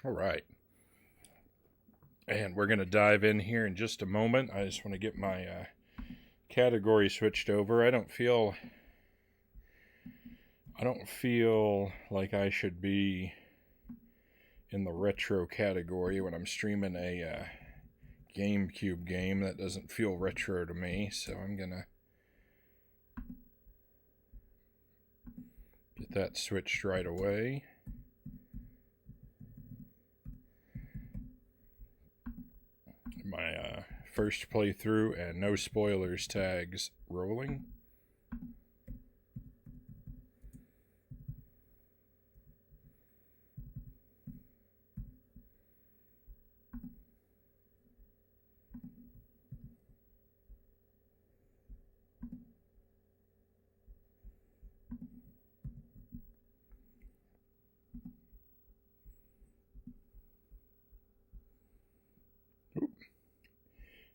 All right. And we're going to dive in here in just a moment. I just want to get my category switched over. I don't feel like I should be in the retro category when I'm streaming a GameCube game. That doesn't feel retro to me, so I'm going to get that switched right away. My first playthrough and no spoilers tags rolling.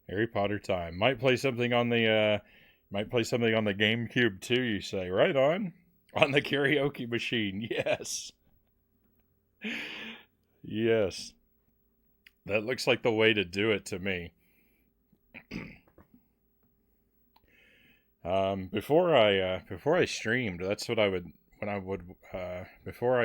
Harry Potter time. Might play something on the GameCube too, you say. Right on. On the karaoke machine. Yes. Yes. That looks like the way to do it to me. Before I streamed, that's what I would when I would before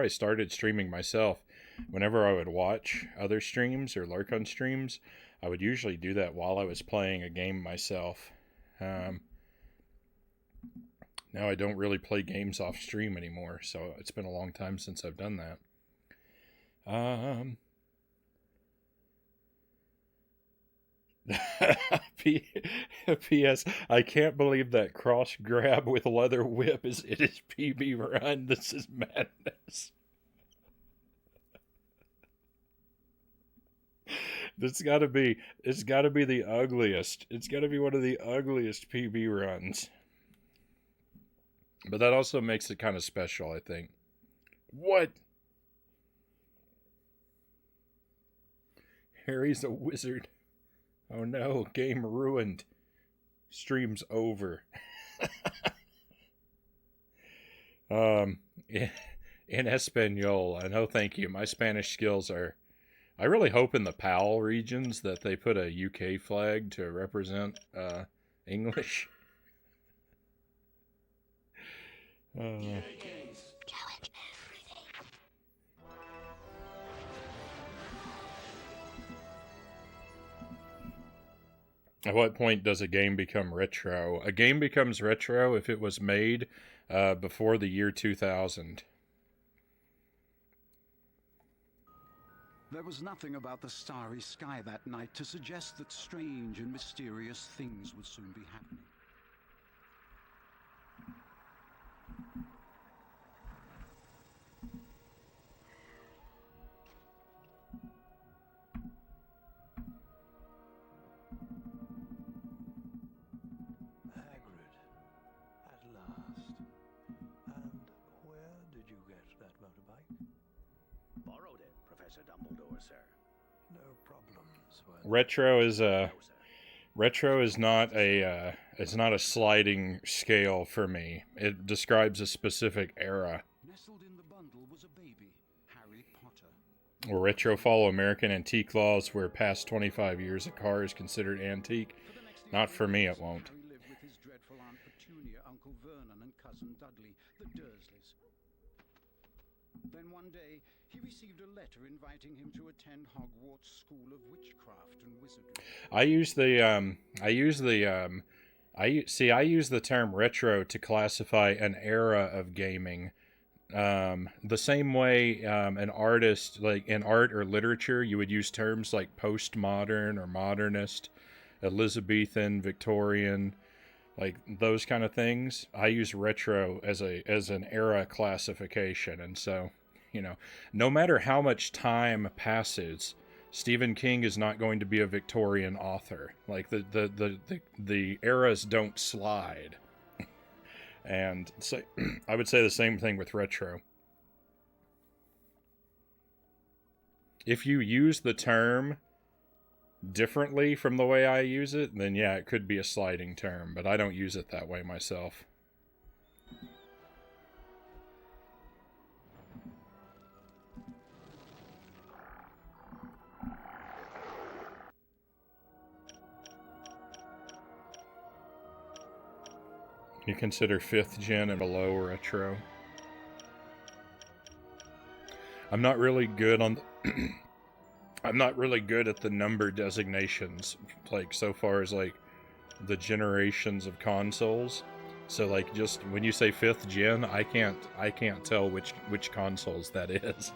I started streaming myself, whenever I would watch other streams or lurk on streams, I would usually do that while I was playing a game myself. Um, Now I don't really play games off stream anymore, so it's been a long time since I've done that. Um, P.S. I can't believe that cross grab with leather whip is it is PB run. This is madness. It's got to be the ugliest. It's got to be one of the ugliest PB runs. But that also makes it kind of special, I think. What? Harry's a wizard. Oh no, game ruined. Stream's over. Um, in Espanol, no thank you. My Spanish skills are. I really hope in the PAL regions that they put a UK flag to represent English. Uh, at what point does a game become retro? A game becomes retro if it was made before the year 2000. There was nothing about the starry sky that night to suggest that strange and mysterious things would soon be happening. Hagrid, at last. And where did you get that motorbike? Borrowed it, Professor Dumbledore, sir. No problems. Retro is a No, sir. retro is not a it's not a sliding scale for me. It describes a specific era. Nestled in the bundle was a baby, Harry Potter. Where retro follow American antique laws, where past 25 years a car is considered antique. For the next Not 11 for me, years, it won't. Harry lived with his dreadful Aunt Petunia, Uncle Vernon, and Cousin Dudley, the Dursleys. Then one day, he received a letter inviting him to attend Hogwarts School of Witchcraft and Wizardry. I use the term retro to classify an era of gaming. The same way an artist, like in art or literature, you would use terms like postmodern or modernist, Elizabethan, Victorian, like those kind of things. I use retro as an era classification, and so no matter how much time passes, Stephen King is not going to be a Victorian author. Like the eras don't slide. And so I would say the same thing with retro. If you use the term differently from the way I use it, then yeah, it could be a sliding term, but I don't use it that way myself. You consider 5th gen and below retro. I'm not really good on the I'm not really good at the number designations, like so far as like the generations of consoles. So like just when you say 5th gen, I can't tell which consoles that is.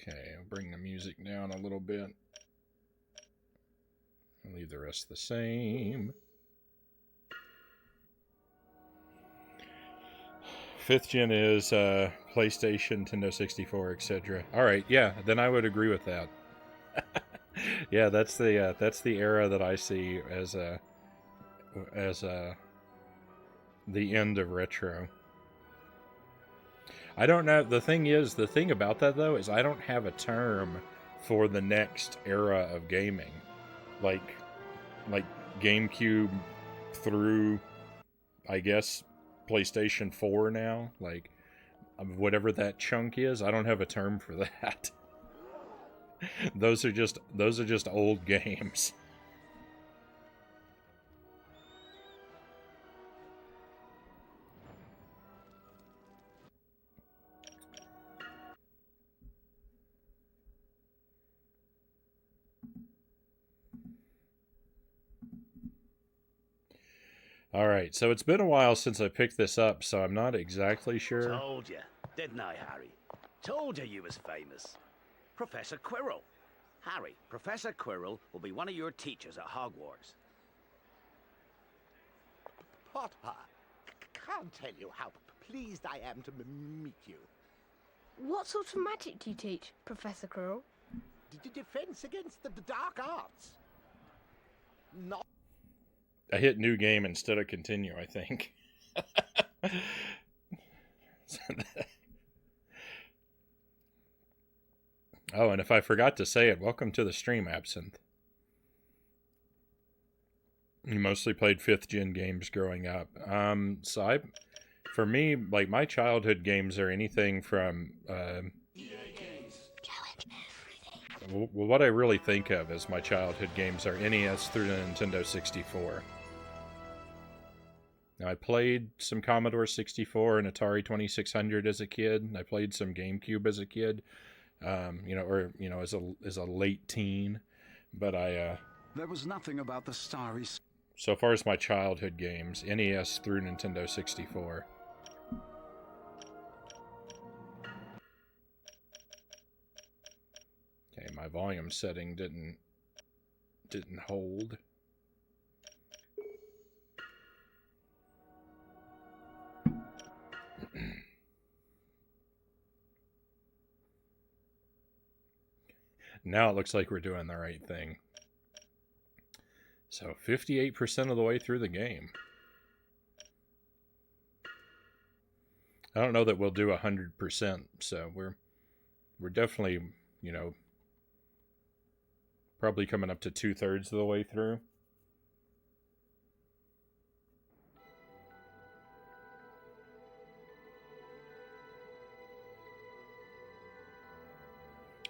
Okay, I'll bring the music down a little bit. I'll leave the rest the same. 5th gen is PlayStation, Nintendo 64, etc. All right, yeah, then I would agree with that. Yeah, that's the era that I see as the end of retro. I don't know. The thing about that though is I don't have a term for the next era of gaming, like GameCube through, I guess, PlayStation 4 now, like whatever that chunk is. I don't have a term for that. those are just old games. All right, so it's been a while since I picked this up, so I'm not exactly sure. Told you, didn't I, Harry? Told you was famous. Professor Quirrell. Harry, Professor Quirrell will be one of your teachers at Hogwarts. Potter, can't tell you how pleased I am to meet you. What sort of magic do you teach, Professor Quirrell? Defense against the dark arts. Not. I hit new game instead of continue, I think. Oh, and if I forgot to say it, welcome to the stream, Absinthe. You mostly played 5th gen games growing up. For me, like my childhood games are anything from well, what I really think of as my childhood games are NES through the Nintendo 64. Now, I played some Commodore 64 and Atari 2600 as a kid. I played some GameCube as a kid, as a late teen. But There was nothing about the starry. So far as my childhood games, NES through Nintendo 64. Okay, my volume setting didn't hold. Now it looks like we're doing the right thing. So 58% of the way through the game. I don't know that we'll do 100%, so we're definitely, probably coming up to 2/3 of the way through.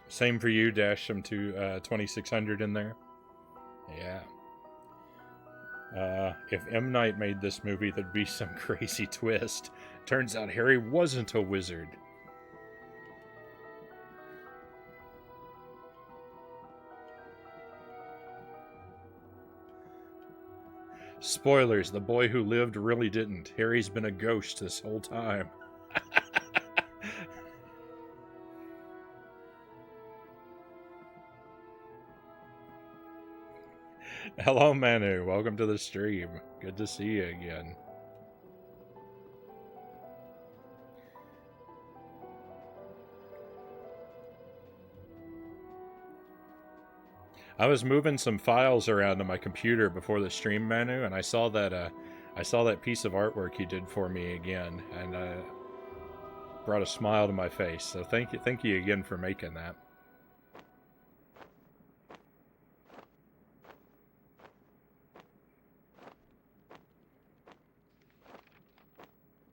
Same for you, dash some 2600 in there. Yeah. If M. Night made this movie, there'd be some crazy twist. Turns out Harry wasn't a wizard. Spoilers, the boy who lived really didn't. Harry's been a ghost this whole time. Hello, Manu. Welcome to the stream. Good to see you again. I was moving some files around on my computer before the stream, Manu, and I saw that piece of artwork you did for me again, and brought a smile to my face. So thank you again for making that.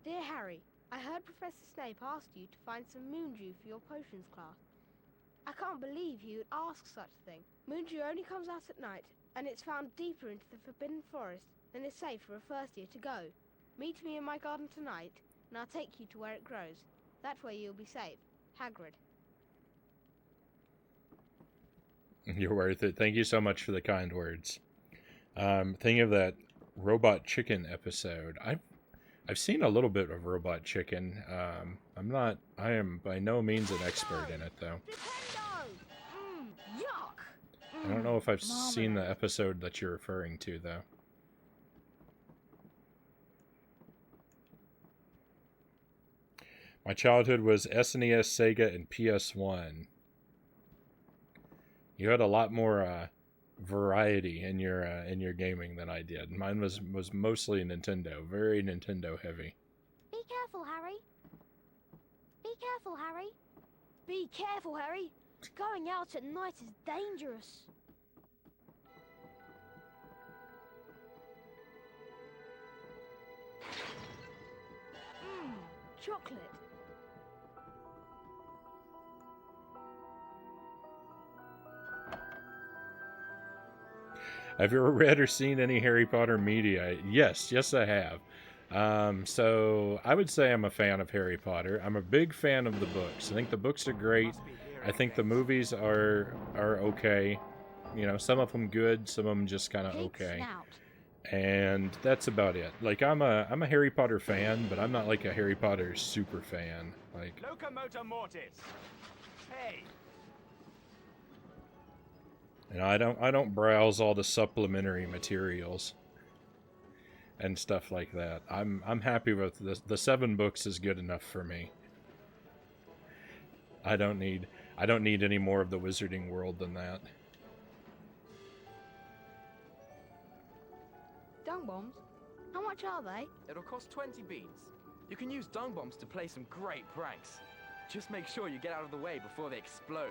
Dear Harry, I heard Professor Snape asked you to find some moondew for your potions class. I can't believe he would ask such a thing. Moondew only comes out at night, and it's found deeper into the Forbidden Forest than is safe for a first year to go. Meet me in my garden tonight, and I'll take you to where it grows. That way you'll be safe. Hagrid. You're worth it. Thank you so much for the kind words. Thinking of that Robot Chicken episode. I've seen a little bit of Robot Chicken. I am by no means an expert in it, though. Yuck! I don't know if I've seen the episode that you're referring to, though. My childhood was SNES, Sega, and PS1. You had a lot more variety in your gaming than I did. Mine was mostly Nintendo, very Nintendo heavy. Be careful, Harry. Be careful, Harry. Be careful, Harry. Going out at night is dangerous. Chocolate. Have you ever read or seen any Harry Potter media? Yes, I have. So I would say I'm a fan of Harry Potter. I'm a big fan of the books. I think the books are great. I think the movies are okay. You know, some of them good, some of them just kind of okay. And that's about it. Like I'm a Harry Potter fan, but I'm not like a Harry Potter super fan. Like Locomotor Mortis. Hey. You know, I don't browse all the supplementary materials and stuff like that. I'm happy with the 7 books is good enough for me. I don't need any more of the Wizarding World than that. Dung bombs? How much are they? It'll cost 20 beans. You can use dung bombs to play some great pranks. Just make sure you get out of the way before they explode.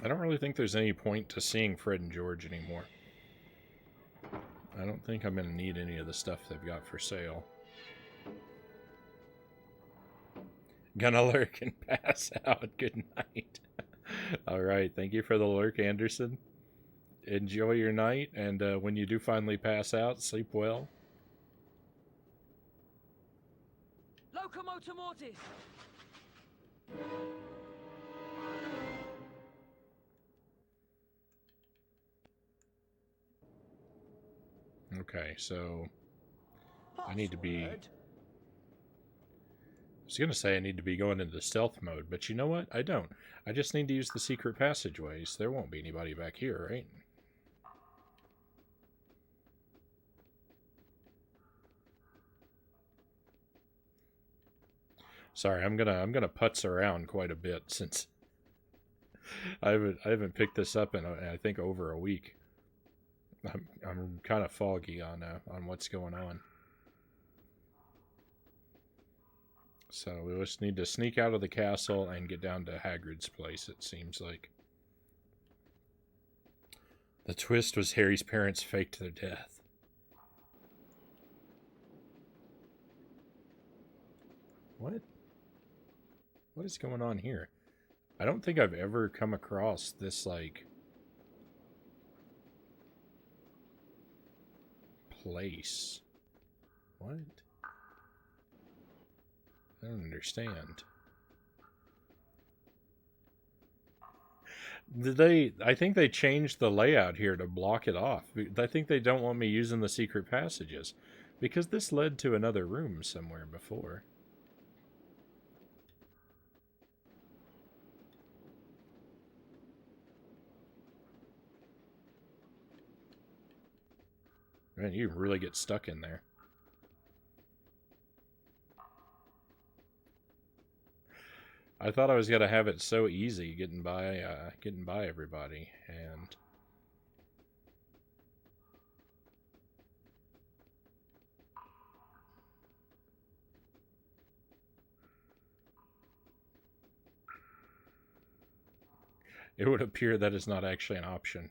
I don't really think there's any point to seeing Fred and George anymore. I don't think I'm going to need any of the stuff they've got for sale. Gonna lurk and pass out. Good night. Alright, thank you for the lurk, Anderson. Enjoy your night, and when you do finally pass out, sleep well. Locomotor Mortis! Okay, so I need to be... I was going to say I need to be going into stealth mode, but you know what? I don't. I just need to use the secret passageways. There won't be anybody back here, right? Sorry, I'm gonna putz around quite a bit since I haven't picked this up in I think over a week. I'm kind of foggy on what's going on. So we just need to sneak out of the castle and get down to Hagrid's place, it seems like. The twist was Harry's parents faked their death. What? What is going on here? I don't think I've ever come across this, like, place. What? I don't understand. I think they changed the layout here to block it off. I think they don't want me using the secret passages, because this led to another room somewhere before. Man, you really get stuck in there. I thought I was gonna have it so easy getting by everybody, and it would appear that is not actually an option.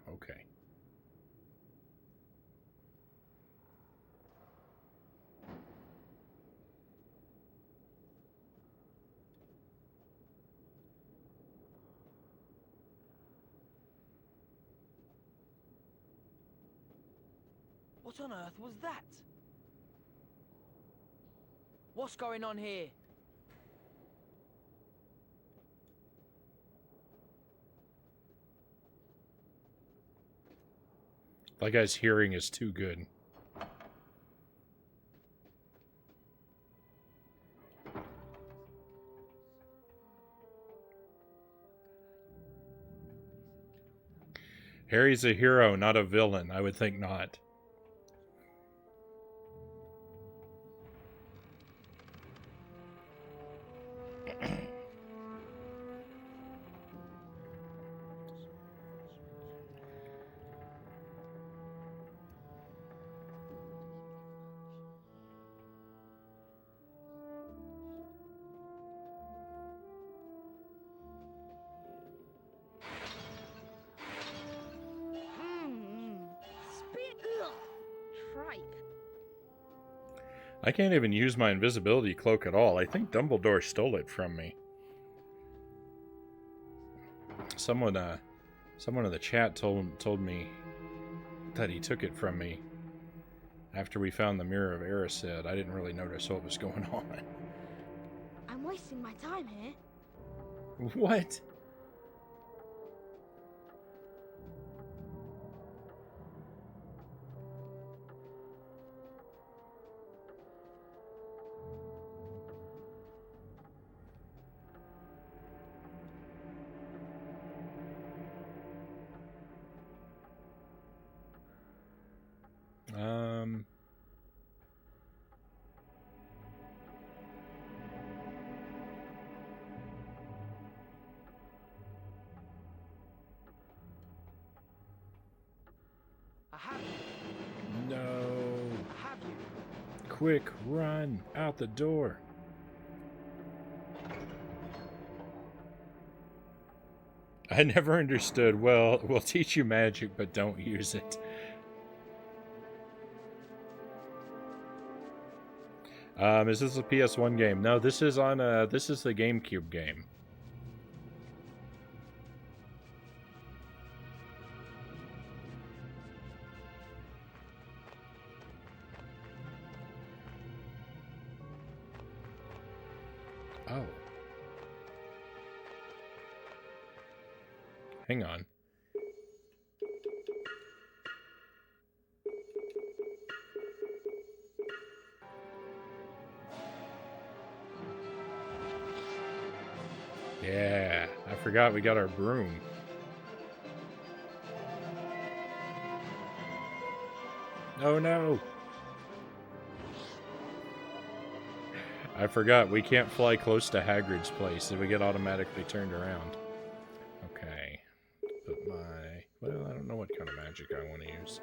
Okay. What on earth was that? What's going on here? That guy's hearing is too good. Harry's a hero, not a villain. I would think not. I can't even use my invisibility cloak at all. I think Dumbledore stole it from me. Someone in the chat told me that he took it from me after we found the Mirror of Erised. I didn't really notice what was going on. I'm wasting my time here. What? No. Quick, run out the door. I never understood. Well, we'll teach you magic, but don't use it. Is this a PS1 game? No, this is on this is the GameCube game. Oh. Hang on. Yeah, I forgot we got our broom. Oh no! I forgot, we can't fly close to Hagrid's place if we get automatically turned around. Okay. Put my... well, I don't know what kind of magic I want to use.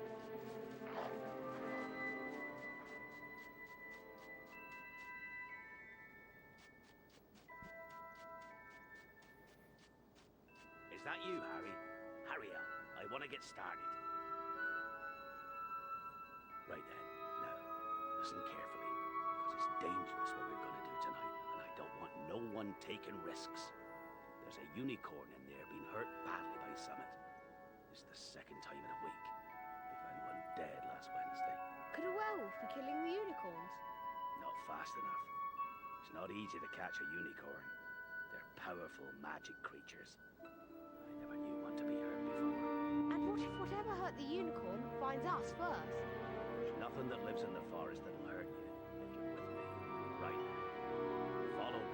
Is that you, Harry? Hurry up. I want to get started. Right then. Now, listen carefully, because it's dangerous what we're going to do tonight, and I don't want no one taking risks. There's a unicorn in there being hurt badly by summit. It's the second time in a week. If anyone dead last Wednesday. Could a werewolf be killing the unicorns? Not fast enough. It's not easy to catch a unicorn. They're powerful magic creatures. I never knew one to be hurt before. And what if whatever hurt the unicorn finds us first? There's nothing that lives in the forest that'll hurt you if you're with me. Right now. Follow me.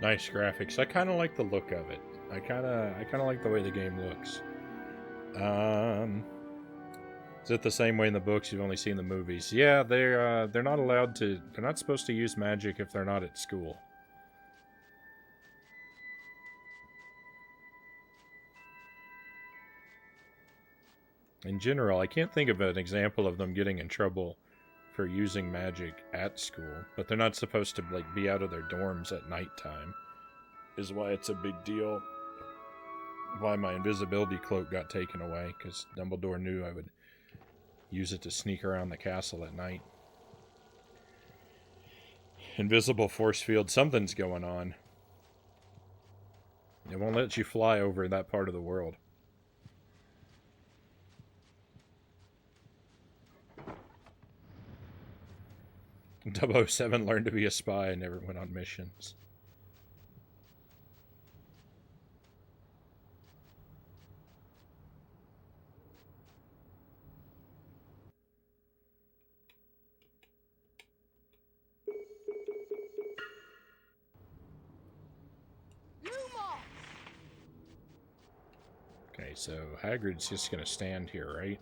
Nice graphics. I kind of like the look of it. I kind of like the way the game looks. Is it the same way in the books? You've only seen the movies. Yeah, they're not allowed to. They're not supposed to use magic if they're not at school. In general, I can't think of an example of them getting in trouble for using magic at school, but they're not supposed to like be out of their dorms at nighttime. Is why it's a big deal. Why my invisibility cloak got taken away, because Dumbledore knew I would use it to sneak around the castle at night. Invisible force field, something's going on. It won't let you fly over that part of the world. .007 learned to be a spy and never went on missions. Okay, so Hagrid's just gonna stand here, right?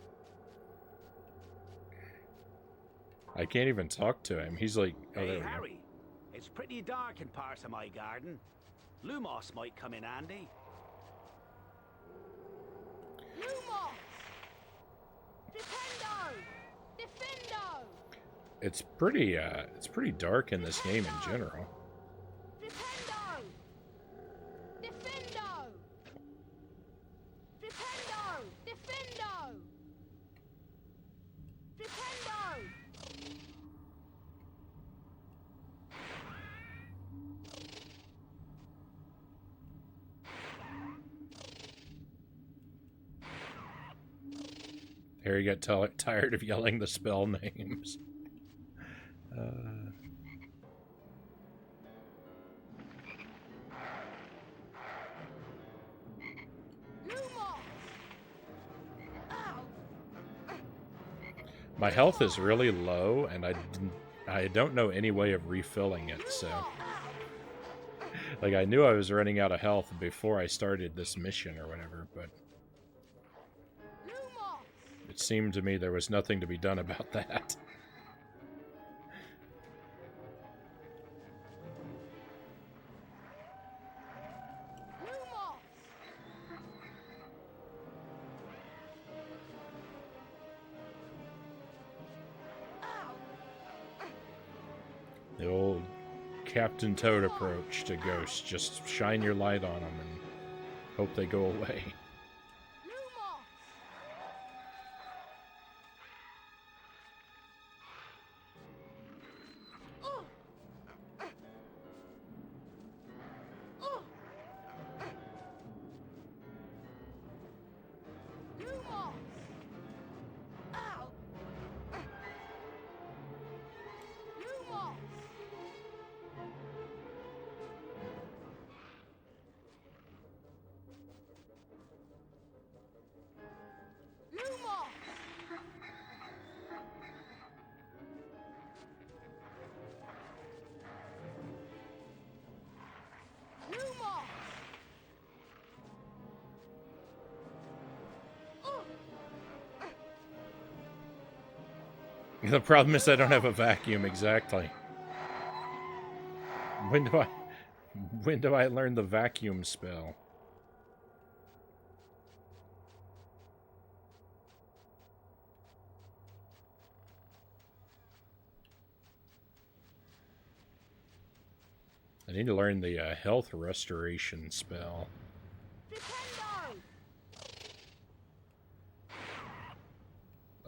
I can't even talk to him. He's like, oh, Hey, there we go. Harry. It's pretty dark in parts of my garden. Lumos might come in handy. Lumos! Defendo! Defendo! It's pretty dark in this game in general. Defendo! Defendo! Defendo! Defendo! Defendo! Harry got tired of yelling the spell names. My health is really low, and I don't know any way of refilling it, so... Like, I knew I was running out of health before I started this mission or whatever, but... It seemed to me there was nothing to be done about that. The old Captain Toad approach to ghosts. Just shine your light on them and hope they go away. The problem is I don't have a vacuum, exactly. When do I learn the vacuum spell? I need to learn the health restoration spell.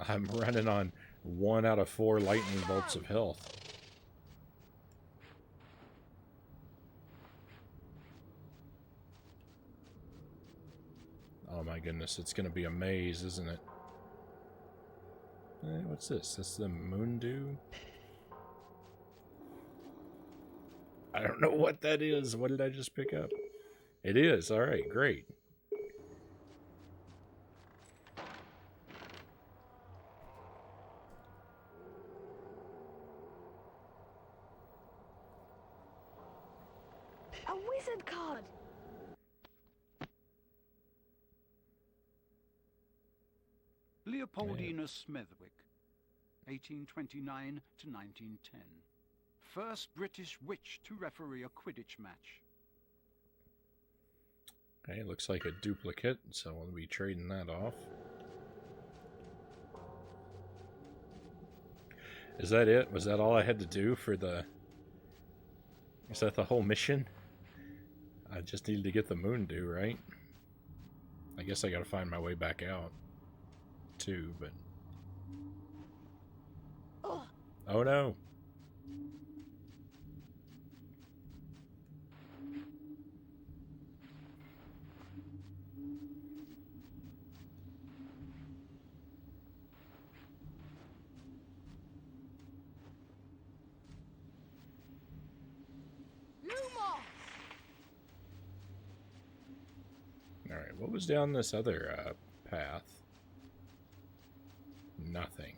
I'm running on 1 out of 4 lightning bolts of health. Oh my goodness, it's gonna be a maze, isn't it? What's this? That's the moon dew? I don't know what that is. What did I just pick up? It is. Alright, great. A wizard card! Leopoldina Smethwick, 1829 to 1910. First British witch to referee a Quidditch match. Okay, looks like a duplicate, so we'll be trading that off. Is that it? Was that all I had to do for the... Is that the whole mission? I just needed to get the moon dew, right? I guess I gotta find my way back out, too, but... Oh no! Alright, what was down this other path? Nothing.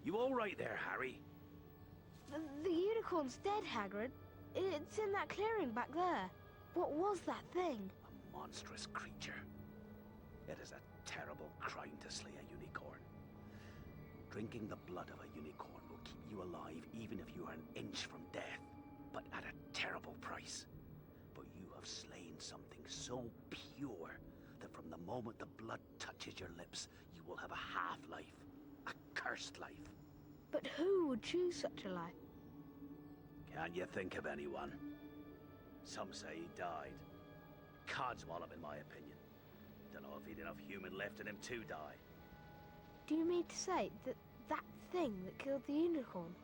You all right there, Harry? The unicorn's dead, Hagrid. It's in that clearing back there. What was that thing? A monstrous creature. It is a terrible crime to slay a unicorn. Drinking the blood of a unicorn will keep you alive even if you are an inch from death, but at a terrible price. For you have slain something so pure that from the moment the blood touches your lips, you will have a half-life, a cursed life. But who would choose such a life? Can't you think of anyone? Some say he died. Codswallop, in my opinion. Don't know if he'd enough human left in him to die. Do you mean to say that that thing that killed the unicorn,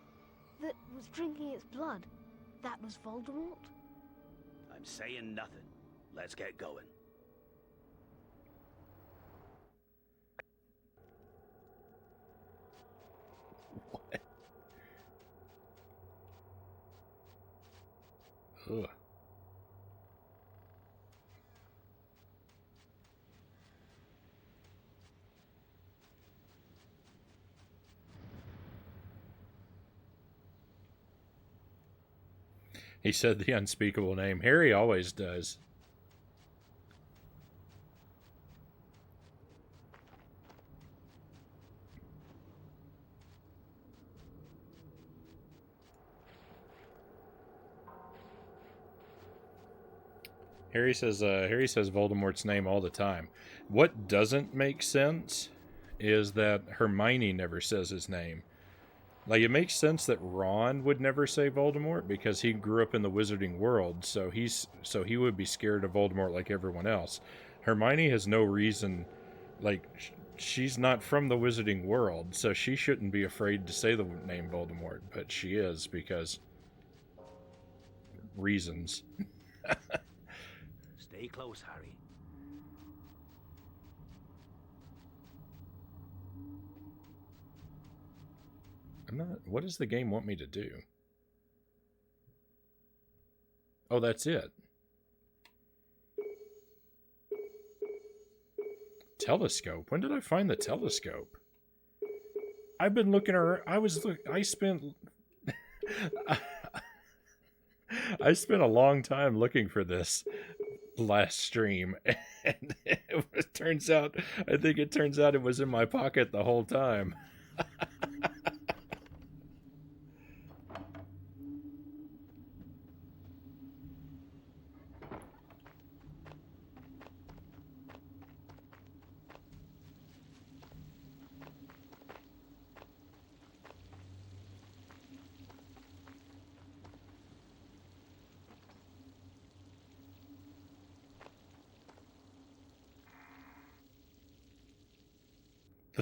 that was drinking its blood, that was Voldemort? I'm saying nothing. Let's get going. What? Ugh. He said the unspeakable name. Harry always does. Harry says Voldemort's name all the time. What doesn't make sense is that Hermione never says his name. Like, it makes sense that Ron would never say Voldemort because he grew up in the wizarding world, so he would be scared of Voldemort like everyone else. Hermione has no reason, like, she's not from the wizarding world, so she shouldn't be afraid to say the name Voldemort, but she is because reasons. Stay close, Harry. I'm not... What does the game want me to do? Oh, that's it. Telescope? When did I find the telescope? I've been looking around... I spent I spent a long time looking for this last stream, and it turns out it was in my pocket the whole time.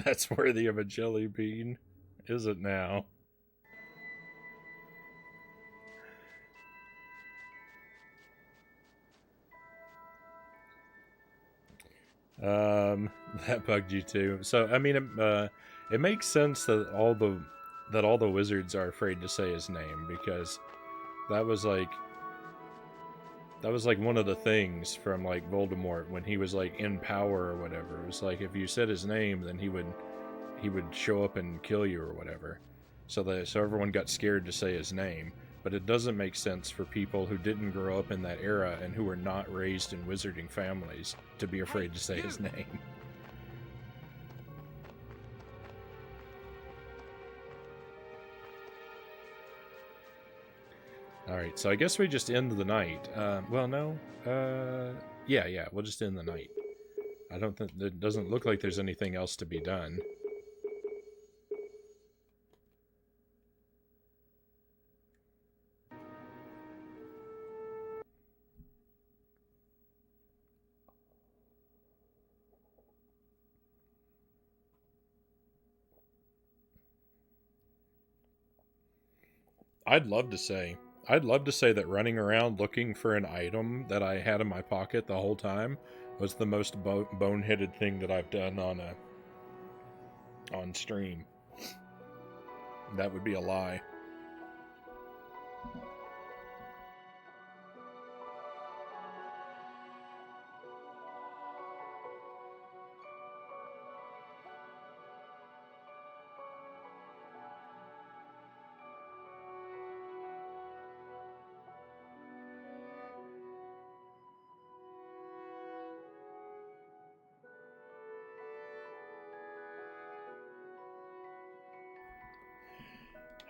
That's worthy of a jelly bean. Is it now? That bugged you too. So I mean, it makes sense that all the wizards are afraid to say his name, because that was like one of the things from like Voldemort when he was like in power or whatever. It was like if you said his name, then he would show up and kill you or whatever. So everyone got scared to say his name. But it doesn't make sense for people who didn't grow up in that era and who were not raised in wizarding families to be afraid to say his name. Alright, so I guess we just end the night. Well, no. Yeah, we'll just end the night. I don't think... It doesn't look like there's anything else to be done. I'd love to say that running around looking for an item that I had in my pocket the whole time was the most boneheaded thing that I've done on stream. That would be a lie.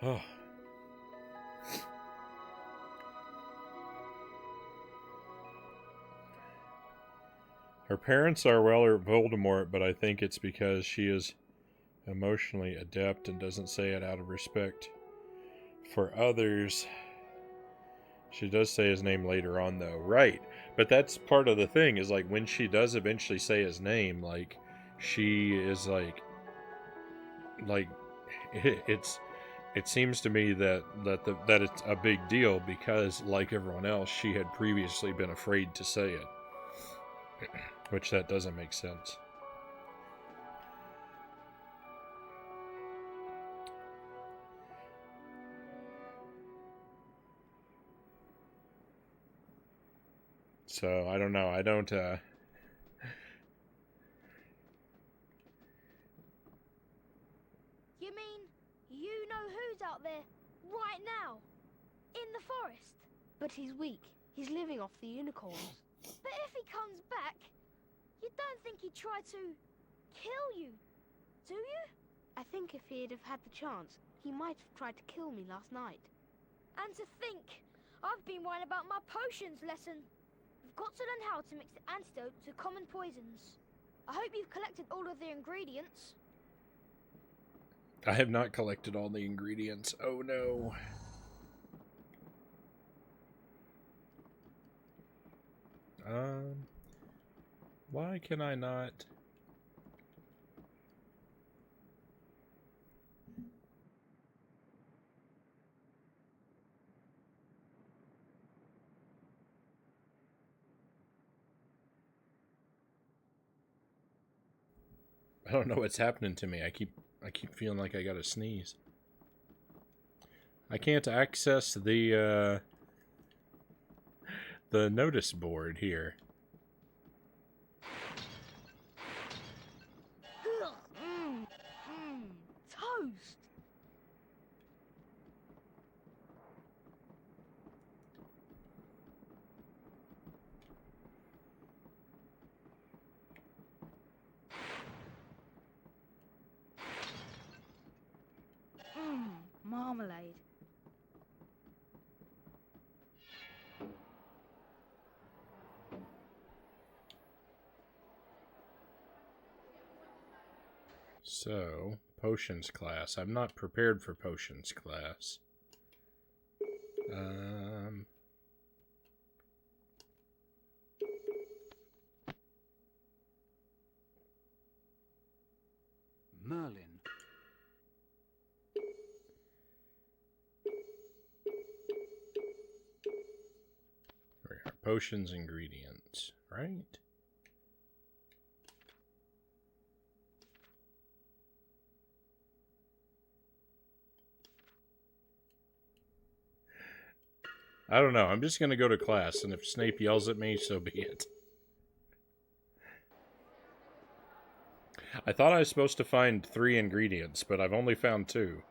Oh. Her parents are aware of Voldemort, but I think it's because she is emotionally adept and doesn't say it out of respect for others. She does say his name later on, though. Right. But that's part of the thing, is like when she does eventually say his name, like she is like it seems to me that it's a big deal because, like everyone else, she had previously been afraid to say it. Which that doesn't make sense. So, I don't know. I don't, You mean you know who's out there right now? In the forest? But he's weak. He's living off the unicorns. But if he comes back, you don't think he'd try to kill you, do you? I think if he'd have had the chance, he might have tried to kill me last night. And to think, I've been worrying about my potions lesson. We've got to learn how to mix the antidote to common poisons. I hope you've collected all of the ingredients. I have not collected all the ingredients. Oh no. Why can I not? I don't know what's happening to me. I keep feeling like I gotta sneeze. I can't access the notice board here. Toast! Marmalade. So, potions class. I'm not prepared for potions class. Merlin. There we are. Potions ingredients, right? I don't know. I'm just going to go to class, and if Snape yells at me, so be it. I thought I was supposed to find 3 ingredients, but I've only found 2.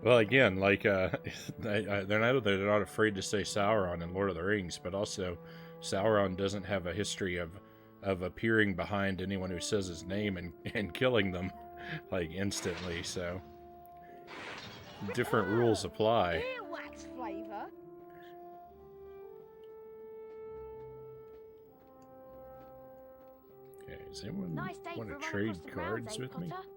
Well, again, like, they're not afraid to say Sauron in Lord of the Rings, but also Sauron doesn't have a history of appearing behind anyone who says his name and killing them, like, instantly, so different rules apply. Earwax flavour. Okay, does anyone Nice day want for a to run trade across the cards grounds, eh, with me? Potter?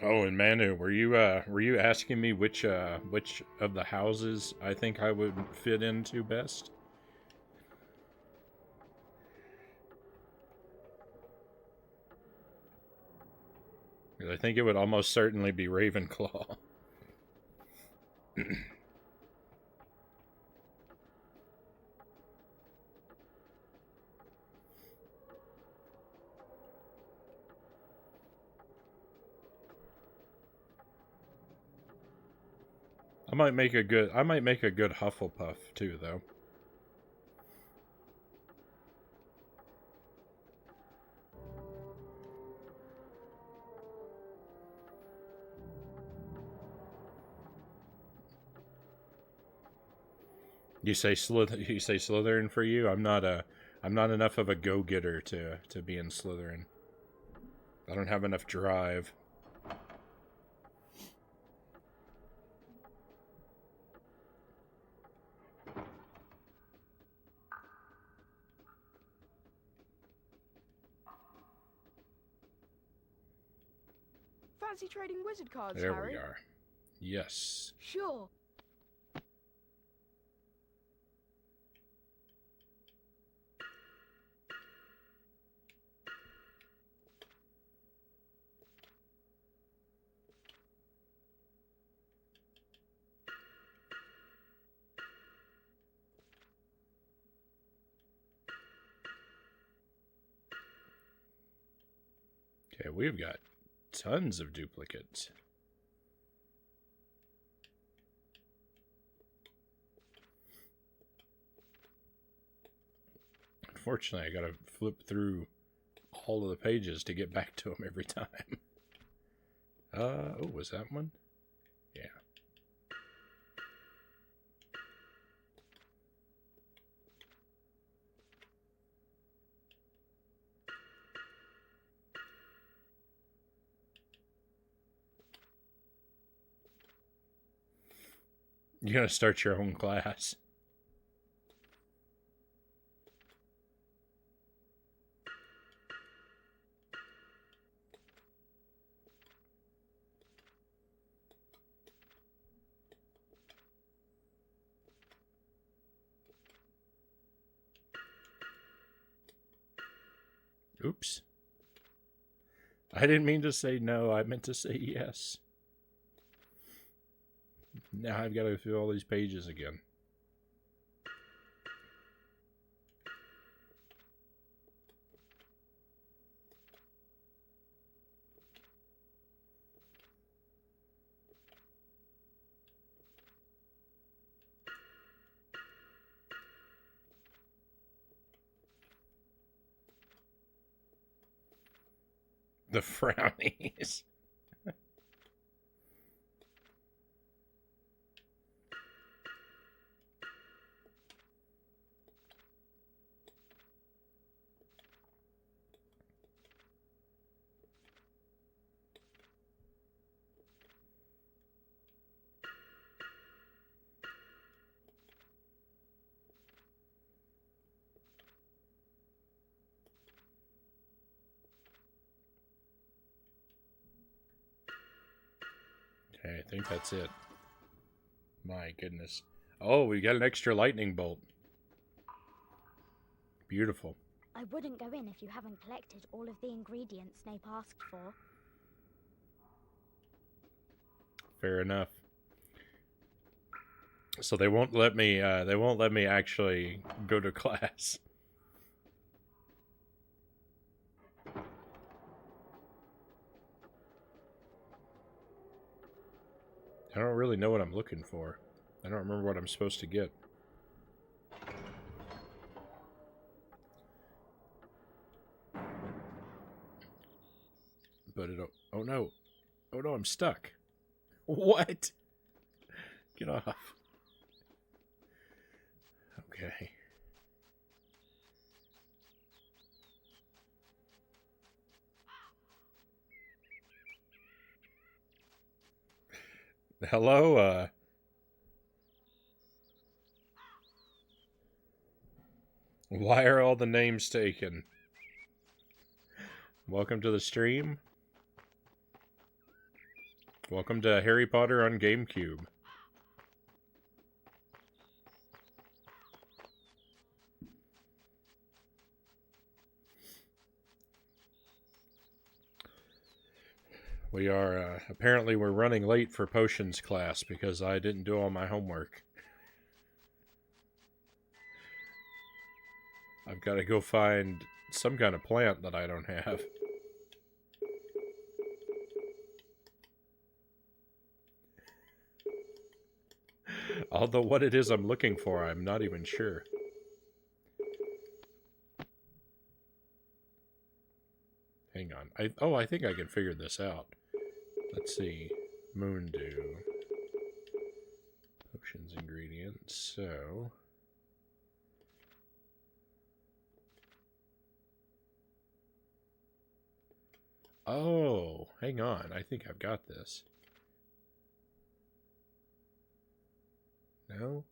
Oh, and Manu, were you asking me which of the houses I think I would fit into best? 'Cause I think it would almost certainly be Ravenclaw. I might make a good Hufflepuff too, though. You say Slytherin for you? I'm not enough of a go-getter to be in Slytherin. I don't have enough drive. Fancy trading wizard cards, There Harry? we are. Yes. Sure. Okay, we've got tons of duplicates. Unfortunately, I gotta flip through all of the pages to get back to them every time. Oh, was that one? Yeah. You're gonna start your own class. Oops. I didn't mean to say no, I meant to say yes. Now I've got to go through all these pages again. The Frownies. Okay, I think that's it. My goodness. Oh, we got an extra lightning bolt. Beautiful. I wouldn't go in if you haven't collected all of the ingredients Snape asked for. Fair enough. So they won't let me actually go to class. I don't really know what I'm looking for. I don't remember what I'm supposed to get. But it... Oh no. Oh no, I'm stuck. What? Get off. Okay. Hello, why are all the names taken? Welcome to the stream. Welcome to Harry Potter on GameCube. We are, apparently we're running late for potions class because I didn't do all my homework. I've got to go find some kind of plant that I don't have. Although what it is I'm looking for, I'm not even sure. Hang on. I think I can figure this out. Let's see. Moondew. Potions ingredients. So... Oh, hang on. I think I've got this. No?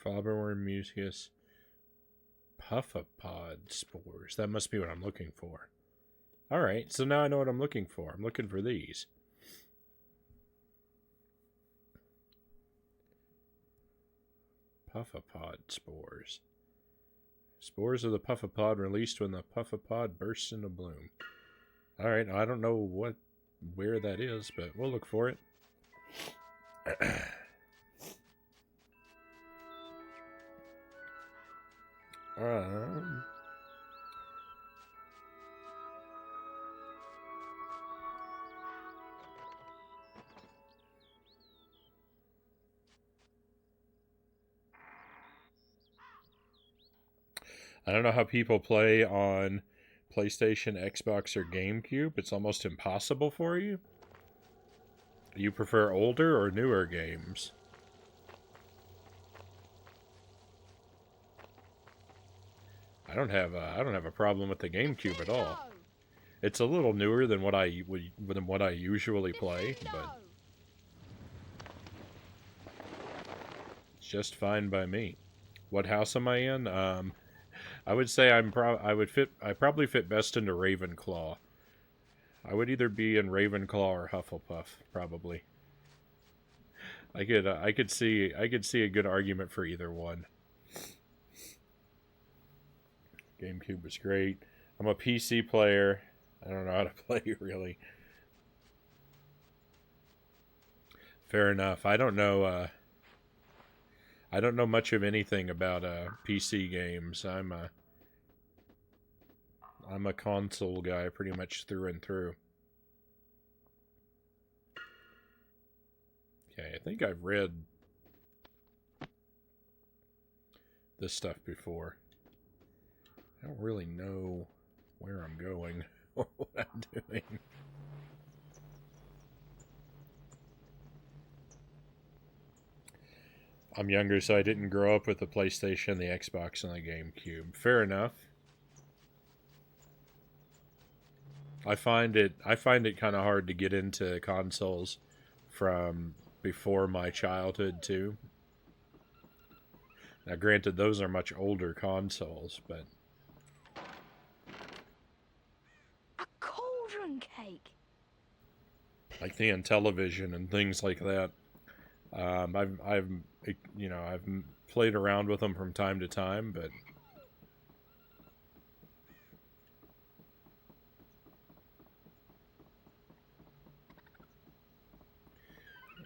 Flobberworm, Mucus, Puffapod spores. That must be what I'm looking for. Alright, so now I know what I'm looking for. I'm looking for these. Puffapod spores. Spores of the Puffapod released when the Puffapod bursts into bloom. Alright, I don't know where that is, but we'll look for it. I don't know how people play on PlayStation, Xbox, or GameCube. It's almost impossible for you. Do you prefer older or newer games? I don't have a problem with the GameCube at all. It's a little newer than what I usually play, but it's just fine by me. What house am I in? I would say I probably fit best into Ravenclaw. I would either be in Ravenclaw or Hufflepuff, probably. I could see a good argument for either one. GameCube was great. I'm a PC player. I don't know how to play, really. Fair enough. I don't know much of anything about PC games. I'm a console guy pretty much through and through. Okay, I think I've read this stuff before. I don't really know where I'm going or what I'm doing. I'm younger, so I didn't grow up with the PlayStation, the Xbox, and the GameCube. Fair enough. I find it kind of hard to get into consoles from before my childhood too. Now, granted, those are much older consoles, but A cauldron! cauldron cake. like the Intellivision and things like that. I've you know, I've played around with them from time to time, but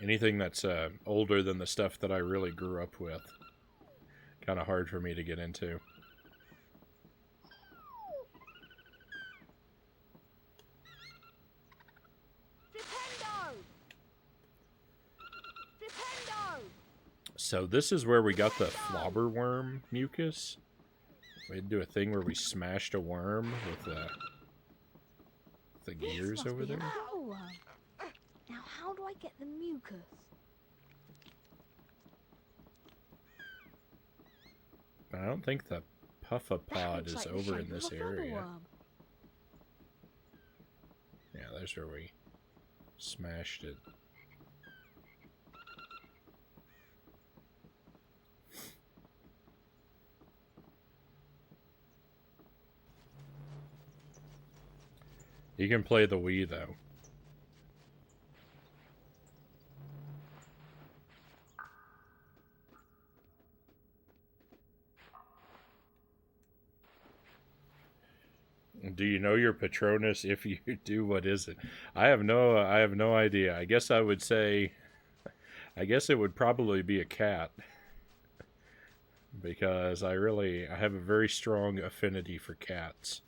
anything that's older than the stuff that I really grew up with, kind of hard for me to get into. So this is where we got the flobberworm mucus. We had to do a thing where we smashed a worm with the gears over there. Now how do I get the mucus? I don't think the puffapod is over in this area. Yeah, there's where we smashed it. You can play the Wii, though. Do you know your Patronus? If you do, what is it? I have no idea. I guess I would say, I guess it would probably be a cat. Because I have a very strong affinity for cats.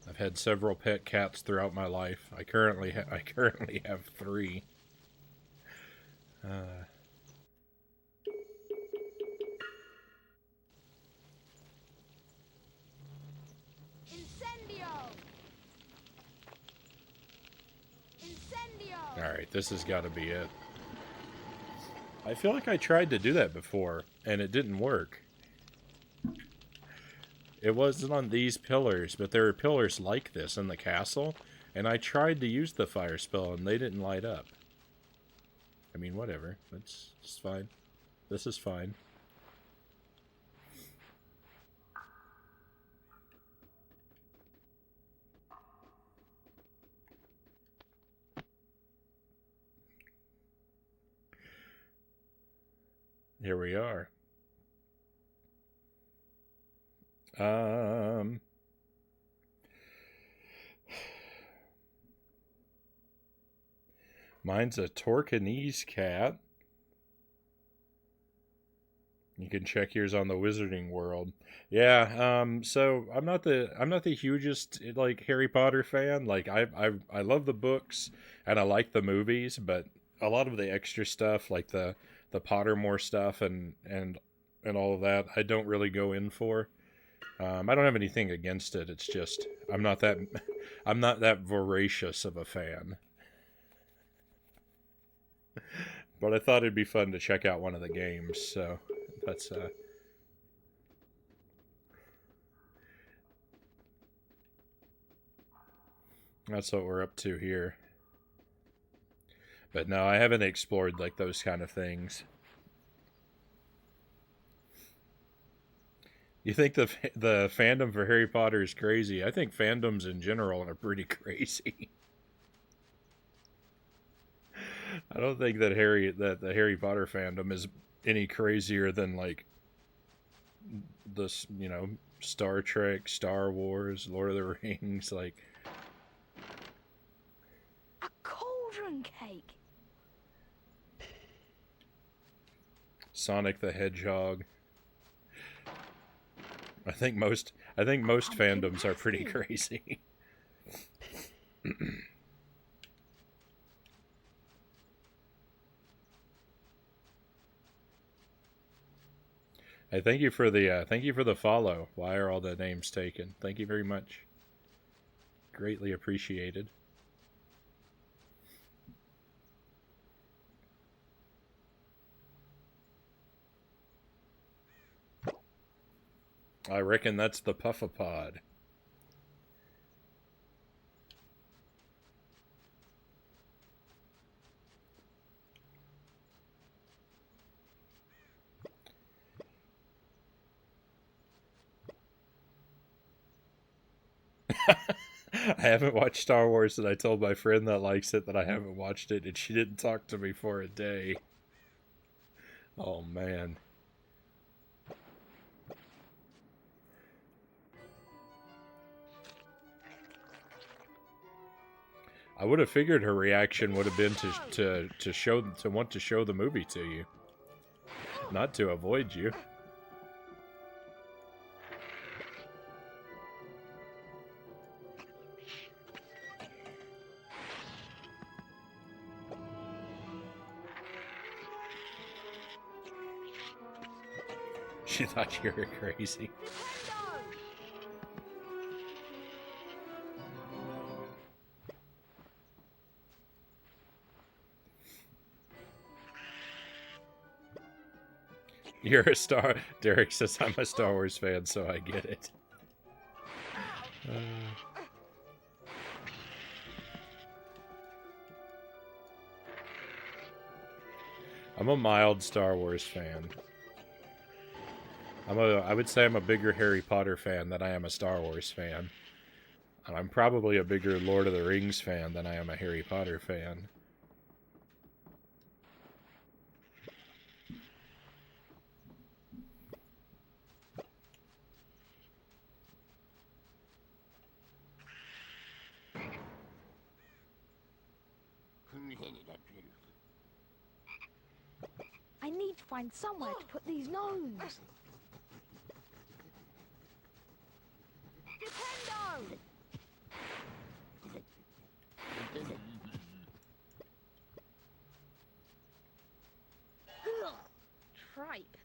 I've had several pet cats throughout my life. I currently have 3. Alright, this has got to be it. I feel like I tried to do that before, and it didn't work. It wasn't on these pillars, but there are pillars like this in the castle, and I tried to use the fire spell, and they didn't light up. I mean, whatever. That's just fine. This is fine. Here we are. Mine's a Torcanese cat. You can check yours on the Wizarding World. Yeah, so I'm not the hugest like Harry Potter fan. Like I love the books and I like the movies, but a lot of the extra stuff like the Pottermore stuff and all of that, I don't really go in for. I don't have anything against it. It's just I'm not that voracious of a fan. But I thought it'd be fun to check out one of the games, so that's what we're up to here. But no, I haven't explored like those kind of things. You think the fandom for Harry Potter is crazy? I think fandoms in general are pretty crazy. I don't think that the Harry Potter fandom is any crazier than like this, you know, Star Trek, Star Wars, Lord of the Rings, like A cauldron cake. Sonic the Hedgehog. I think most fandoms are pretty crazy. Hey, thank you for the follow. Why are all the names taken? Thank you very much. Greatly appreciated. I reckon that's the puffapod. I haven't watched Star Wars, and I told my friend that likes it that I haven't watched it, and she didn't talk to me for a day. Oh, man. I would have figured her reaction would have been to want to show the movie to you, not to avoid you. She thought you were crazy. You're a Star... Derek says I'm a Star Wars fan, so I get it. I'm a mild Star Wars fan. I would say I'm a bigger Harry Potter fan than I am a Star Wars fan. And I'm probably a bigger Lord of the Rings fan than I am a Harry Potter fan. I need to find somewhere to put these gnomes. Nintendo! Tripe.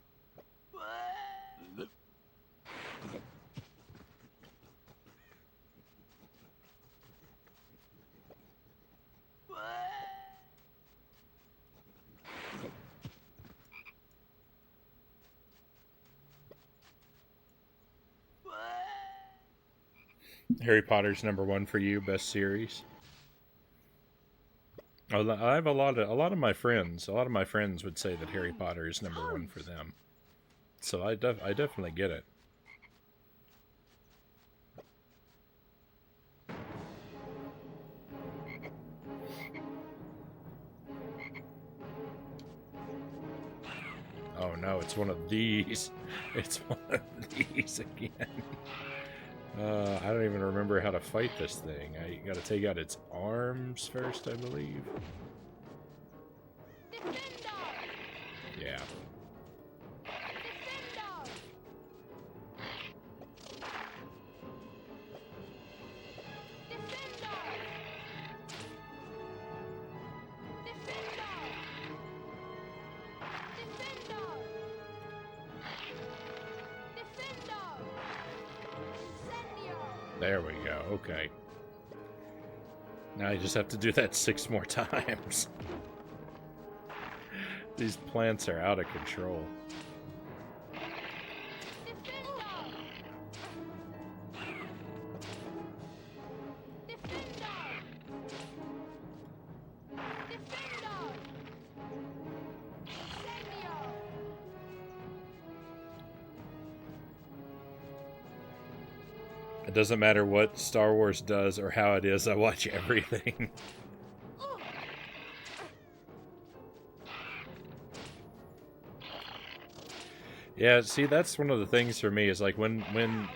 Harry Potter's #1 for you, best series. I have a lot of my friends. A lot of my friends would say that Harry Potter is #1 for them. So I definitely get it. Oh no, it's one of these. It's one of these again. I don't even remember how to fight this thing. I gotta take out its arms first, I believe. Yeah. There we go, okay. Now I just have to do that 6 more times. These plants are out of control. It doesn't matter what Star Wars does or how it is, I watch everything. Yeah, see, that's one of the things for me is like when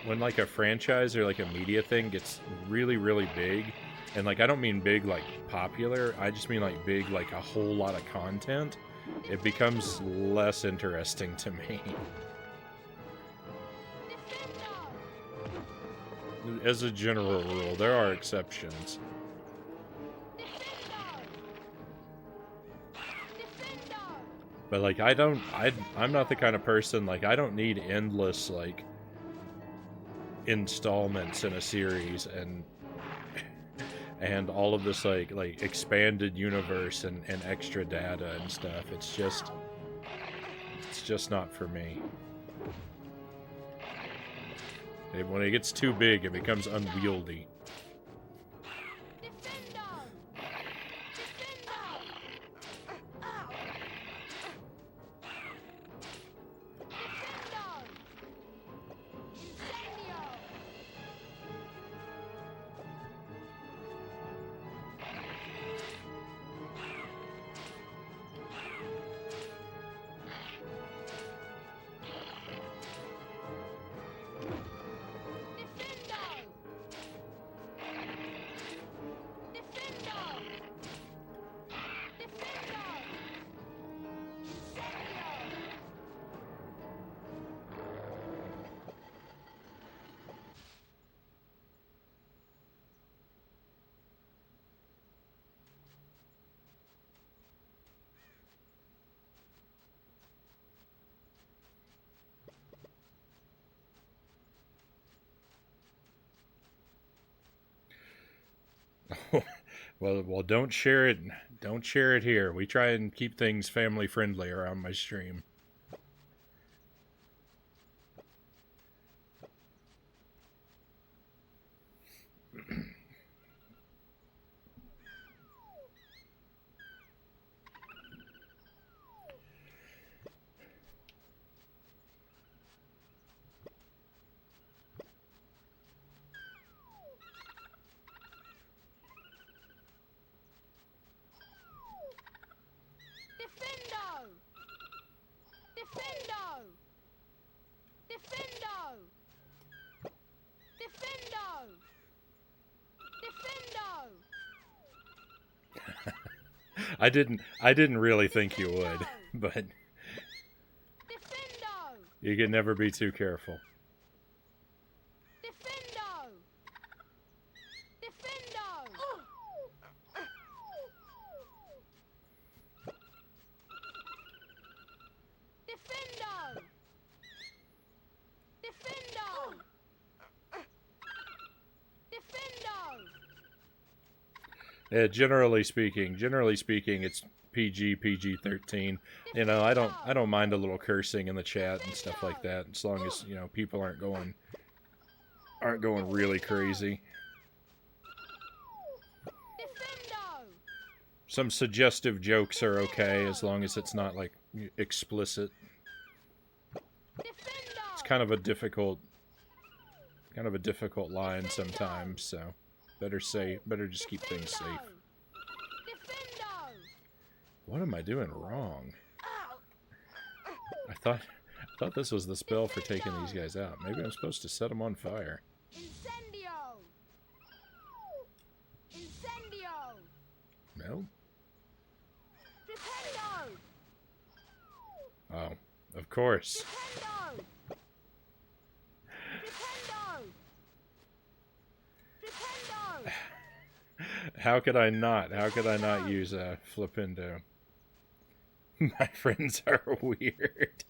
like a franchise or like a media thing gets really, really big, and like I don't mean big like popular, I just mean like big like a whole lot of content, it becomes less interesting to me. As a general rule, there are exceptions. But like I'm not the kind of person, like I don't need endless like installments in a series and all of this like expanded universe and extra data and stuff. It's just not for me. When it gets too big, it becomes unwieldy. Well, don't share it. Don't share it here. We try and keep things family friendly around my stream. Defendo! Defendo! Defendo! Defendo! Defendo! I didn't really think you would, but Defendo! you can never be too careful. Defendo! Defendo! Defendo! Defendo! Defendo! Yeah, generally speaking, it's PG-13. You know, I don't mind a little cursing in the chat and stuff like that, as long as, you know, people aren't going really crazy. Defendo! Some suggestive jokes are okay, as long as it's not like explicit. It's kind of a difficult line sometimes, so better just keep things safe. Defendo! What am I doing wrong? I thought this was the spell for taking these guys out. Maybe I'm supposed to set them on fire. Incendio! Incendio! No? Defendo! Oh, of course. Defendo! Defendo! Defendo! How could I not use a flipendo? My friends are weird.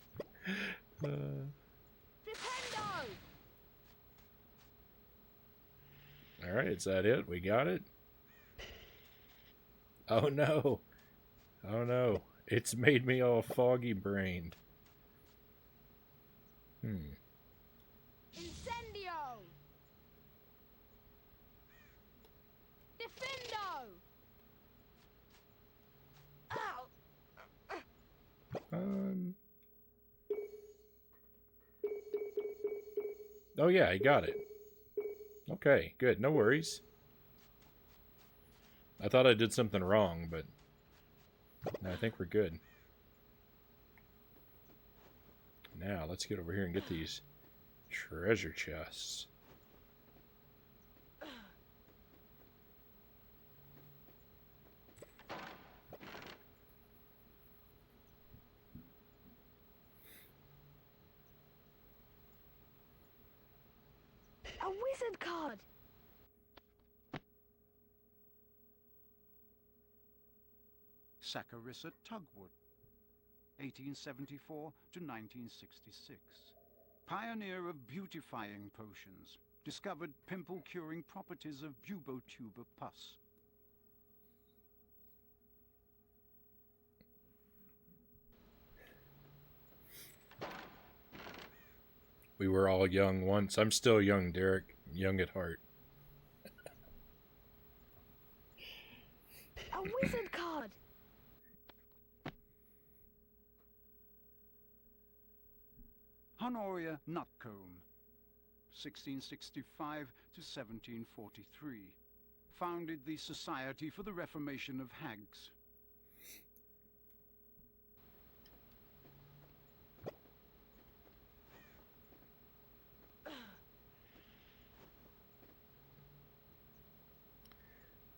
Alright, is that it? We got it? Oh no. Oh no. It's made me all foggy brained. Incendio! Defendo! Oh yeah, I got it. Okay, good. No worries. I thought I did something wrong, but I think we're good. Now, let's get over here and get these treasure chests. A wizard card! Saccharissa Tugwood, 1874 to 1966. Pioneer of beautifying potions. Discovered pimple-curing properties of bubotuber pus. We were all young once. I'm still young, Derek. Young at heart. A wizard card! Honoria Nutcombe, 1665 to 1743. Founded the Society for the Reformation of Hags.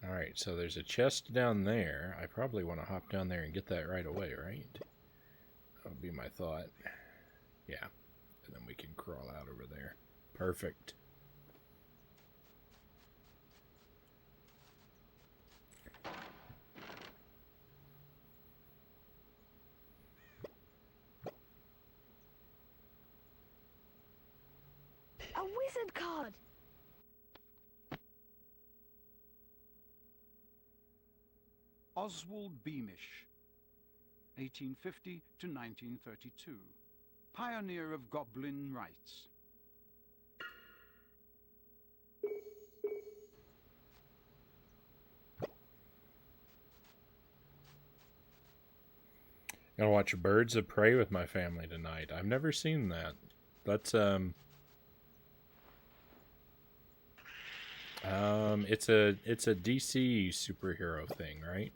Alright, so there's a chest down there. I probably want to hop down there and get that right away, right? That would be my thought. Yeah. And then we can crawl out over there. Perfect. A wizard card! Oswald Beamish, 1850 to 1932, pioneer of goblin rights. Gonna watch Birds of Prey with my family tonight. I've never seen that. That's it's a DC superhero thing, right?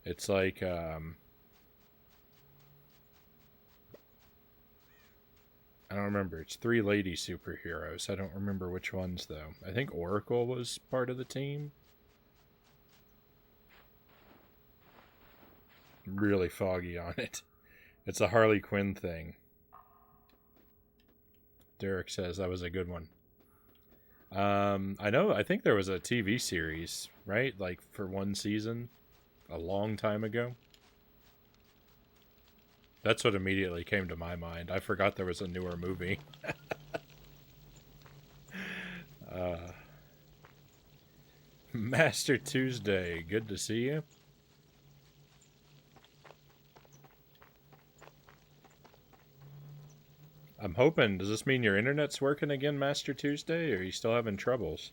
It's like I don't remember. It's 3 lady superheroes. I don't remember which ones, though. I think Oracle was part of the team. Really foggy on it. It's a Harley Quinn thing. Derek says that was a good one. I think there was a TV series, right? Like, for 1 season a long time ago. That's what immediately came to my mind. I forgot there was a newer movie. Master Tuesday, good to see you. I'm hoping, does this mean your internet's working again, Master Tuesday, or are you still having troubles?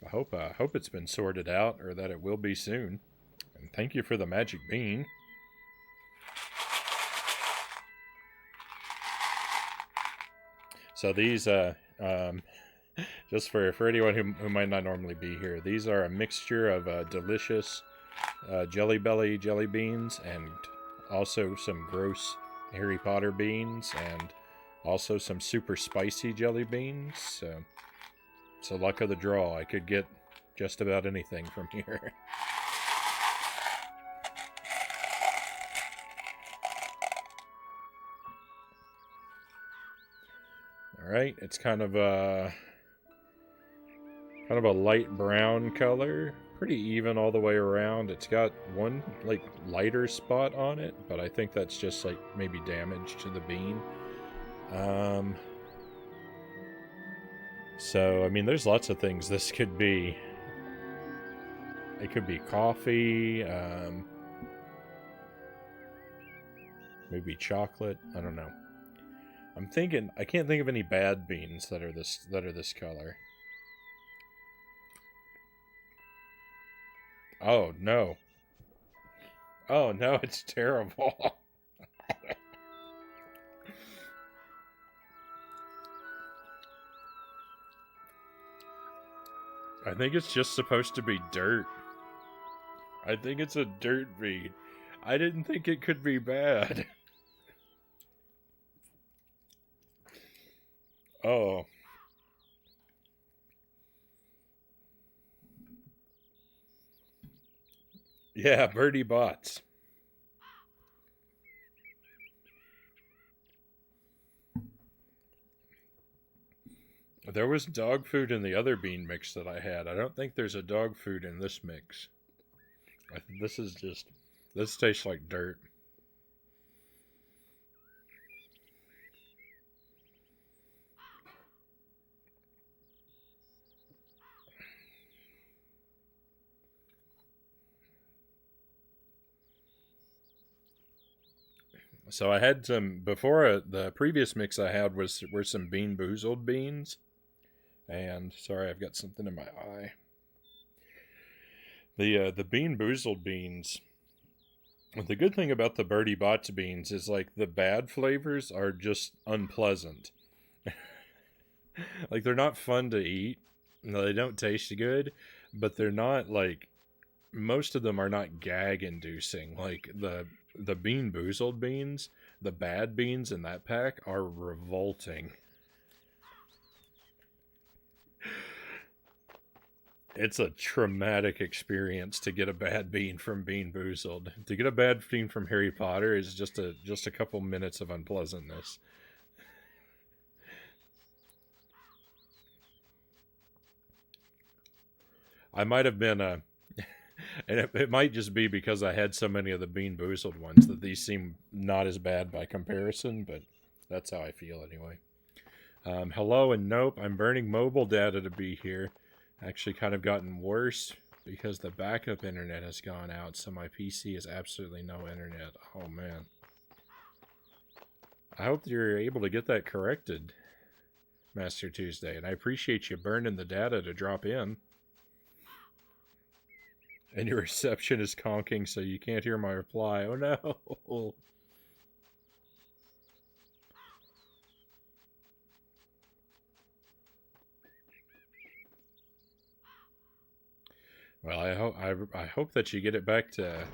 I hope it's been sorted out, or that it will be soon. And thank you for the magic bean. So these, just for anyone who might not normally be here, these are a mixture of delicious Jelly Belly jelly beans and also some gross Harry Potter beans and also some super spicy jelly beans. So it's the luck of the draw. I could get just about anything from here. Alright, it's kind of a light brown color. Pretty even all the way around. It's got one like lighter spot on it, but I think that's just like maybe damage to the bean. So I mean there's lots of things this could be. It could be coffee, maybe chocolate, I don't know. I'm thinking I can't think of any bad beans that are this color. Oh no. Oh no, it's terrible. I think it's just supposed to be dirt. I think it's a dirt bean. I didn't think it could be bad. Oh. Yeah, Birdie Bots. There was dog food in the other bean mix that I had. I don't think there's a dog food in this mix. This tastes like dirt. So I had some before. The previous mix I had were some Bean Boozled beans, and sorry, I've got something in my eye. The Bean Boozled beans. The good thing about the Birdie Bots beans is like the bad flavors are just unpleasant. Like they're not fun to eat. No, they don't taste good, but they're not like most of them are not gag inducing. Like the Bean Boozled beans, the bad beans in that pack are revolting. It's a traumatic experience to get a bad bean from Bean Boozled. To get a bad bean from Harry Potter is just a couple minutes of unpleasantness. I might have been And it might just be because I had so many of the Bean Boozled ones that these seem not as bad by comparison, but that's how I feel anyway. Hello and nope, I'm burning mobile data to be here. Actually kind of gotten worse because the backup internet has gone out, so my PC has absolutely no internet. Oh man. I hope you're able to get that corrected, Master Tuesday, and I appreciate you burning the data to drop in. And your reception is conking, so you can't hear my reply. Oh no! Well, I hope that you get it back to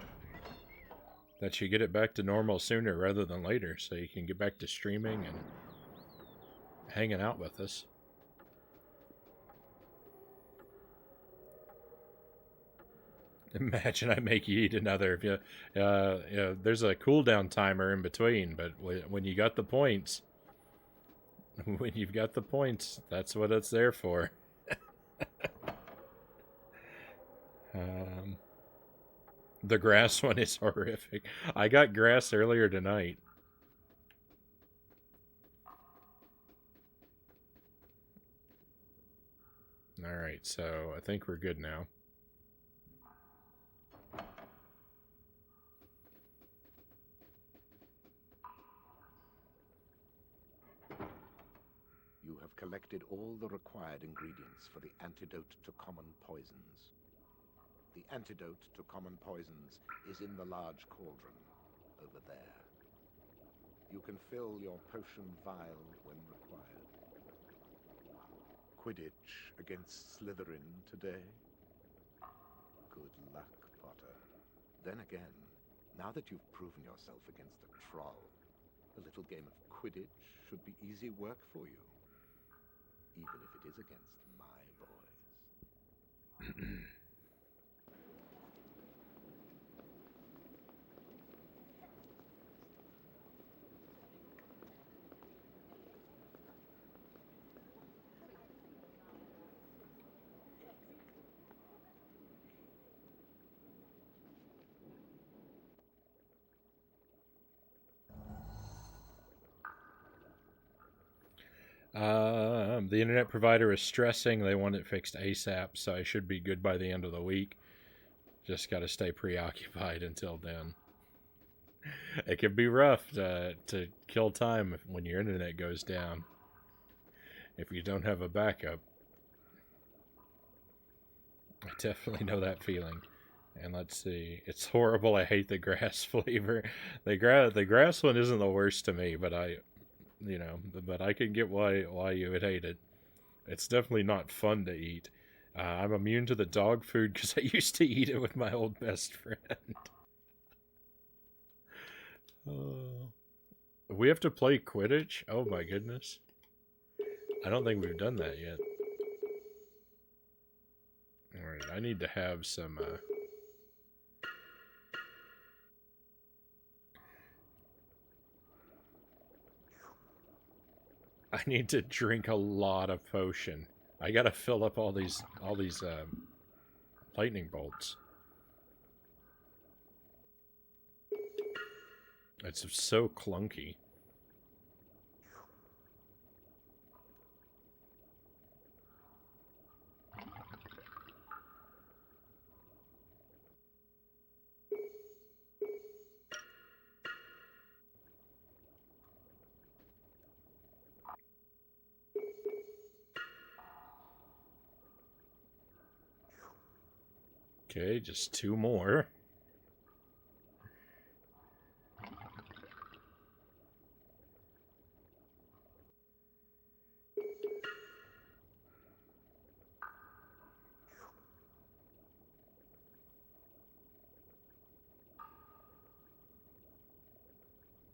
normal sooner rather than later, so you can get back to streaming and hanging out with us. Imagine I make you eat another. There's a cooldown timer in between, but when you got the points, when you've got the points, that's what it's there for. The grass one is horrific. I got grass earlier tonight. Alright, so I think we're good now. You have collected all the required ingredients for the antidote to common poisons. The antidote to common poisons is in the large cauldron over there. You can fill your potion vial when required. Quidditch against Slytherin today? Good luck, Potter. Then again, now that you've proven yourself against a troll, a little game of Quidditch should be easy work for you. Even if it is against my boys. The internet provider is stressing. They want it fixed ASAP, so I should be good by the end of the week. Just got to stay preoccupied until then. It can be rough to kill time when your internet goes down. If you don't have a backup. I definitely know that feeling. And let's see. It's horrible. I hate the grass flavor. The grass one isn't the worst to me, but I can get why you would hate it. It's definitely not fun to eat. I'm immune to the dog food because I used to eat it with my old best friend. We have to play Quidditch? Oh my goodness. I don't think we've done that yet. Alright, I need to have some... I need to drink a lot of potion. I gotta fill up all these lightning bolts. It's so clunky. Okay, just 2 more.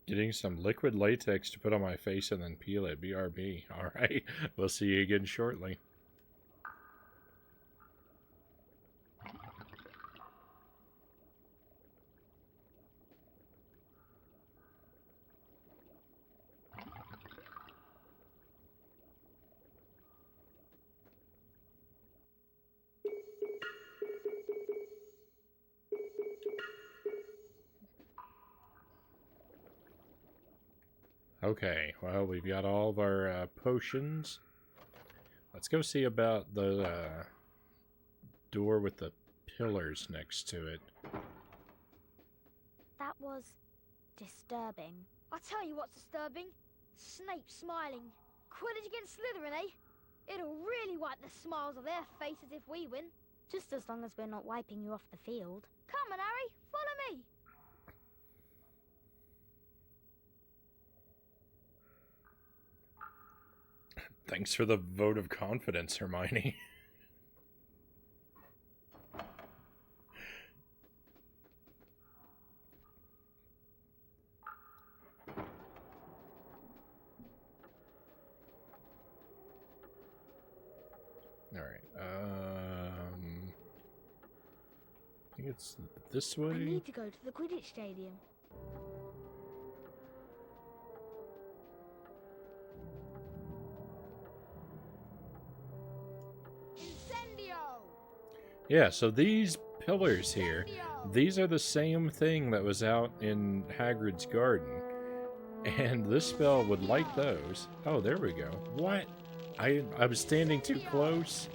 Getting some liquid latex to put on my face and then peel it. BRB. Alright, we'll see you again shortly. Okay, well, we've got all of our potions. Let's go see about the door with the pillars next to it. That was disturbing. I tell you what's disturbing. Snape smiling. Quidditch against Slytherin, eh? It'll really wipe the smiles off their faces if we win. Just as long as we're not wiping you off the field. Come on, Harry, follow me. Thanks for the vote of confidence, Hermione. Alright, I think it's this way. I need to go to the Quidditch stadium. Incendio! Yeah, so these pillars here, these are the same thing that was out in Hagrid's garden. And this spell would light those. Oh, there we go. What? I was standing too close.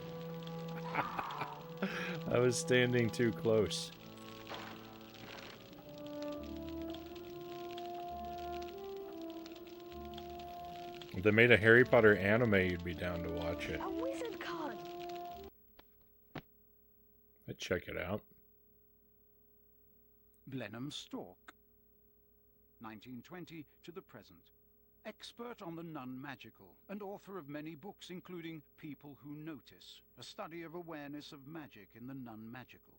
I was standing too close. If they made a Harry Potter anime, you'd be down to watch it. A wizard card! I'd check it out. Blenheim Stork, 1920 to the present. Expert on the non-magical, and author of many books including People Who Notice, a study of awareness of magic in the non-magical.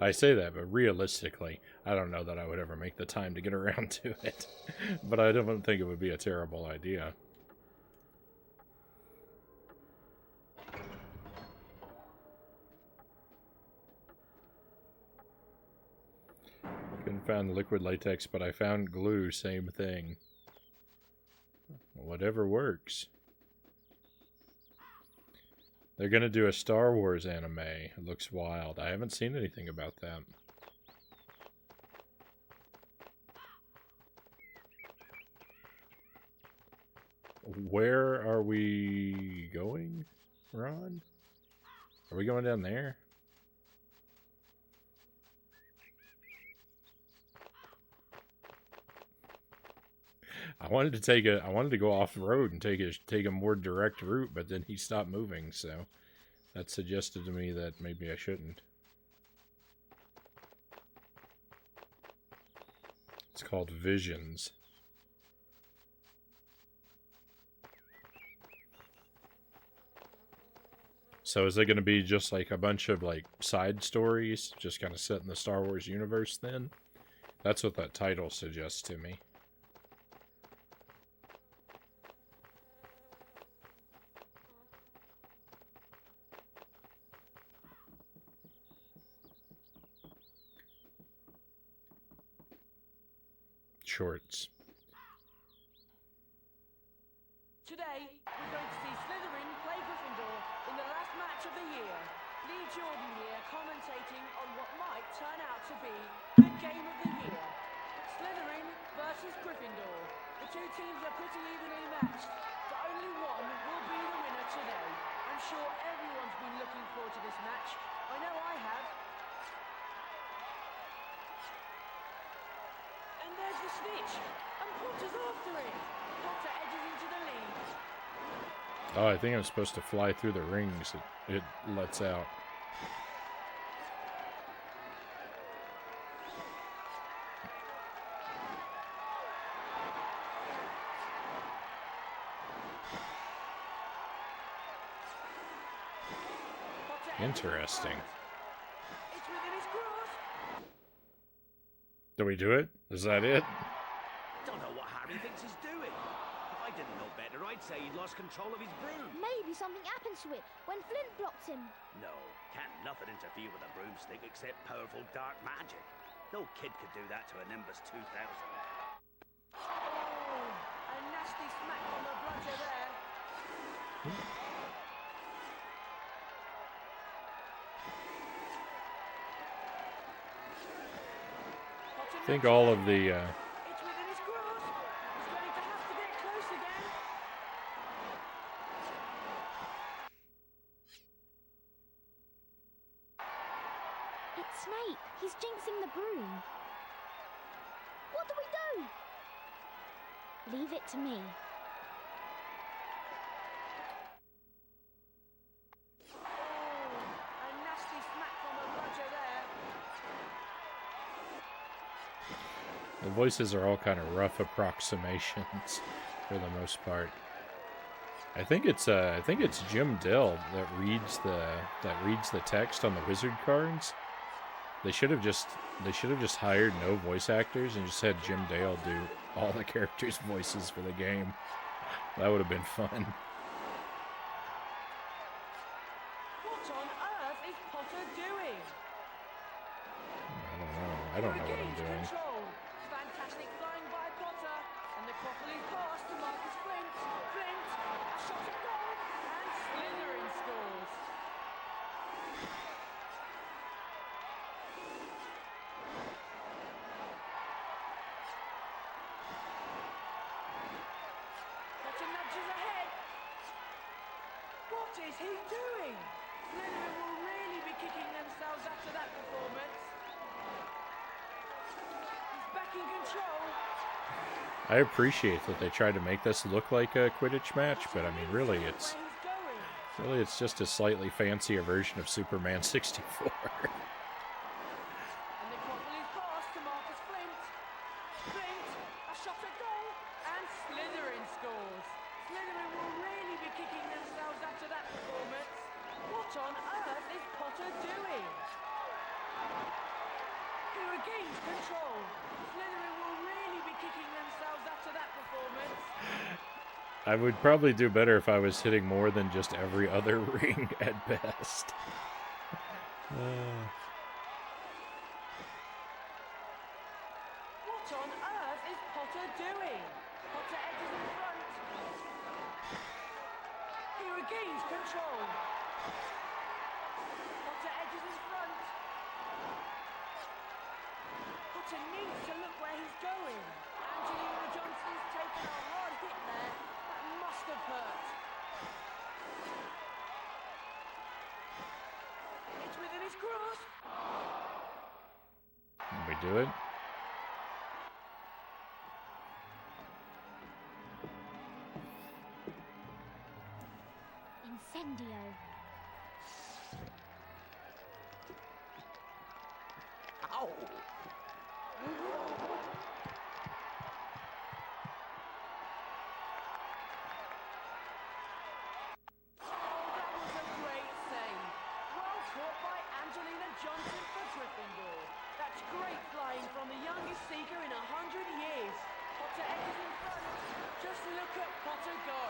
I say that, but realistically, I don't know that I would ever make the time to get around to it. But I don't think it would be a terrible idea. Couldn't find liquid latex, but I found glue, same thing. Whatever works. They're gonna do a Star Wars anime. It looks wild. I haven't seen anything about that. Where are we going, Ron? Are we going down there? I wanted to go off road and take a more direct route, but then he stopped moving, so that suggested to me that maybe I shouldn't. It's called Visions. So is it going to be just like a bunch of like side stories, just kind of set in the Star Wars universe then? That's what that title suggests to me. Shorts. Today, we're going to see Slytherin play Gryffindor in the last match of the year. Lee Jordan here commentating on what might turn out to be the game of the year. Slytherin versus Gryffindor. The two teams are pretty evenly matched, but only one will be the winner today. I'm sure everyone's been looking forward to this match. I know I have. And there's the snitch, and Potter's after it. Potter edges into the lead. Oh, I think I'm supposed to fly through the rings. It lets out. Interesting. It's within his grasp. Do we do it? Is that it? Don't know what Harry thinks he's doing. If I didn't know better, I'd say he'd lost control of his broom. Maybe something happened to it when Flint blocked him. No, can't nothing interfere with a broomstick except powerful dark magic. No kid could do that to a Nimbus 2000. Oh, a nasty smack on the bludger there. I think all of the It's within his grasp. He's going to have to get close again. It's Snape. He's jinxing the broom. What do we do? Leave it to me. A nasty smack from the bludger there. the voices are all kind of rough approximations for the most part. I think it's Jim Dill that reads the text on the wizard cards. They should have just hired no voice actors and just had Jim Dale do all the characters' voices for the game. That would have been fun. What on earth is Potter doing? I don't know what I'm doing. Control. Fantastic flying by Potter, and the Quaffle is passed to Marcus Flint. Flint, a shot at goal, and Slytherin scores. Potter nudges ahead. What is he doing? Slytherin will really be kicking themselves after that performance. He's back in control. I appreciate that they tried to make this look like a Quidditch match, but I mean, really, it's just a slightly fancier version of Superman 64. And the Quaffle is passed to Marcus Flint. Flint, a shot at goal, and Slytherin scores. Slytherin will really be kicking themselves after that performance. What on earth is Potter doing? He regains control. Slytherin will really be kicking themselves after that performance. I would probably do better if I was hitting more than just every other ring at best. What on earth is Potter doing? Potter edges in front. He regains control. Potter edges in front. Potter needs to look where he's going. Angelina Johnson's taken a hard hit there. That must have hurt. It's within his grasp. Can we do it? Incendio. Ow! That was a great save. Well caught by Angelina Johnson for Gryffindor. That's great flying from the youngest Seeker in 100 years. Potter edges in front. Just look at Potter go.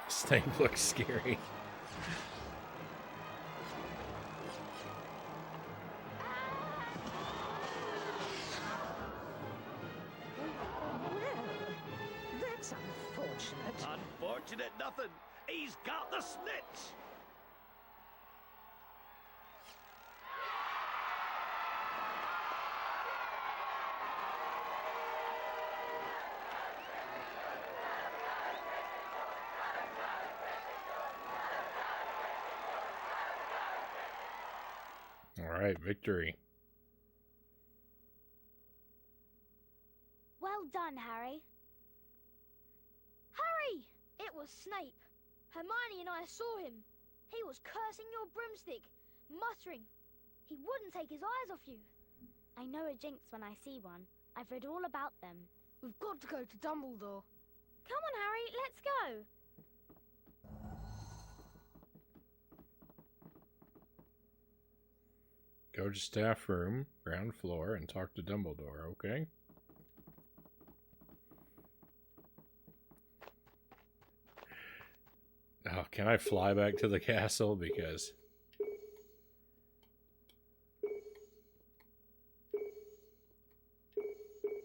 Snape looks scary. Well, that's unfortunate. Unfortunate nothing. He's got the snitch. All right, victory. Well done, Harry. Harry! It was Snape. Hermione and I saw him. He was cursing your broomstick, muttering. He wouldn't take his eyes off you. I know a jinx when I see one. I've read all about them. We've got to go to Dumbledore. Come on, Harry, let's go. Go to staff room, ground floor, and talk to Dumbledore, okay? Oh, can I fly back to the castle? Because...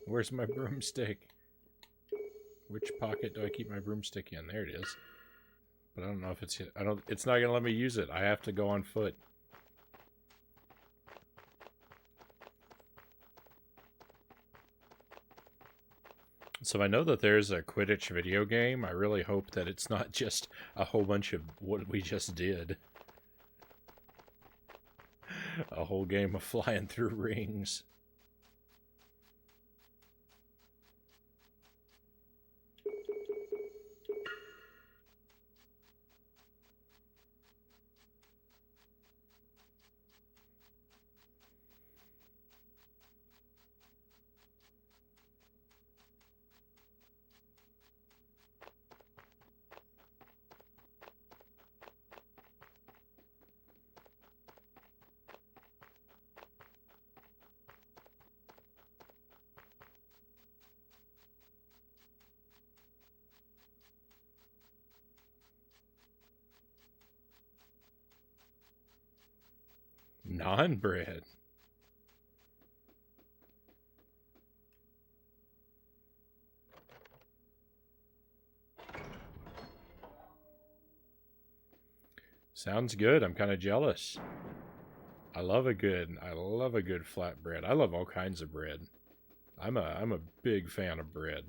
Where's my broomstick? Which pocket do I keep my broomstick in? There it is. But I don't know if it's... it's not going to let me use it. I have to go on foot. So I know that there's a Quidditch video game. I really hope that it's not just a whole bunch of what we just did. A whole game of flying through rings. Non-bread. Sounds good. I'm kind of jealous. I love a good flatbread. I love all kinds of bread. I'm a big fan of bread.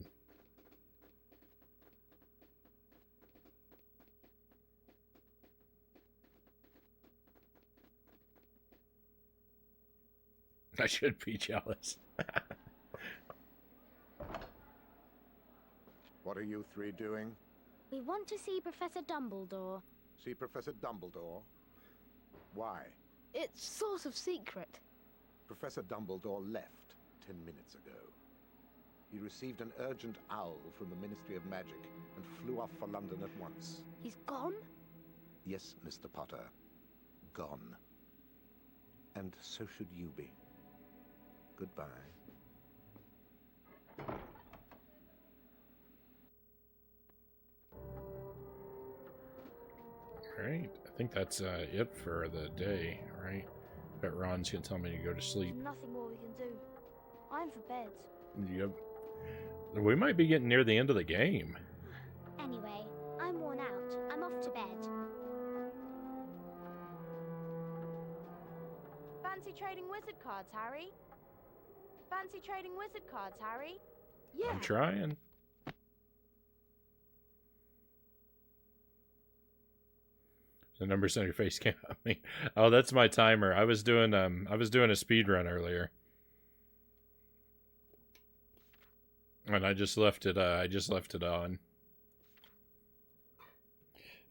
I should be jealous. What are you three doing? We want to see Professor Dumbledore. See Professor Dumbledore? Why? It's sort of secret. Professor Dumbledore left 10 minutes ago. He received an urgent owl from the Ministry of Magic and flew off for London at once. He's gone? Yes, Mr. Potter. Gone. And so should you be. Goodbye. Alright, I think that's it for the day, right? Bet Ron's gonna tell me to go to sleep. There's nothing more we can do. I'm for bed. Yep. We might be getting near the end of the game. Anyway, I'm worn out. I'm off to bed. Fancy trading wizard cards, Harry? Fancy trading wizard cards, Harry? Yeah. I'm trying. The numbers on your face came at me. Oh, that's my timer. I was doing a speed run earlier. And I just left it on.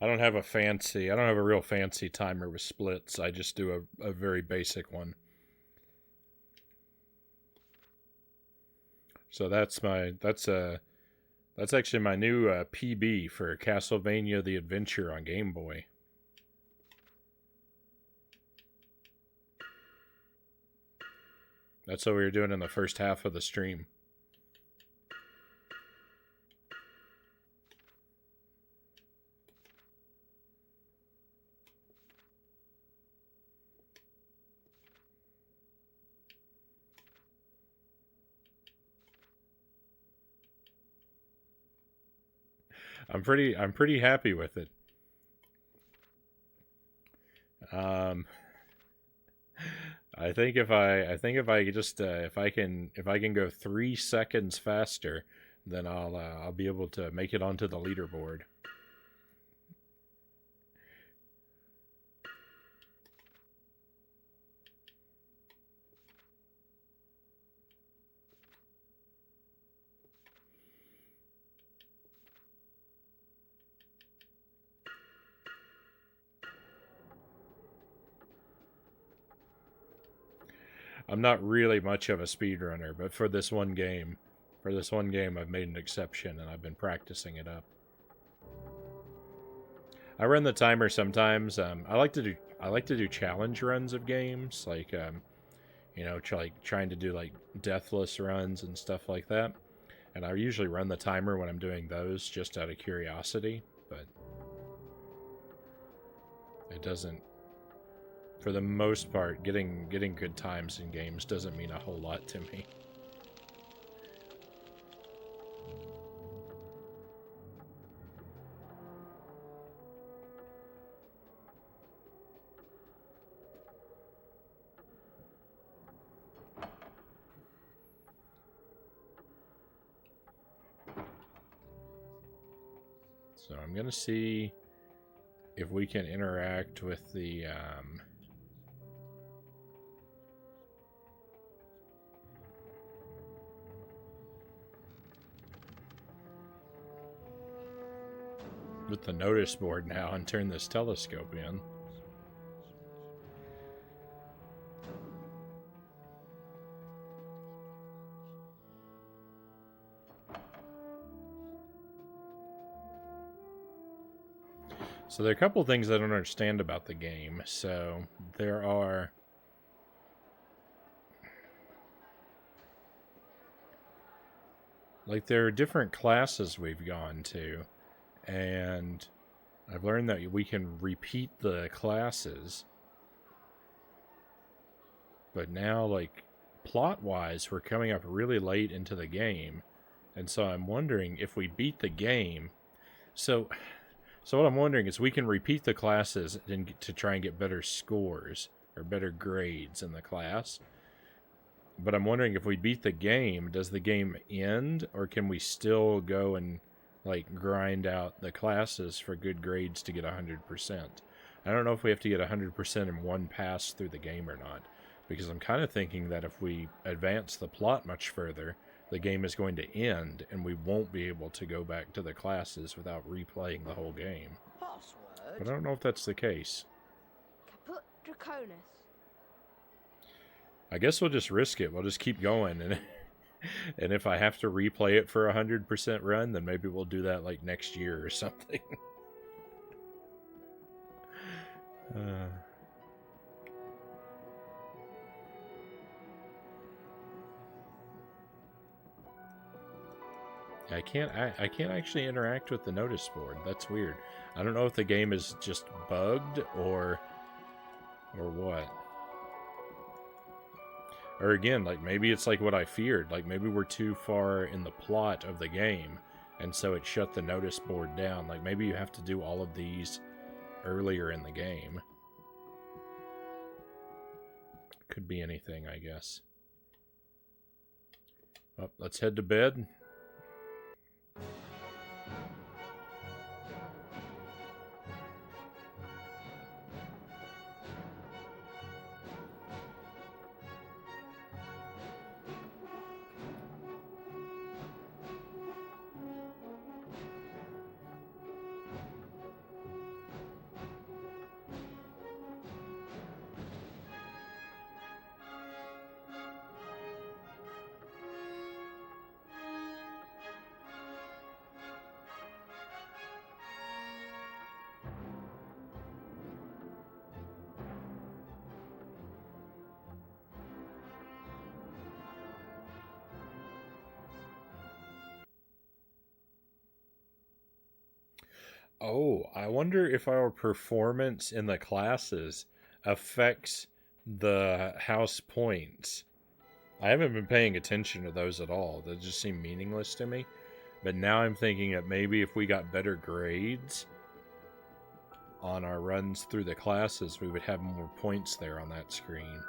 I don't have a real fancy timer with splits. I just do a very basic one. So that's actually my new PB for Castlevania The Adventure on Game Boy. That's what we were doing in the first half of the stream. I'm pretty happy with it. I think if I can go 3 seconds faster, then I'll be able to make it onto the leaderboard. I'm not really much of a speedrunner, but for this one game, I've made an exception and I've been practicing it up. I run the timer sometimes. I like to do challenge runs of games, like trying to do like deathless runs and stuff like that. And I usually run the timer when I'm doing those just out of curiosity, but it doesn't. For the most part, getting good times in games doesn't mean a whole lot to me. So I'm going to see if we can interact with the... with the notice board now and turn this telescope in. So there are a couple things I don't understand about the game. So there are... like, there are different classes we've gone to. And I've learned that we can repeat the classes. But now, like, plot-wise, we're coming up really late into the game. And so I'm wondering if we beat the game... So what I'm wondering is we can repeat the classes to try and get better scores or better grades in the class. But I'm wondering if we beat the game, does the game end, or can we still go and like grind out the classes for good grades to get 100%? I don't know if we have to get 100% in one pass through the game or not, because I'm kind of thinking that if we advance the plot much further, the game is going to end, and we won't be able to go back to the classes without replaying the whole game. Password? But I don't know if that's the case. Caput Draconis. I guess we'll just risk it. We'll just keep going, and if I have to replay it for 100% run, then maybe we'll do that like next year or something. I can't actually interact with the notice board. That's weird. I don't know if the game is just bugged or what. Or again, like maybe it's like what I feared. Like maybe we're too far in the plot of the game, and so it shut the notice board down. Like maybe you have to do all of these earlier in the game. Could be anything, I guess. Well, let's head to bed. Oh, I wonder if our performance in the classes affects the house points. I haven't been paying attention to those at all. They just seem meaningless to me. But now I'm thinking that maybe if we got better grades on our runs through the classes, we would have more points there on that screen.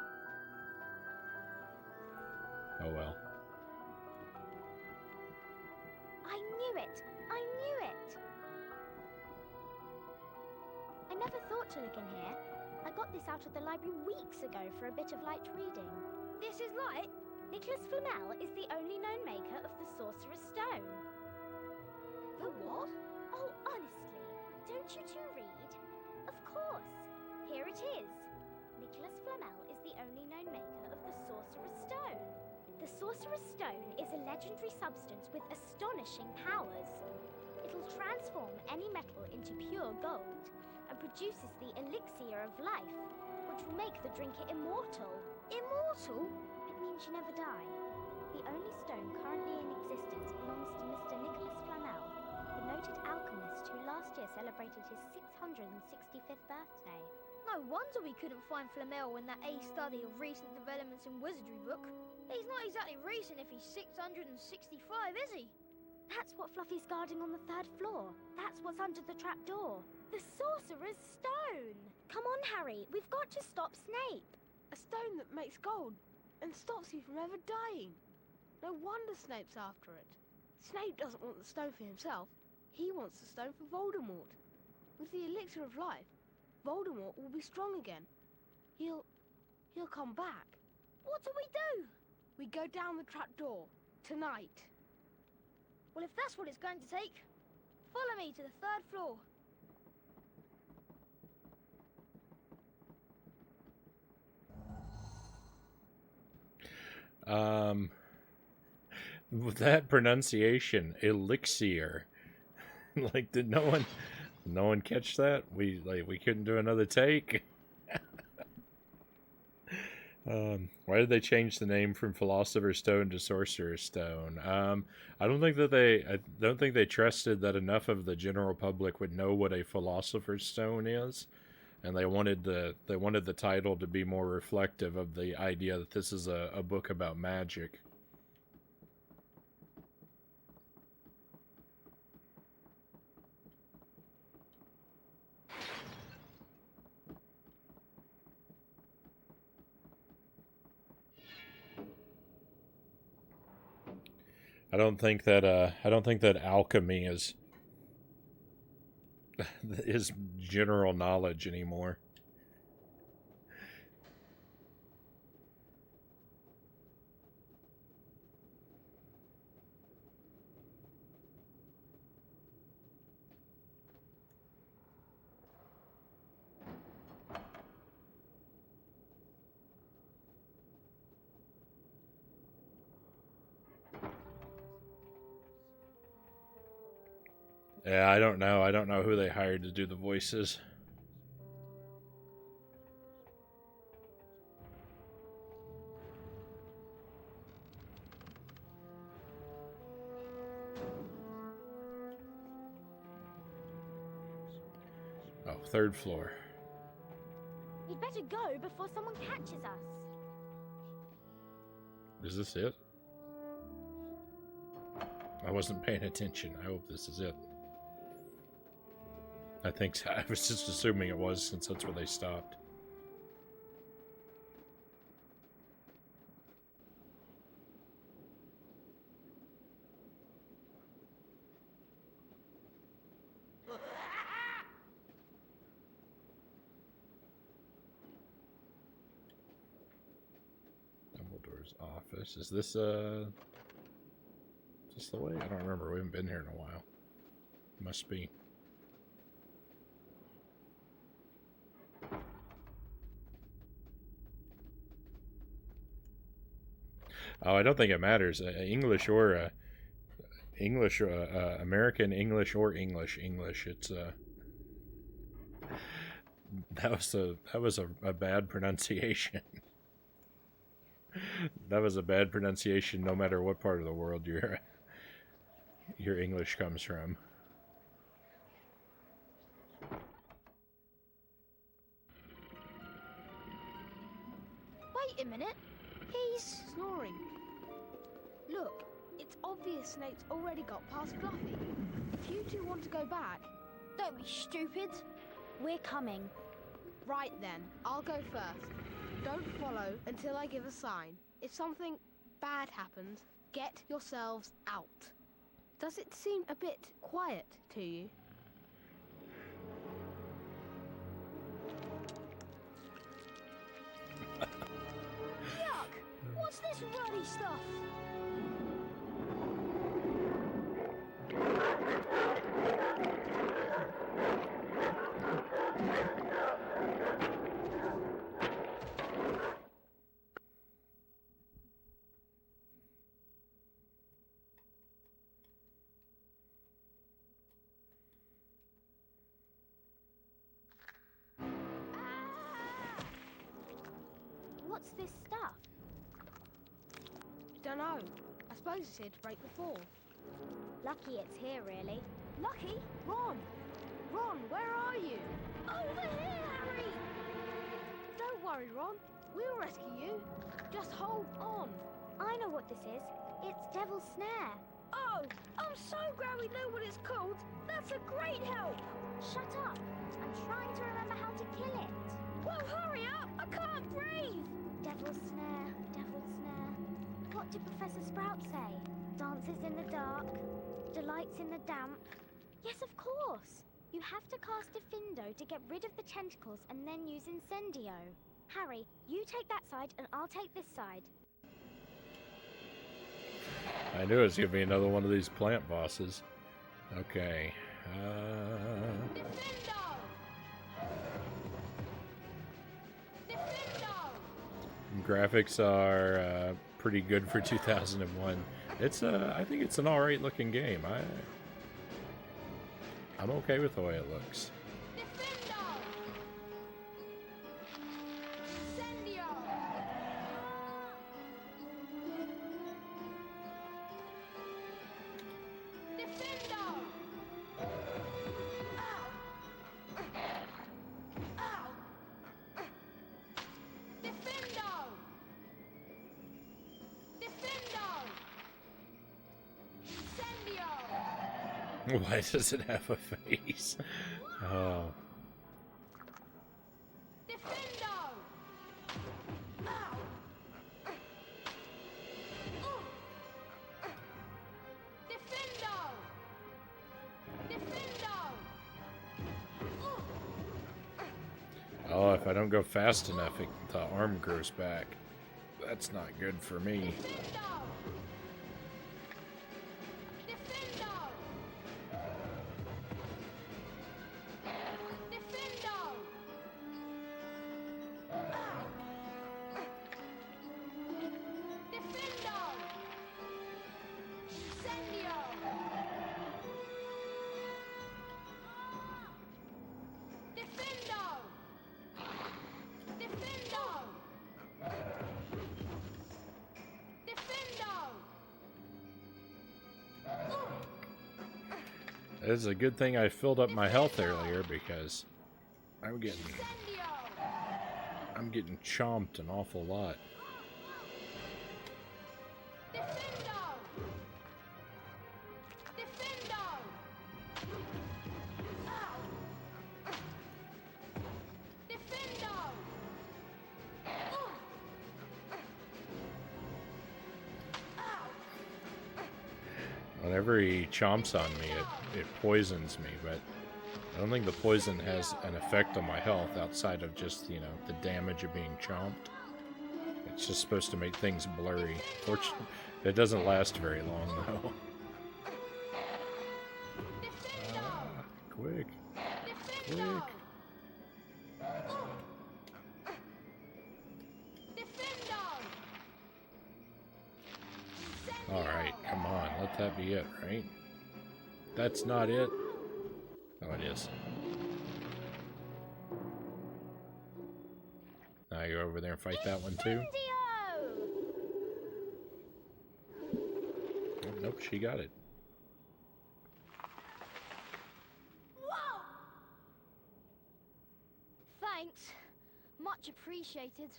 Oh well. I knew it! I knew it! I never thought to look in here. I got this out of the library weeks ago for a bit of light reading. This is light. Nicholas Flamel is the only known maker of the Sorcerer's Stone. The what? Oh, honestly, don't you two read? Of course. Here it is. Nicholas Flamel is the only known maker of the Sorcerer's Stone. The Sorcerer's Stone is a legendary substance with astonishing powers. It'll transform any metal into pure gold and produces the elixir of life, which will make the drinker immortal. Immortal? It means you never die. The only stone currently in existence belongs to Mr. Nicholas Flamel, the noted alchemist who last year celebrated his 665th birthday. No wonder we couldn't find Flamel in that A study of recent developments in wizardry book. He's not exactly recent if he's 665, is he? That's what Fluffy's guarding on the 3rd floor. That's what's under the trapdoor. The Sorcerer's Stone! Come on, Harry, we've got to stop Snape. A stone that makes gold and stops you from ever dying. No wonder Snape's after it. Snape doesn't want the stone for himself. He wants the stone for Voldemort. With the elixir of life, Voldemort will be strong again. He'll come back. What do we do? We go down the trapdoor. Tonight. Well, if that's what it's going to take, follow me to the 3rd floor. With that pronunciation, elixir. Like, did no one catch that? We couldn't do another take. Why did they change the name from Philosopher's Stone to Sorcerer's Stone? I don't think they trusted that enough of the general public would know what a Philosopher's Stone is, and they wanted the title to be more reflective of the idea that this is a book about magic. I don't think that alchemy is general knowledge anymore. Yeah, I don't know. I don't know who they hired to do the voices. Oh, 3rd floor. We'd better go before someone catches us. Is this it? I wasn't paying attention. I hope this is it. I think so. I was just assuming it was, since that's where they stopped. Dumbledore's office. Is this the way? I don't remember. We haven't been here in a while. Must be. Oh, I don't think it matters. English or American English or English. It's that was a bad pronunciation. That was a bad pronunciation, no matter what part of the world your English comes from. Wait a minute. He's snoring. Look, it's obvious Snape's already got past Fluffy. If you two want to go back... Don't be stupid. We're coming. Right then, I'll go first. Don't follow until I give a sign. If something bad happens, get yourselves out. Does it seem a bit quiet to you? Yuck! What's this ruddy stuff? What's this stuff? Dunno. I suppose it's here to break the fall. Lucky it's here, really. Lucky? Ron! Ron, where are you? Over here, Harry! Don't worry, Ron. We'll rescue you. Just hold on. I know what this is. It's Devil's Snare. Oh, I'm so glad we know what it's called. That's a great help. Shut up. I'm trying to remember how to kill it. Well, hurry up. I can't breathe. Devil's Snare, Devil's Snare. What did Professor Sprout say? Dances in the dark, delights in the damp. Yes, of course. You have to cast Diffindo to get rid of the tentacles and then use Incendio. Harry, you take that side and I'll take this side. I knew it was going to be another one of these plant bosses. Okay. Graphics are pretty good for 2001. It's I think it's an alright looking game. I'm okay with the way it looks. Why does it have a face? Oh. Oh, if I don't go fast enough, the arm grows back. That's not good for me. It's a good thing I filled up my health earlier because I'm getting chomped an awful lot. Whenever he chomps on me, it poisons me, but I don't think the poison has an effect on my health outside of just, you know, the damage of being chomped. It's just supposed to make things blurry. Fortunately, it doesn't last very long, though. Quick. Quick. Alright, come on. Let that be it, right? That's not it. Oh, it is. Now you go over there and fight that one too. Oh, nope, she got it. Thanks. Much appreciated.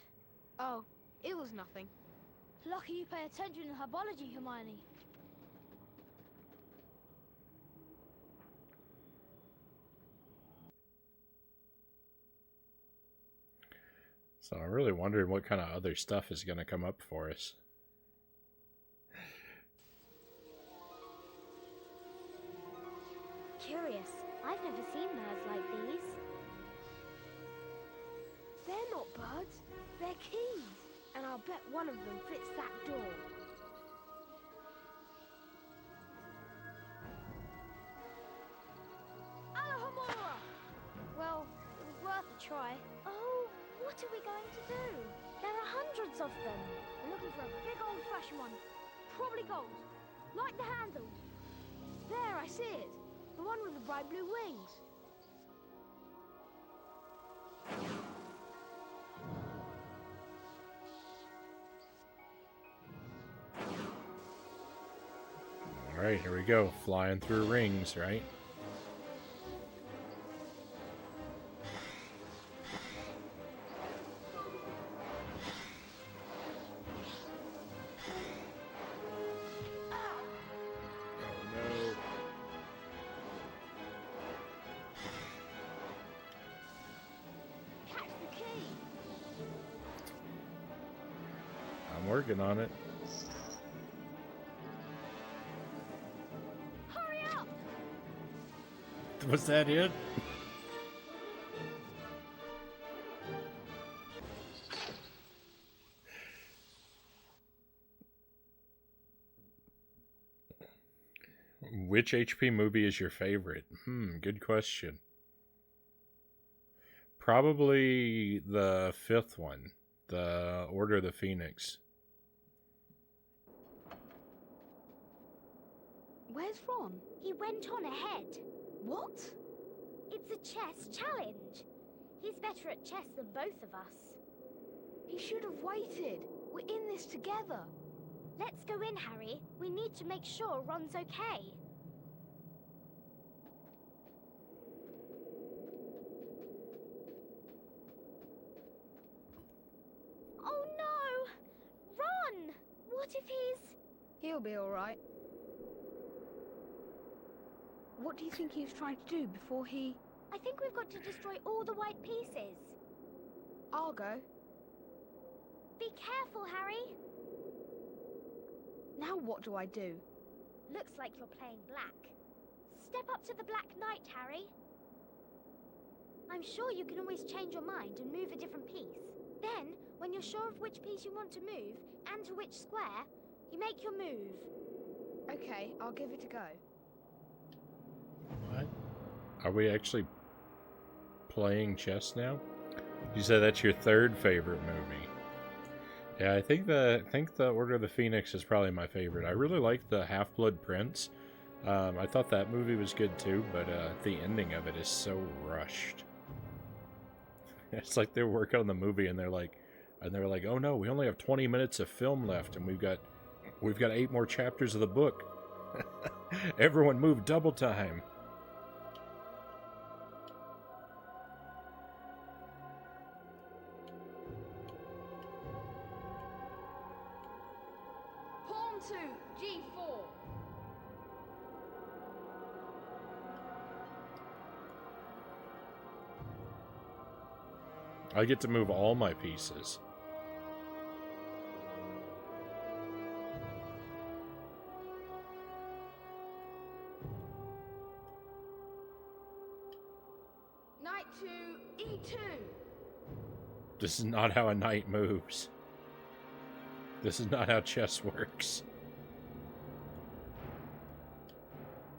Oh, it was nothing. Lucky you pay attention in herbology, Hermione. So I'm really wondering what kind of other stuff is going to come up for us. Curious. I've never seen birds like these. They're not birds, they're keys. And I'll bet one of them fits that door. Alohomora! Well, it was worth a try. Oh, what are we going to do? There are hundreds of them. We're looking for a big old-fashioned one. Probably gold. Like the handle. There, I see it. The one with the bright blue wings. Alright, here we go. Flying through rings, right? I'm working on it. Hurry up! Was that it? Which HP movie is your favorite? Good question. Probably the fifth one, the Order of the Phoenix. Where's Ron? He went on ahead. What? It's a chess challenge. He's better at chess than both of us. He should have waited. We're in this together. Let's go in, Harry. We need to make sure Ron's okay. Oh no! Ron! What if he's... He'll be alright. What do you think he was trying to do before he... I think we've got to destroy all the white pieces. I'll go. Be careful, Harry. Now what do I do? Looks like you're playing black. Step up to the Black Knight, Harry. I'm sure you can always change your mind and move a different piece. Then, when you're sure of which piece you want to move, and to which square, you make your move. Okay, I'll give it a go. What? Are we actually playing chess now? You said that's your third favorite movie. Yeah, I think the Order of the Phoenix is probably my favorite. I really like the Half-Blood Prince. I thought that movie was good too, but the ending of it is so rushed. It's like they're working on the movie and they're like, oh no, we only have 20 minutes of film left, and we've got 8 more chapters of the book. Everyone move double time. Pawn to G4. I get to move all my pieces. Knight to E2. This is not how a knight moves. This is not how chess works.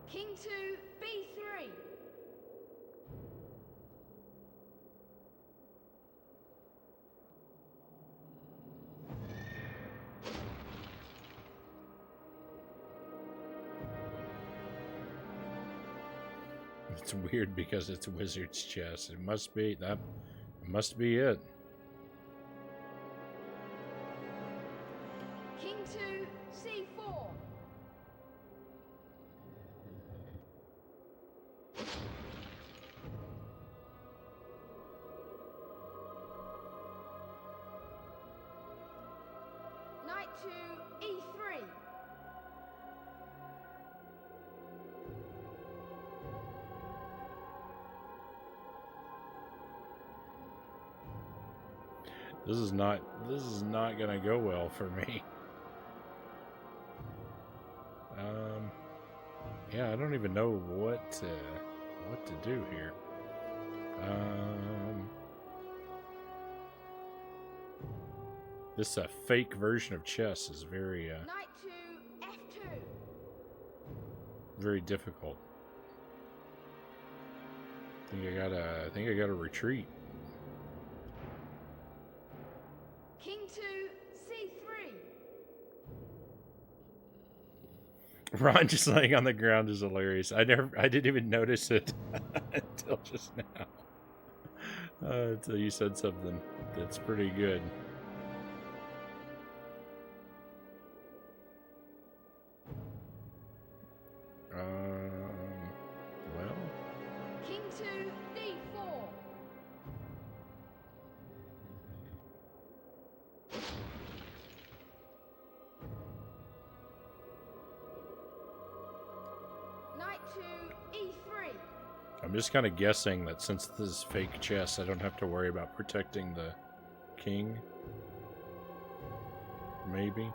King to B3. It's weird because it's wizard's chess. It must be that. It must be it. King to C4. Knight to E3. This is not gonna go well for me. Yeah, I don't even know what to do here. This fake version of chess is very Knight to F2. very difficult. I think I gotta retreat. King to C3. Ron just laying on the ground is hilarious. I didn't even notice it until just now. Until you said something that's pretty good. Well. King to D4. Knight to E3. I'm just kind of guessing that since this is fake chess, I don't have to worry about protecting the king. Maybe.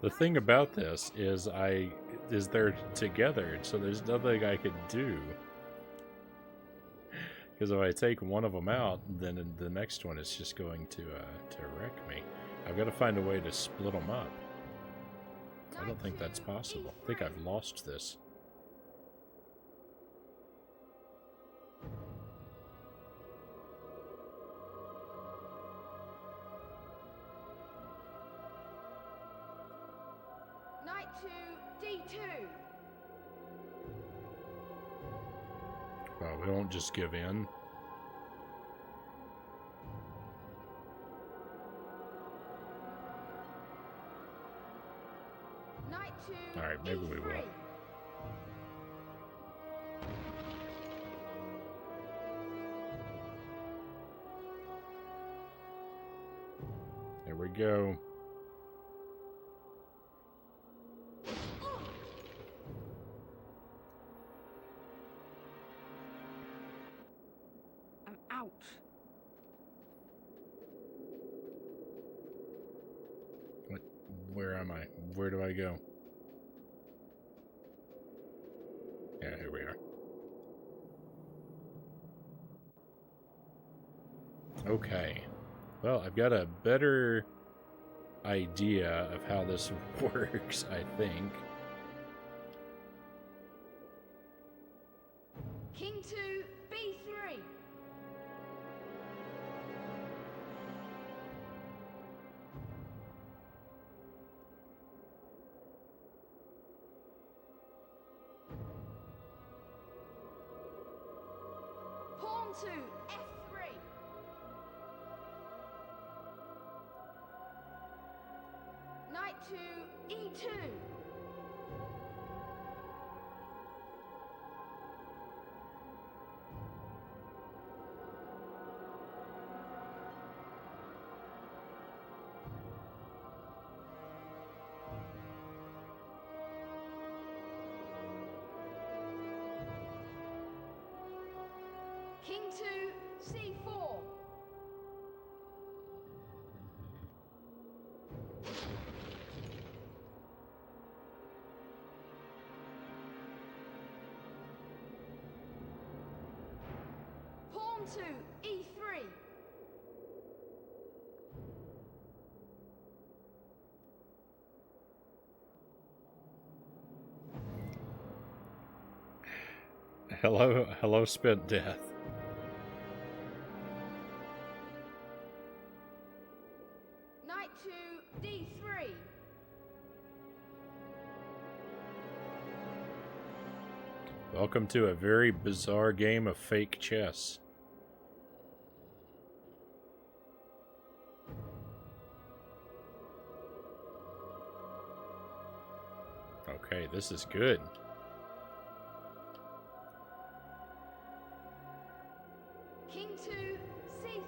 The thing about this is they're together, so there's nothing I can do. Because if I take one of them out, then the next one is just going to wreck me. I've got to find a way to split them up. I don't think that's possible. I think I've lost this. Knight to D2. Well, we won't just give in. Knight to Alright, maybe we will. There we go. I'm out. Where am I? Where do I go? Yeah, here we are. Okay. Well, I've got a better idea of how this works, I think. King to B3. Pawn to F3. Knight to E2. King to C4. Pawn to E3. Hello, spent death. Knight to D3. Welcome to a very bizarre game of fake chess. Okay, this is good. King to C3.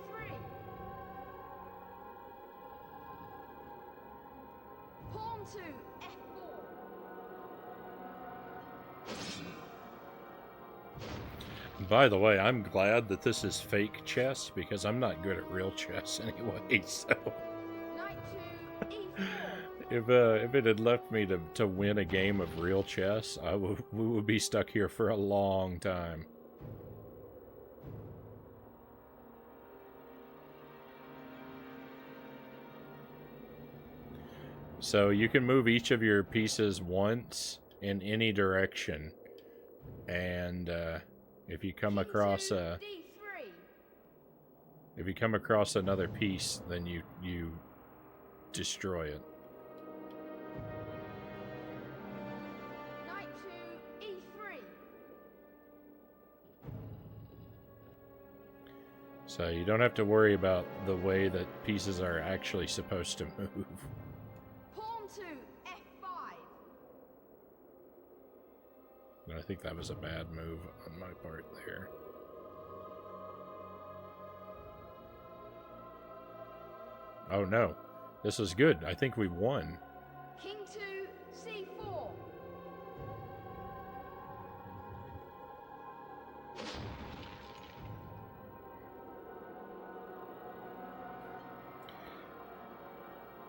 Pawn to F4. By the way, I'm glad that this is fake chess because I'm not good at real chess anyway, so... Knight to E4. If it had left me to win a game of real chess, we would be stuck here for a long time. So you can move each of your pieces once in any direction, and if you come across another piece, then you destroy it. Knight to E3. So you don't have to worry about the way that pieces are actually supposed to move. Pawn to F5. I think that was a bad move on my part there. Oh no, this is good. I think we won. King to C4.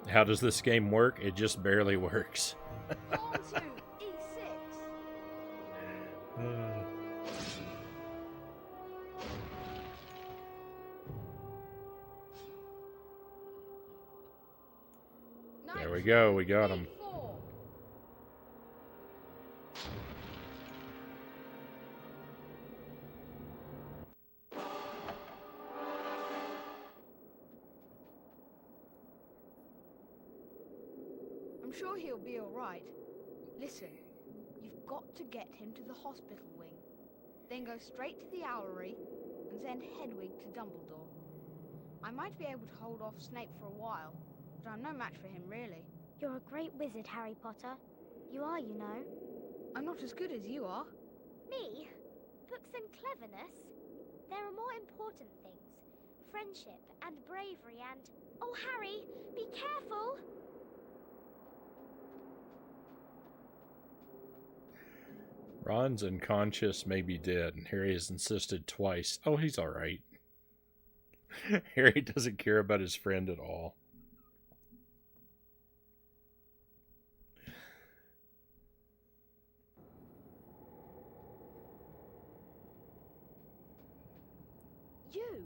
How does this game work? It just barely works. Pawn to e6. There we go. We got him. I'm sure he'll be all right. Listen, you've got to get him to the hospital wing. Then go straight to the owlery and send Hedwig to Dumbledore. I might be able to hold off Snape for a while, but I'm no match for him, really. You're a great wizard, Harry Potter. You are, you know. I'm not as good as you are. Me? Books and cleverness? There are more important things. Friendship and bravery and... Oh, Harry, be careful! Ron's unconscious, maybe dead, and Harry has insisted twice. Oh, he's alright. Harry doesn't care about his friend at all. You!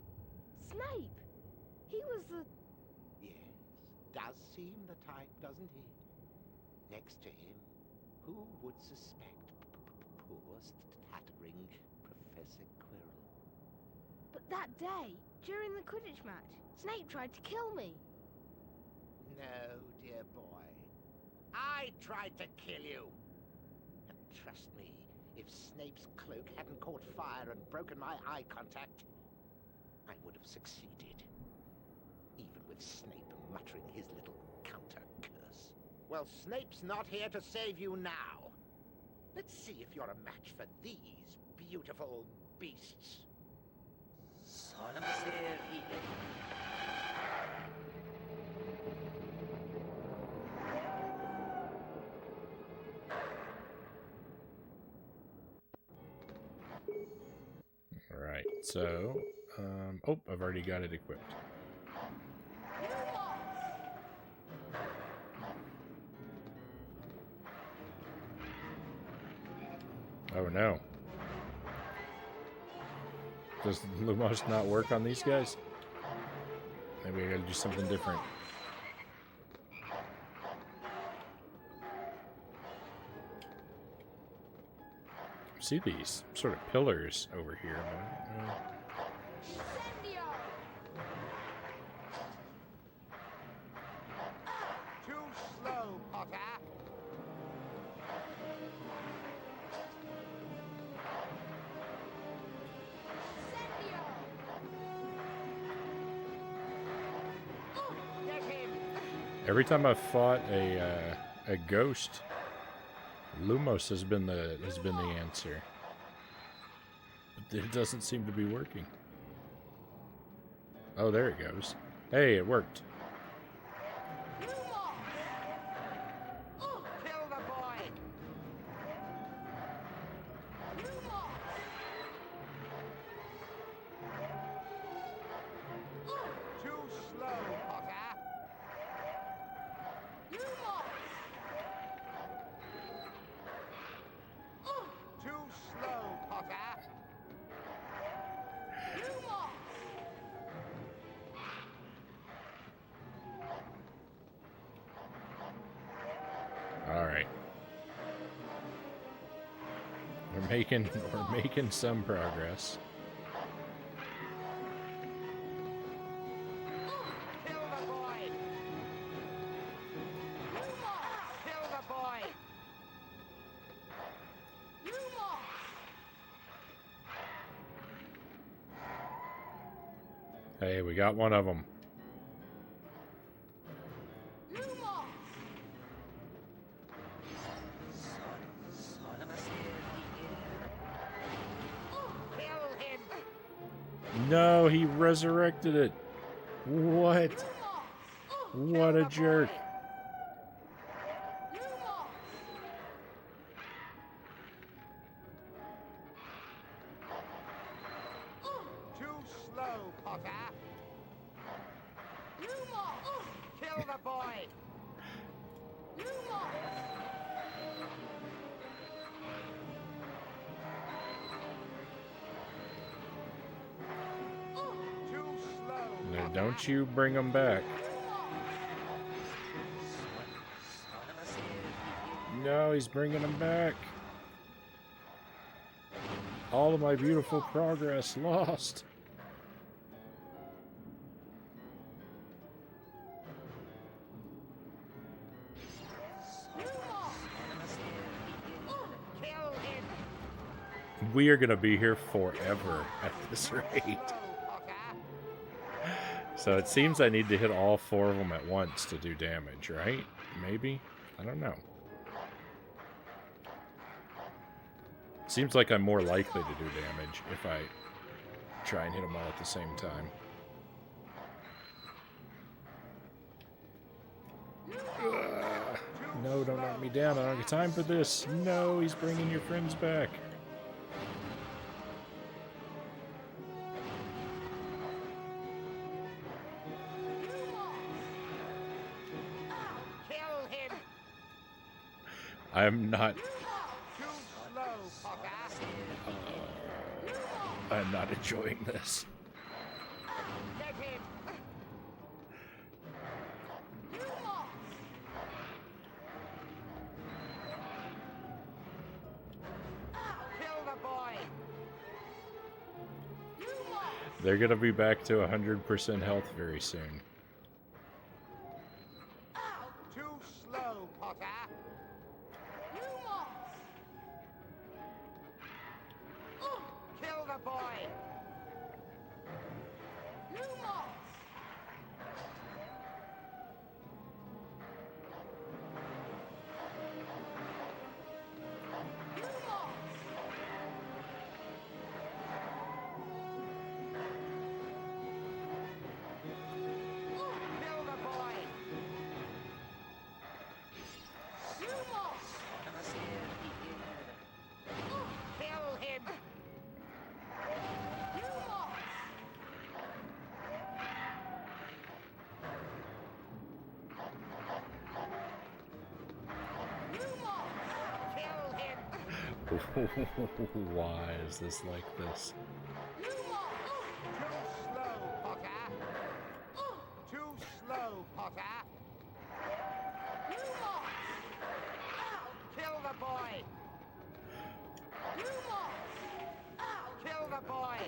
Snape! He was the... Yes, does seem the type, doesn't he? Next to him, who would suspect poor stuttering Professor Quirrell? But that day, during the Quidditch match, Snape tried to kill me. No, dear boy. I tried to kill you. And trust me, if Snape's cloak hadn't caught fire and broken my eye contact, I would have succeeded. Even with Snape muttering his little counter-curse. Well, Snape's not here to save you now. Let's see if you're a match for these beautiful beasts. Alright, so... oh, I've already got it equipped. Oh no. Does Lumos not work on these guys? Maybe I gotta do something different. See these sort of pillars over here, but, Too slow, Potter. Get him. every time I've fought a ghost, Lumos has been the answer. But it doesn't seem to be working. Oh, there it goes. Hey, it worked. Kill the boy. Too slow, Potter. Too slow, Potter. All right. We're making some progress. Kill the boy. Kill the boy. Hey, we got one of them. Kill him. No, he resurrected it. What? What a jerk. Too slow, Potter. Kill Kill the boy! Too slow. Now, don't you bring him back. No, he's bringing him back. All of my beautiful progress lost. We are going to be here forever at this rate. So it seems I need to hit all 4 of them at once to do damage, right? Maybe? I don't know. Seems like I'm more likely to do damage if I try and hit them all at the same time. No, don't knock me down. I don't have time for this. No, he's bringing your friends back. I'm not... I'm not enjoying this. They're gonna be back to 100% health very soon. Too slow, Potter. Kill the boy. Why is this like this? Too slow, Potter. Too slow, Potter. Kill the boy. Kill the boy.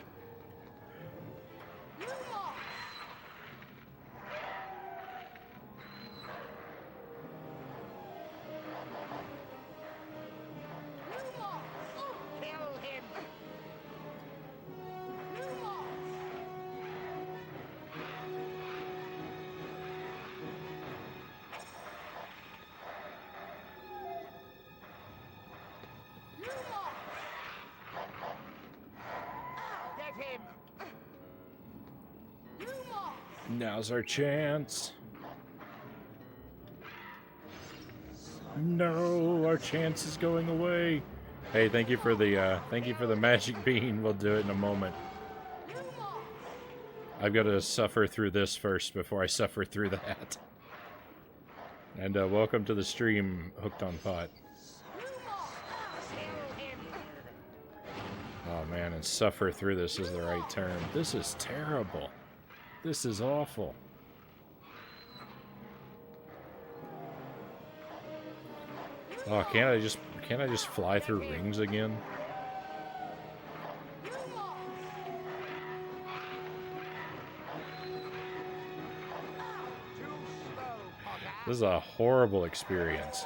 Now's our chance. No, our chance is going away. Hey, thank you for the magic bean. We'll do it in a moment. I've got to suffer through this first before I suffer through that. And welcome to the stream, Hooked on Pot. Oh man, and suffer through this is the right term. This is terrible. This is awful. Oh, can't I just fly through rings again? This is a horrible experience.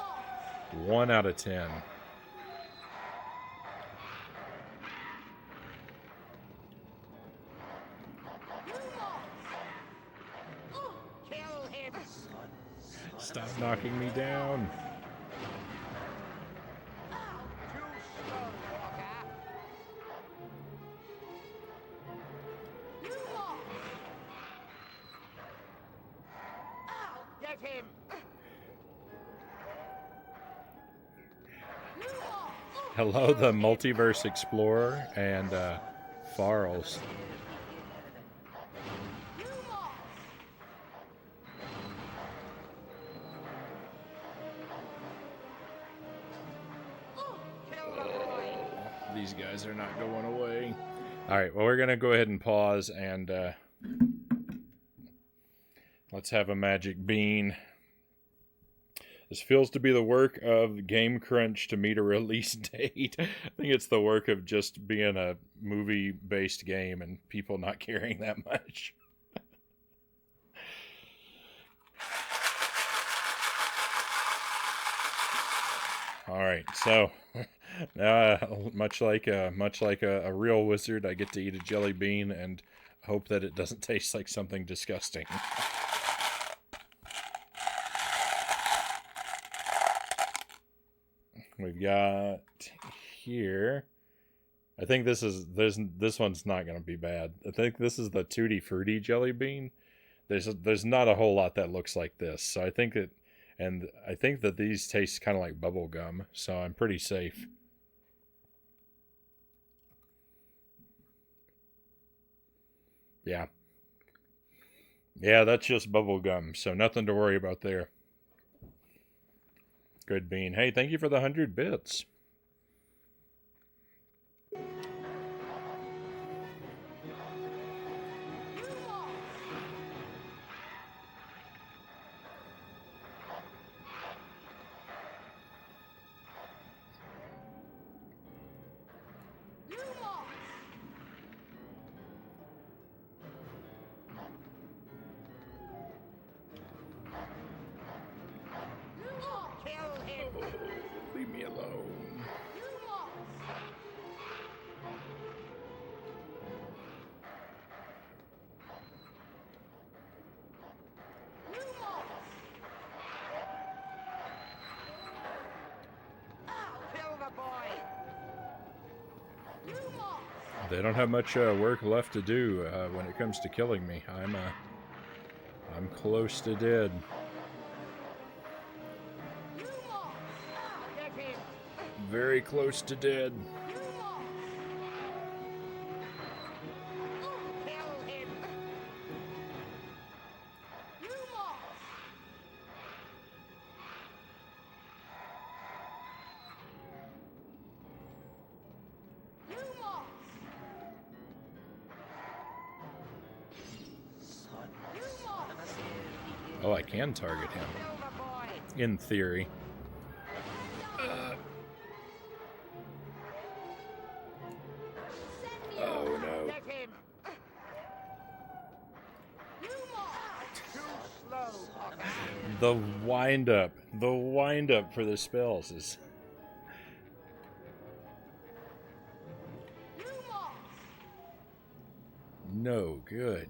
1 out of 10. Stop knocking me down. Get him. Hello, the Multiverse Explorer and Farls. These guys are not going away. Alright, well, we're going to go ahead and pause and let's have a magic bean. This feels to be the work of Game Crunch to meet a release date. I think it's the work of just being a movie-based game and people not caring that much. All right, so much like a real wizard, I get to eat a jelly bean and hope that it doesn't taste like something disgusting. We've got here. I think this one's not going to be bad. I think this is the Tutti Frutti jelly bean. There's not a whole lot that looks like this, so I think that these taste kind of like bubble gum, so I'm pretty safe. Yeah. Yeah, that's just bubble gum, so nothing to worry about there. Good bean. Hey, thank you for the 100 bits. Leave me alone. They don't have much work left to do when it comes to killing me. I'm close to dead. Very close to dead. Oh, I can target him. In theory. Oh no. The wind up for the spells is... no good.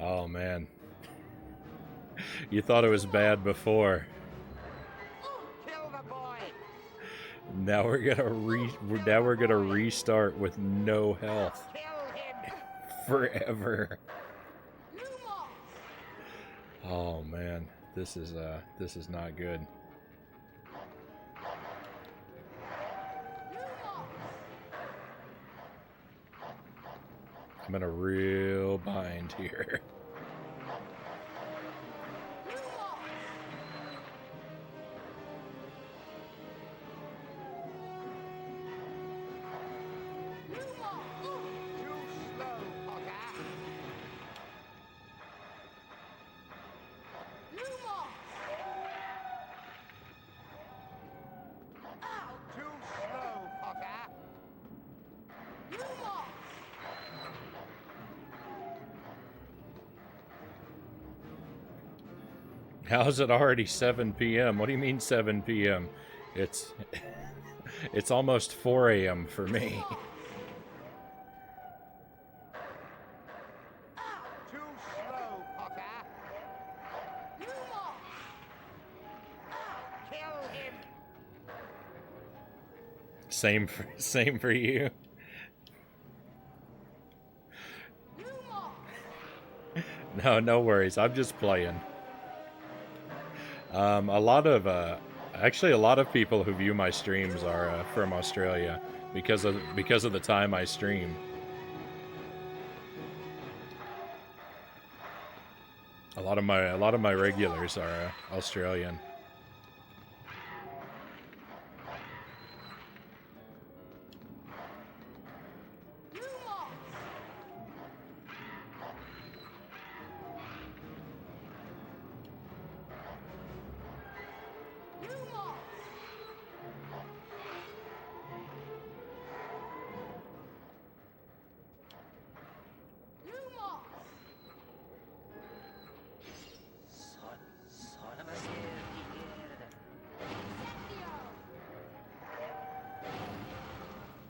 Oh man. You thought it was bad before. Now we're gonna restart with no health. Forever. Oh man, this is not good. I'm in a real bind here. How is it already 7 p.m.? What do you mean 7 p.m.? It's almost 4 a.m. for me. Same for you. No worries. I'm just playing. A lot of actually a lot of people who view my streams are from Australia because of the time I stream. A lot of my regulars are Australian.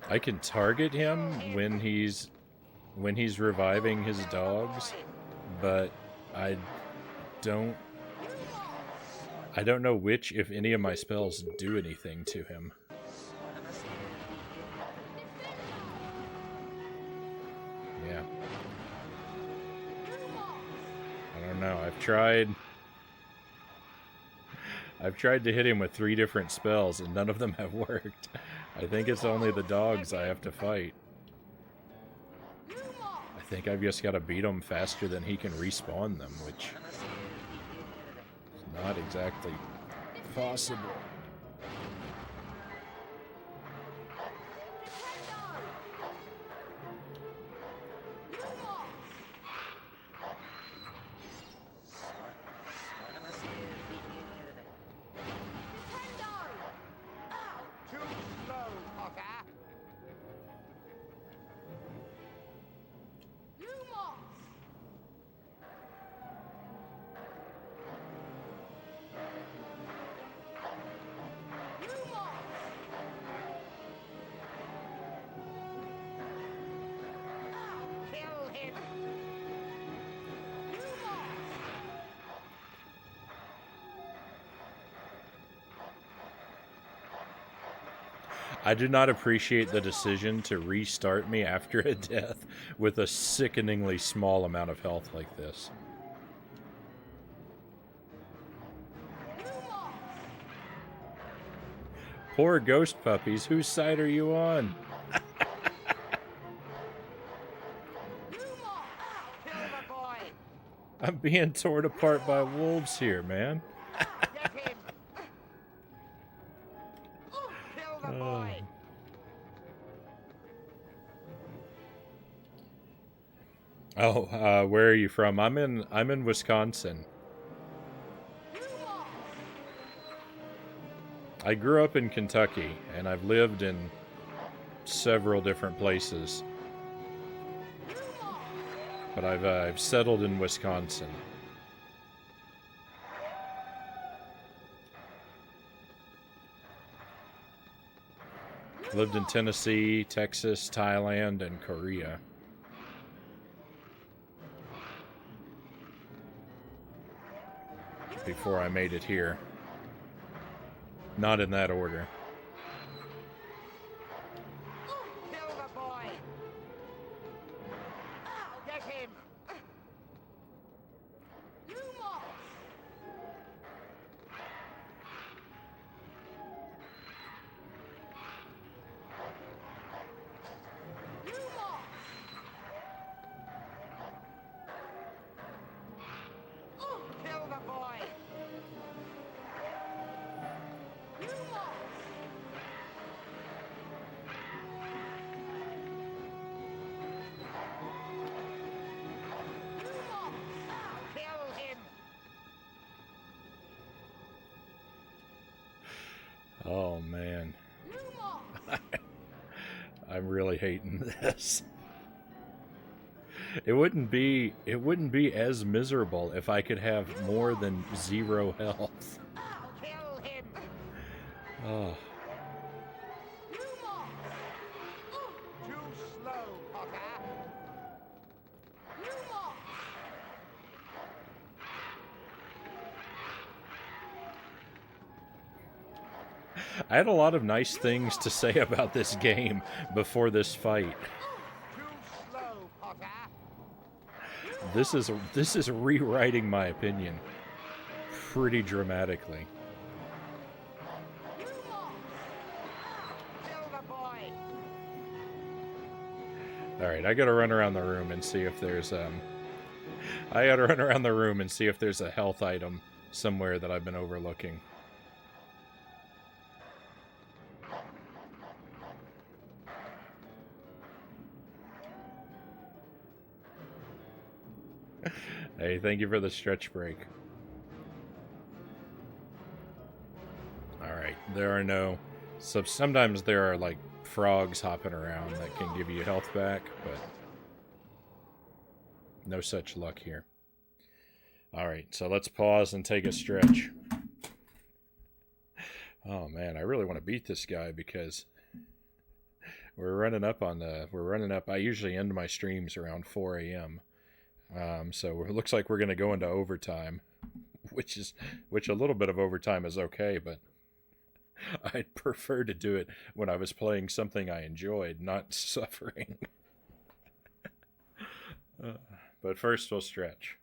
I can target him when he's reviving his dogs, but I don't know which, if any, of my spells do anything to him. Yeah. I don't know. I've tried to hit him with 3 different spells, and none of them have worked. I think it's only the dogs I have to fight. I think I've just got to beat him faster than he can respawn them, which is not exactly possible. I do not appreciate the decision to restart me after a death with a sickeningly small amount of health like this. Poor ghost puppies, whose side are you on? I'm being torn apart by wolves here, man. Where are you from? I'm in Wisconsin. I grew up in Kentucky, and I've lived in several different places. But I've settled in Wisconsin. Lived in Tennessee, Texas, Thailand, and Korea. Before I made it here. Not in that order. Kill the boy! Get him! Kill the boy! Kill him! Oh man. I'm really hating this. It wouldn't be as miserable if I could have more than 0 health. Kill him! Oh. Too slow, Potter. I had a lot of nice things to say about this game before this fight. This is rewriting my opinion pretty dramatically. Alright, I gotta run around the room and see if there's a health item somewhere that I've been overlooking. Hey, thank you for the stretch break. Alright, there are no... So sometimes there are, like, frogs hopping around that can give you health back, but... no such luck here. Alright, so let's pause and take a stretch. Oh man, I really want to beat this guy because... we're running up. I usually end my streams around 4 a.m. So it looks like we're going to go into overtime, which a little bit of overtime is okay, but I'd prefer to do it when I was playing something I enjoyed, not suffering. But first we'll stretch.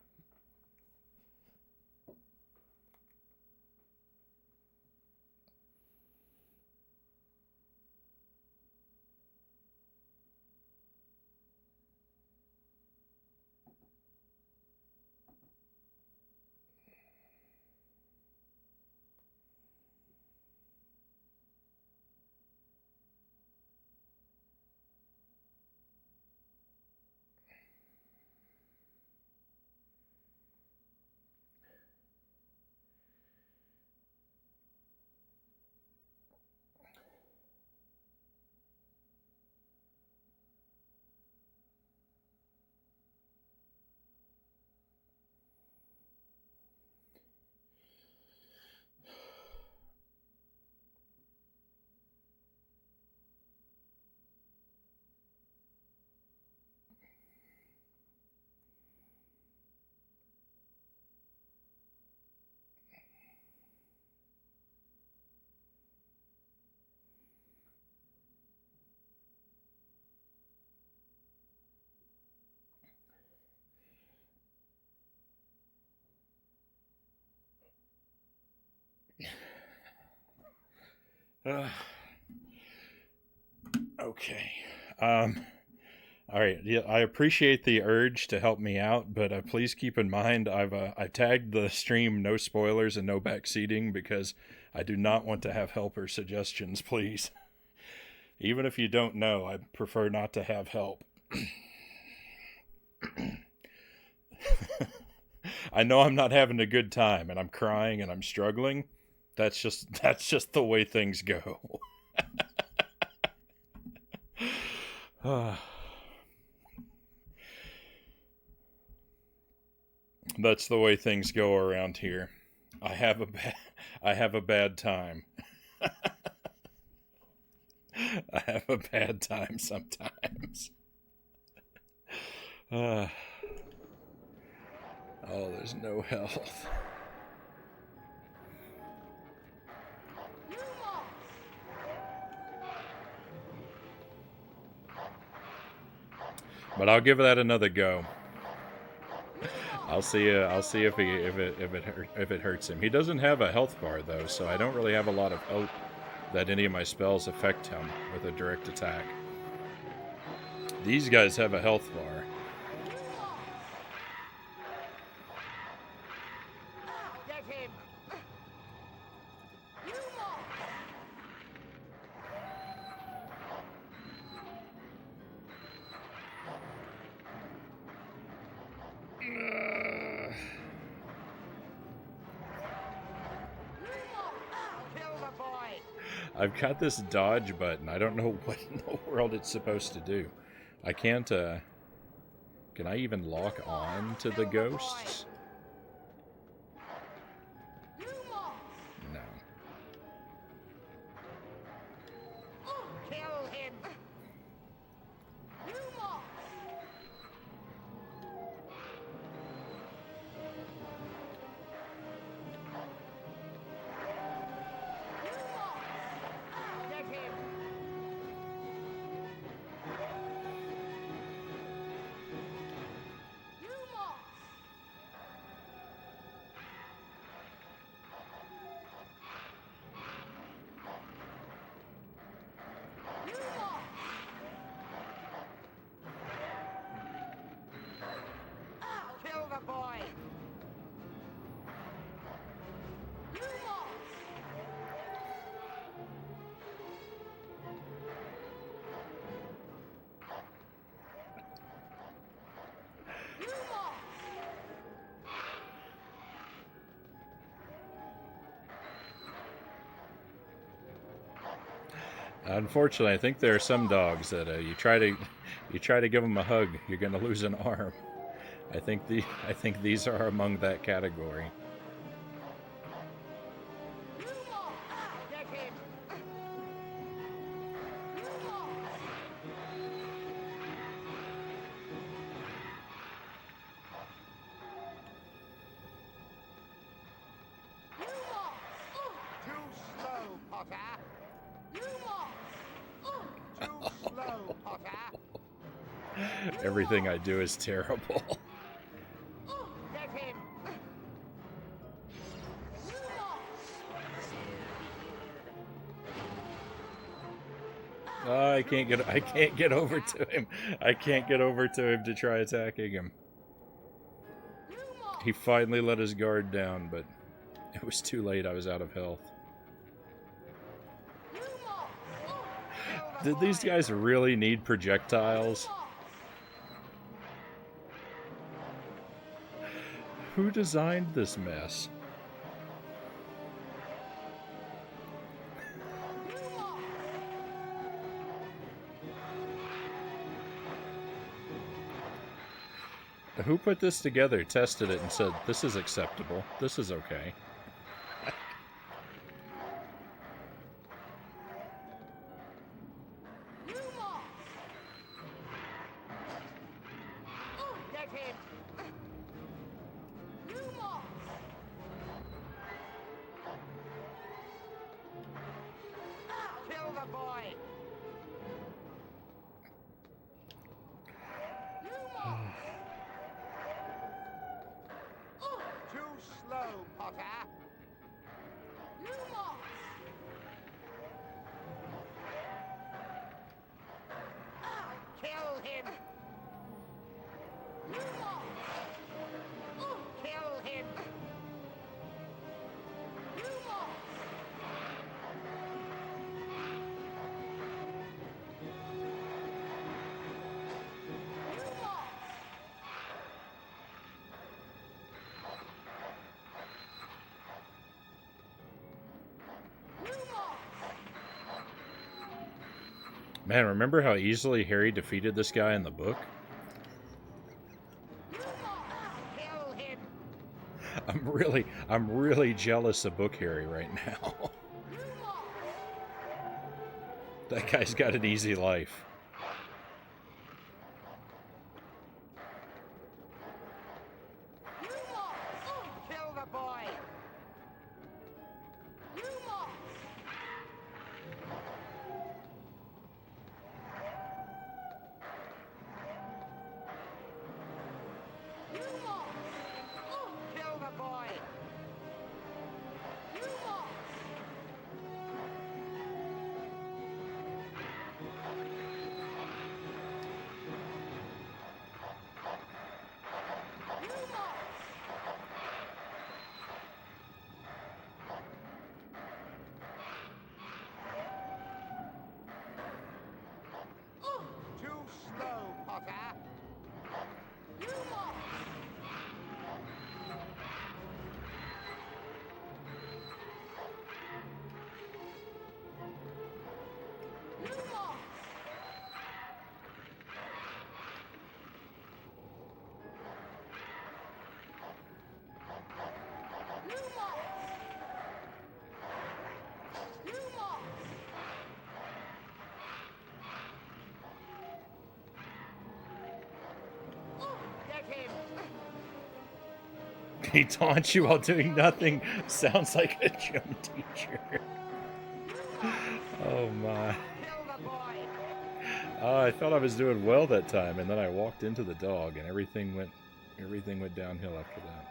Okay. All right. Yeah, I appreciate the urge to help me out, but please keep in mind I've tagged the stream no spoilers and no backseating because I do not want to have help or suggestions, please. Even if you don't know, I prefer not to have help. I know I'm not having a good time and I'm crying and I'm struggling. That's just the way things go. That's the way things go around here. I have a bad time. I have a bad time sometimes. Oh, there's no health. But I'll give that another go. I'll see if it hurts him. He doesn't have a health bar though, so I don't really have a lot of hope that any of my spells affect him with a direct attack. These guys have a health bar. Get him! I've got this dodge button. I don't know what in the world it's supposed to do. I can't, can I even lock on to the ghosts? No. Kill him! Unfortunately, I think there are some dogs that you try to give them a hug, you're gonna lose an arm. I think these are among that category. Everything I do is terrible. Oh, I can't get over to him. I can't get over to him to try attacking him. He finally let his guard down, but it was too late. I was out of health. Did these guys really need projectiles? Who designed this mess? Who put this together, tested it, and said, this is acceptable, this is okay? Man, remember how easily Harry defeated this guy in the book? I'm really jealous of Book Harry right now. That guy's got an easy life. He taunts you while doing nothing. Sounds like a gym teacher. Oh my. I thought I was doing well that time, and then I walked into the dog, and everything went downhill after that.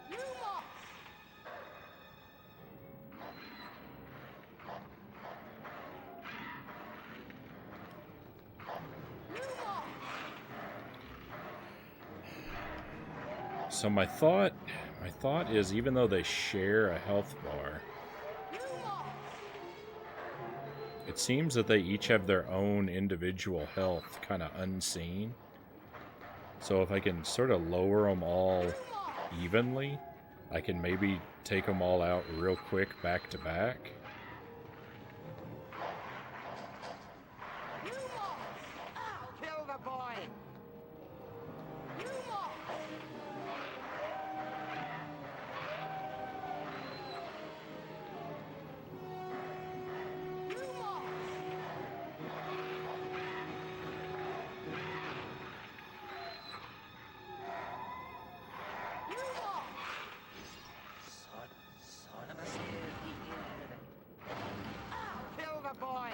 So my thought is, even though they share a health bar, it seems that they each have their own individual health, kind of unseen. So if I can sort of lower them all evenly, I can maybe take them all out real quick back to back. boy! Son of a snare. Kill the boy!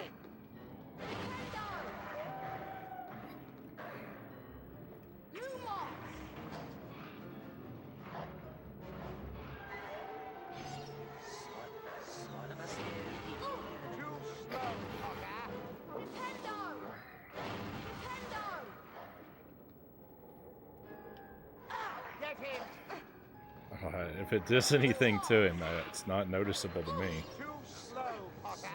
Son of a snare. Too slow, Potter! Nintendo! Nintendo! Get him! If it does anything to him, it's not noticeable to me. Too slow, Potter!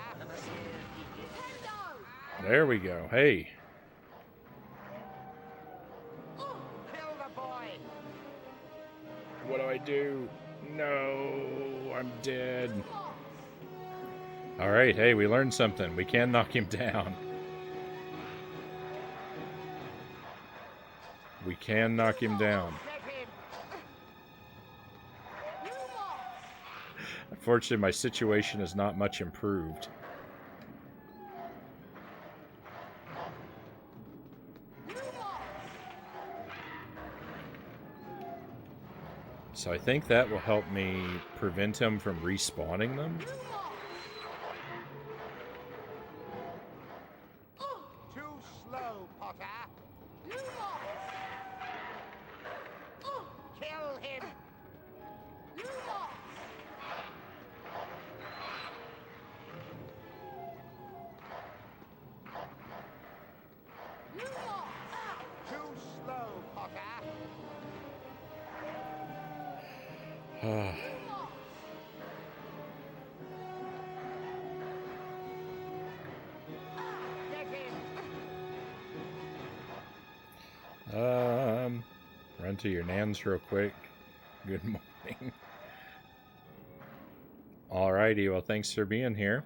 There we go. Hey. Kill the boy! What do I do? No, I'm dead. All right, hey, we learned something. We can knock him down. We can knock him down. Unfortunately, my situation is not much improved. So I think that will help me prevent him from respawning them. Too slow, Potter! Kill him! Too slow, Potter! Get him! Run to your nans real quick. Good morning. Alrighty, well, thanks for being here.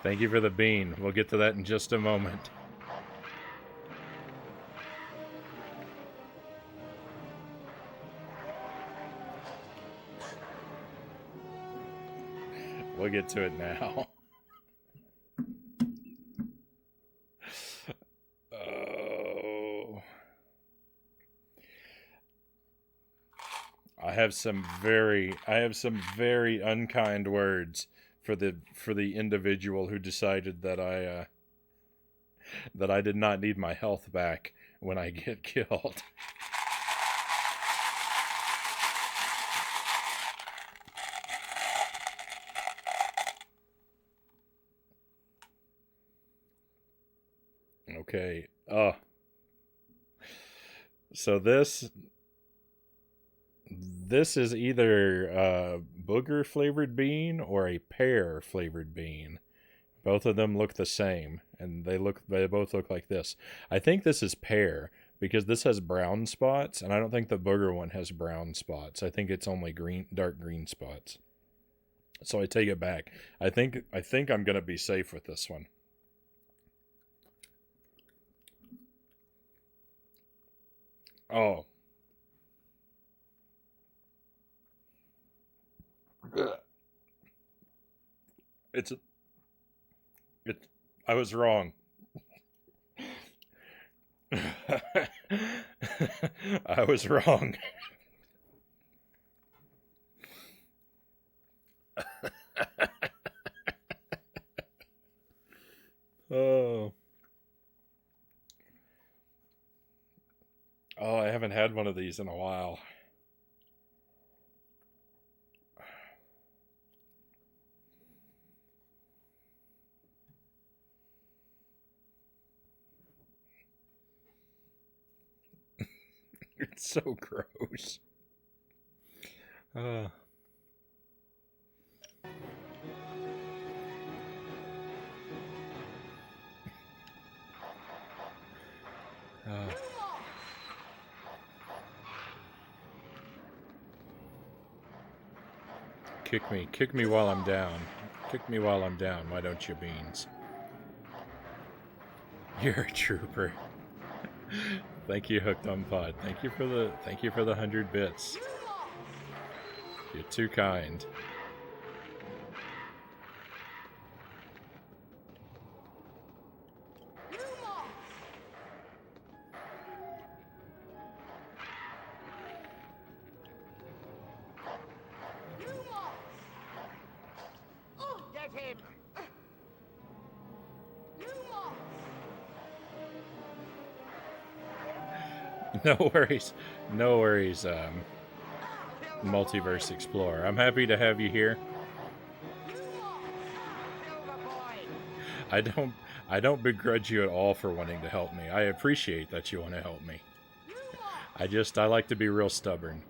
Thank you for the bean. We'll get to that in just a moment. We'll get to it now. Oh. I have some very unkind words for the individual who decided that I did not need my health back when I get killed. Okay. So this is either a booger flavored bean or a pear flavored bean. Both of them look the same, and they both look like this. I think this is pear because this has brown spots, and I don't think the booger one has brown spots. I think it's only dark green spots. So I take it back. I think I'm gonna be safe with this one. Oh. I was wrong. I was wrong. Oh. Oh, I haven't had one of these in a while. So gross. Kick me while I'm down. Kick me while I'm down, why don't you, Beans? You're a trooper. Thank you, Hooked on Pod. Thank you for the 100 bits. You're too kind. Get him! No worries. No worries, Multiverse Explorer. I'm happy to have you here. I don't begrudge you at all for wanting to help me. I appreciate that you want to help me. I like to be real stubborn.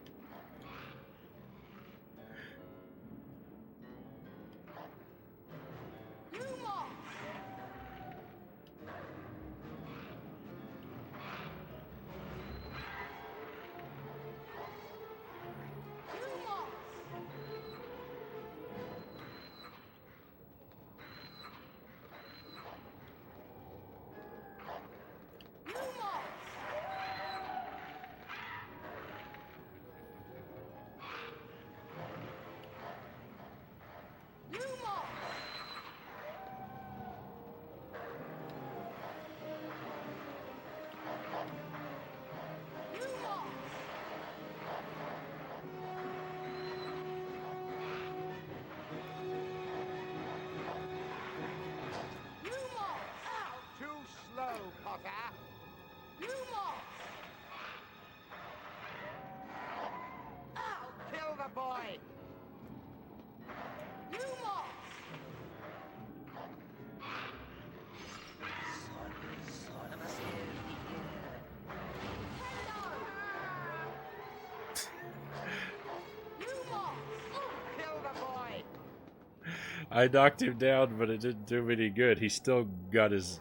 I knocked him down, but it didn't do me any good. He still got his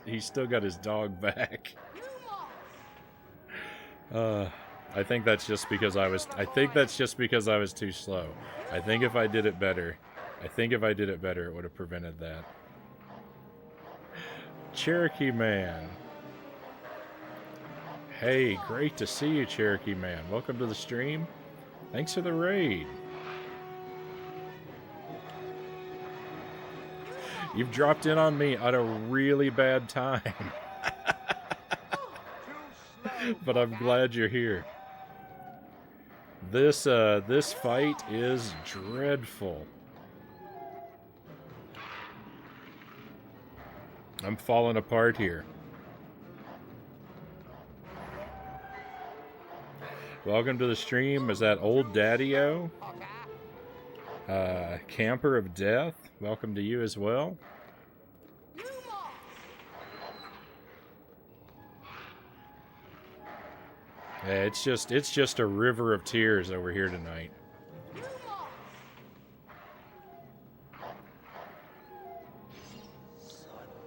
dog back. I think that's just because I was too slow. I think if I did it better, it would have prevented that. Cherokee Man. Hey, great to see you, Cherokee Man. Welcome to the stream. Thanks for the raid. You've dropped in on me at a really bad time. But I'm glad you're here. This fight is dreadful. I'm falling apart here. Welcome to the stream. Is that Old Daddy-O? Camper of Death. Welcome to you as well. Yeah, it's just a river of tears over here tonight.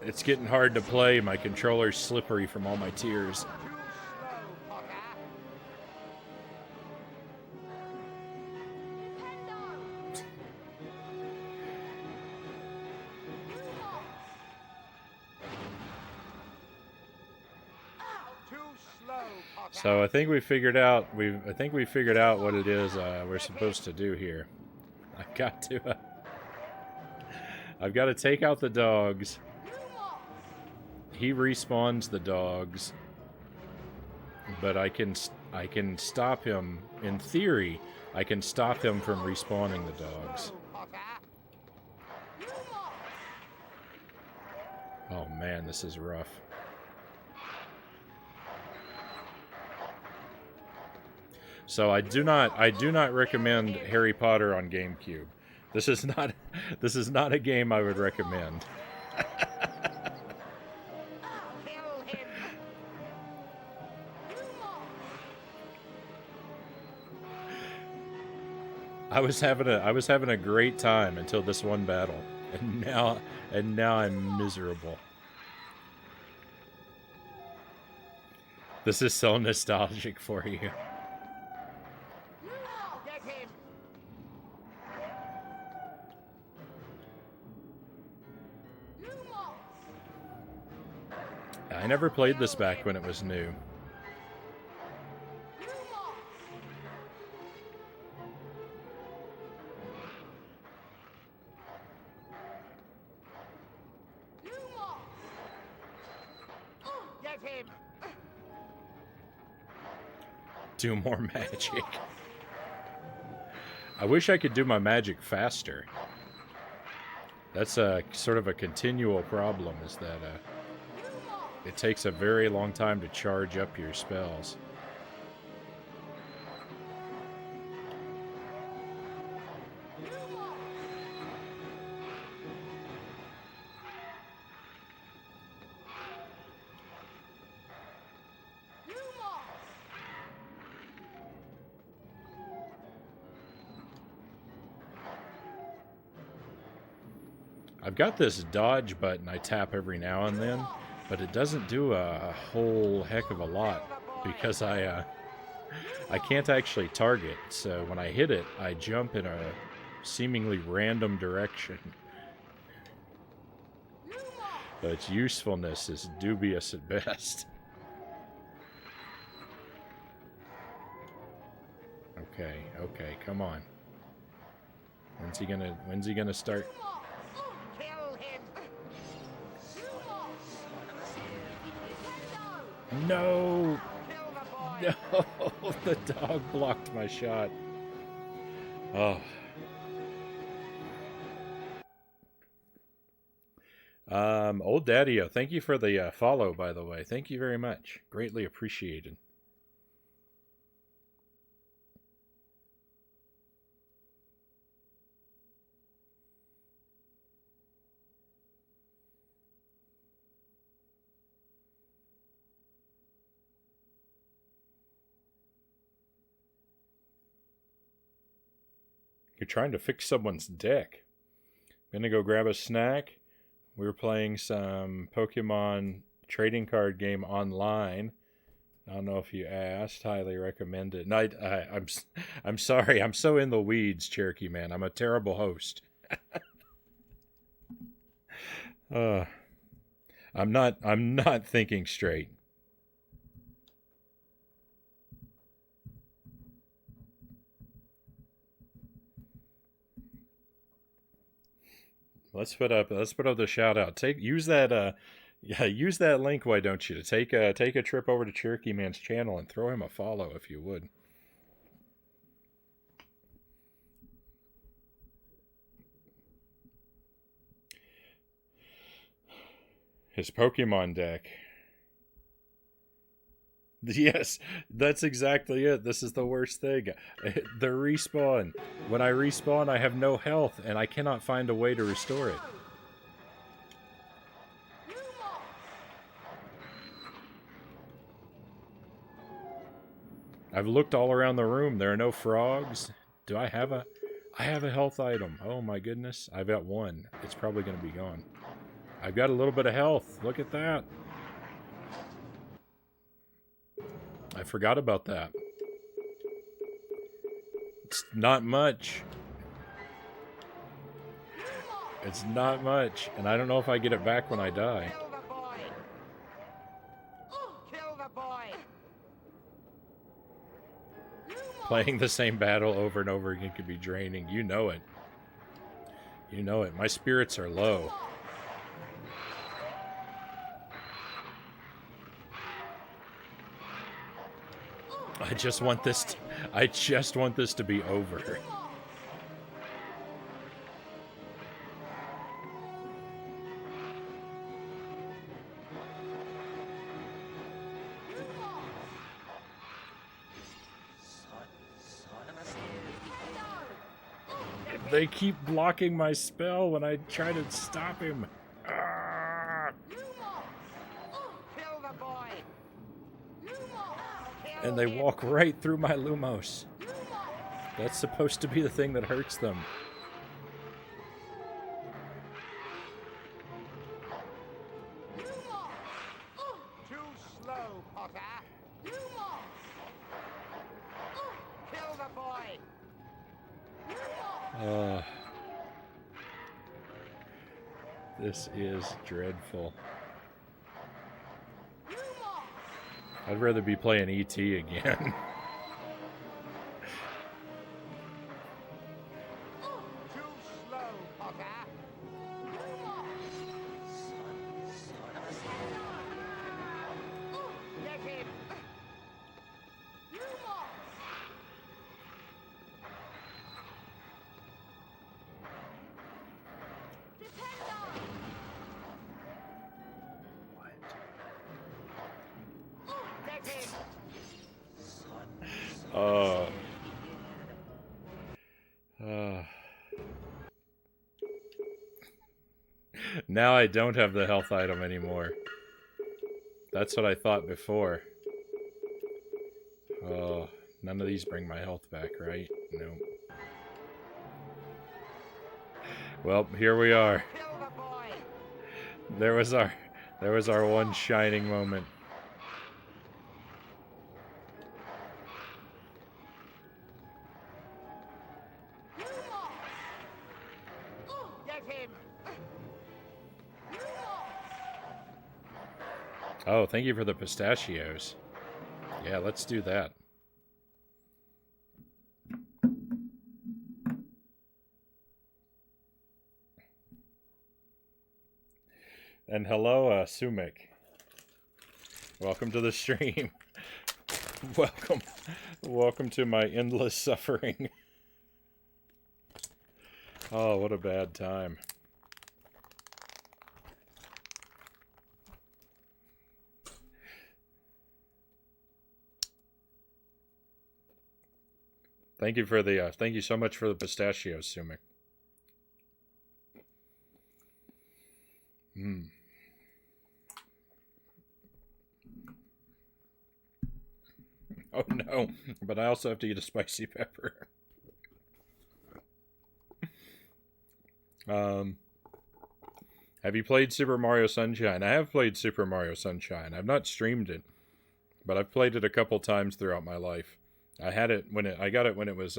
It's getting hard to play. My controller's slippery from all my tears. So I think we figured out what it is we're supposed to do here. I've got to take out the dogs. He respawns the dogs, but I can stop him. In theory, I can stop him from respawning the dogs. Oh man, this is rough. So I do not recommend Harry Potter on GameCube. This is not a game I would recommend. I was having a great time until this one battle, and now I'm miserable. This is so nostalgic for you. Get him! I never played this back when it was new. Get him! Do more magic. I wish I could do my magic faster. That's a sort of a continual problem, is that it takes a very long time to charge up your spells. I've got this dodge button I tap every now and then, but it doesn't do a whole heck of a lot because I can't actually target. So when I hit it, I jump in a seemingly random direction. But its usefulness is dubious at best. Okay, come on. When's he gonna start? No! No! The dog blocked my shot. Oh. Old Daddy-O, thank you for the follow, by the way. Thank you very much. Greatly appreciated. You're trying to fix someone's deck. Gonna go grab a snack. We were playing some Pokemon trading card game online. I don't know if you asked. Highly recommend it. No, I'm sorry. I'm so in the weeds, Cherokee Man. I'm a terrible host. I'm not thinking straight. Let's put up the shout out. Use that link, why don't you? Take a trip over to Cherokee Man's channel and throw him a follow if you would. His Pokemon deck. Yes, that's exactly it. This is the worst thing. The respawn. When I respawn, I have no health, and I cannot find a way to restore it. I've looked all around the room. There are no frogs. Do I have a... I have a health item. Oh my goodness. I've got one. It's probably going to be gone. I've got a little bit of health. Look at that. I forgot about that. It's not much. It's not much. And I don't know if I get it back when I die. Kill the boy! Playing the same battle over and over again can be draining. You know it. You know it. My spirits are low. I just want this to be over. They keep blocking my spell when I try to stop him. Ah! Kill the boy! And they walk right through my Lumos. That's supposed to be the thing that hurts them. Too slow, Potter. Kill the boy. This is dreadful. I'd rather be playing E.T. again. Now I don't have the health item anymore. That's what I thought before. Oh, none of these bring my health back, right? Nope. Well, here we are. There was our one shining moment. Oh, thank you for the pistachios. Yeah, let's do that. And hello, Sumik. Welcome to the stream. Welcome to my endless suffering. Oh, what a bad time. Thank you for the thank you so much for the pistachios, Sumik. Oh no, but I also have to eat a spicy pepper. Have you played Super Mario Sunshine? I have played Super Mario Sunshine. I've not streamed it, but I've played it a couple times throughout my life. I had it when I got it when it was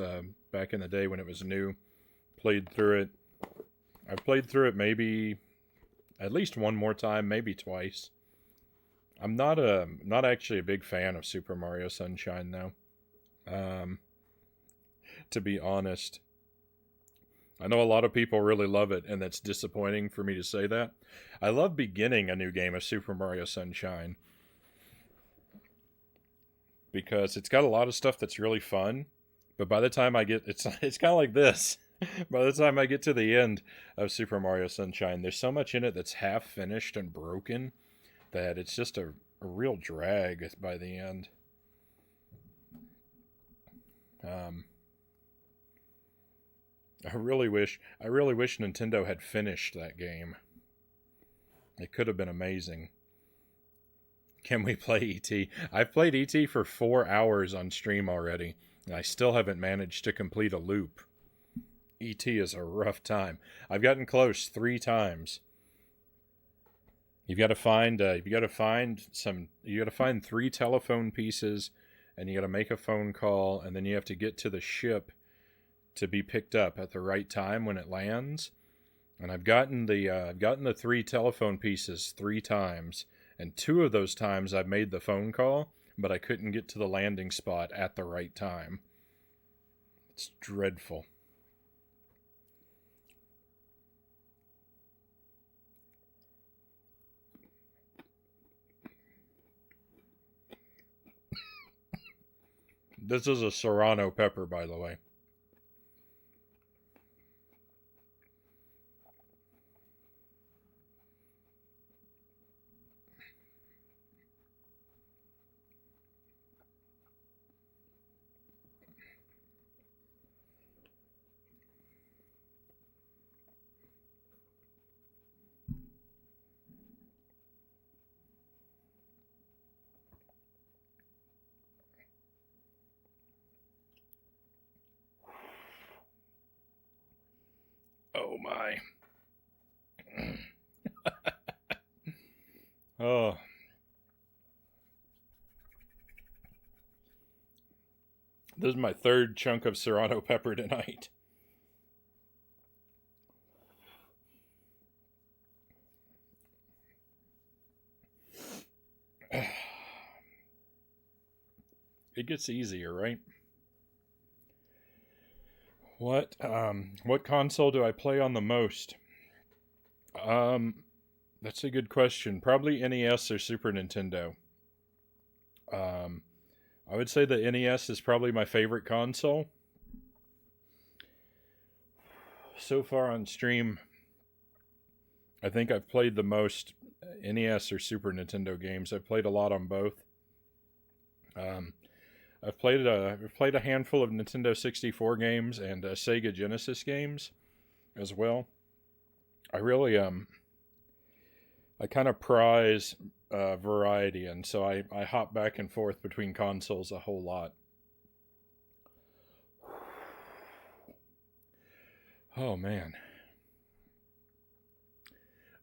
back in the day when it was new. Played through it. I've played through it maybe at least one more time, maybe twice. I'm not actually a big fan of Super Mario Sunshine though. To be honest. I know a lot of people really love it, and that's disappointing for me to say that. I love beginning a new game of Super Mario Sunshine because it's got a lot of stuff that's really fun, but by the time I get it's kind of like this. By the time I get to the end of Super Mario Sunshine, there's so much in it that's half finished and broken that it's just a real drag by the end. I really wish Nintendo had finished that game. It could have been amazing. Can we play E.T.? I've played E.T. for 4 hours on stream already, and I still haven't managed to complete a loop. E.T. is a rough time. I've gotten close 3 times. You've got to find 3 telephone pieces, and you got to make a phone call, and then you have to get to the ship to be picked up at the right time when it lands. And I've gotten the 3 telephone pieces 3 times, and 2 of those times I've made the phone call, but I couldn't get to the landing spot at the right time. It's dreadful. This is a serrano pepper, by the way. Oh my. Oh. This is my third chunk of serrano pepper tonight. It gets easier, right? What console do I play on the most? That's a good question. Probably NES or Super Nintendo. I would say the NES is probably my favorite console. So far on stream, I think I've played the most NES or Super Nintendo games. I've played a lot on both. I've played a handful of Nintendo 64 games and Sega Genesis games as well. I really I kind of prize variety, and so I hop back and forth between consoles a whole lot. Oh man.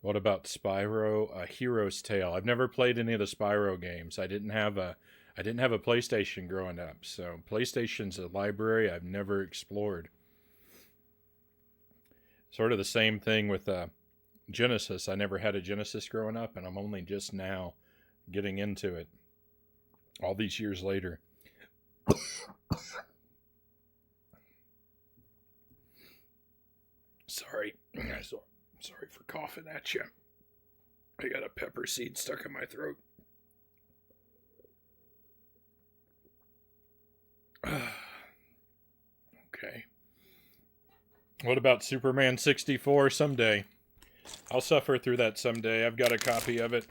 What about Spyro? A Hero's Tale. I've never played any of the Spyro games. I didn't have a PlayStation growing up, so PlayStation's a library I've never explored. Sort of the same thing with Genesis. I never had a Genesis growing up, and I'm only just now getting into it all these years later. Sorry. Sorry for coughing at you. I got a pepper seed stuck in my throat. Okay. What about Superman 64 someday? I'll suffer through that someday. I've got a copy of it.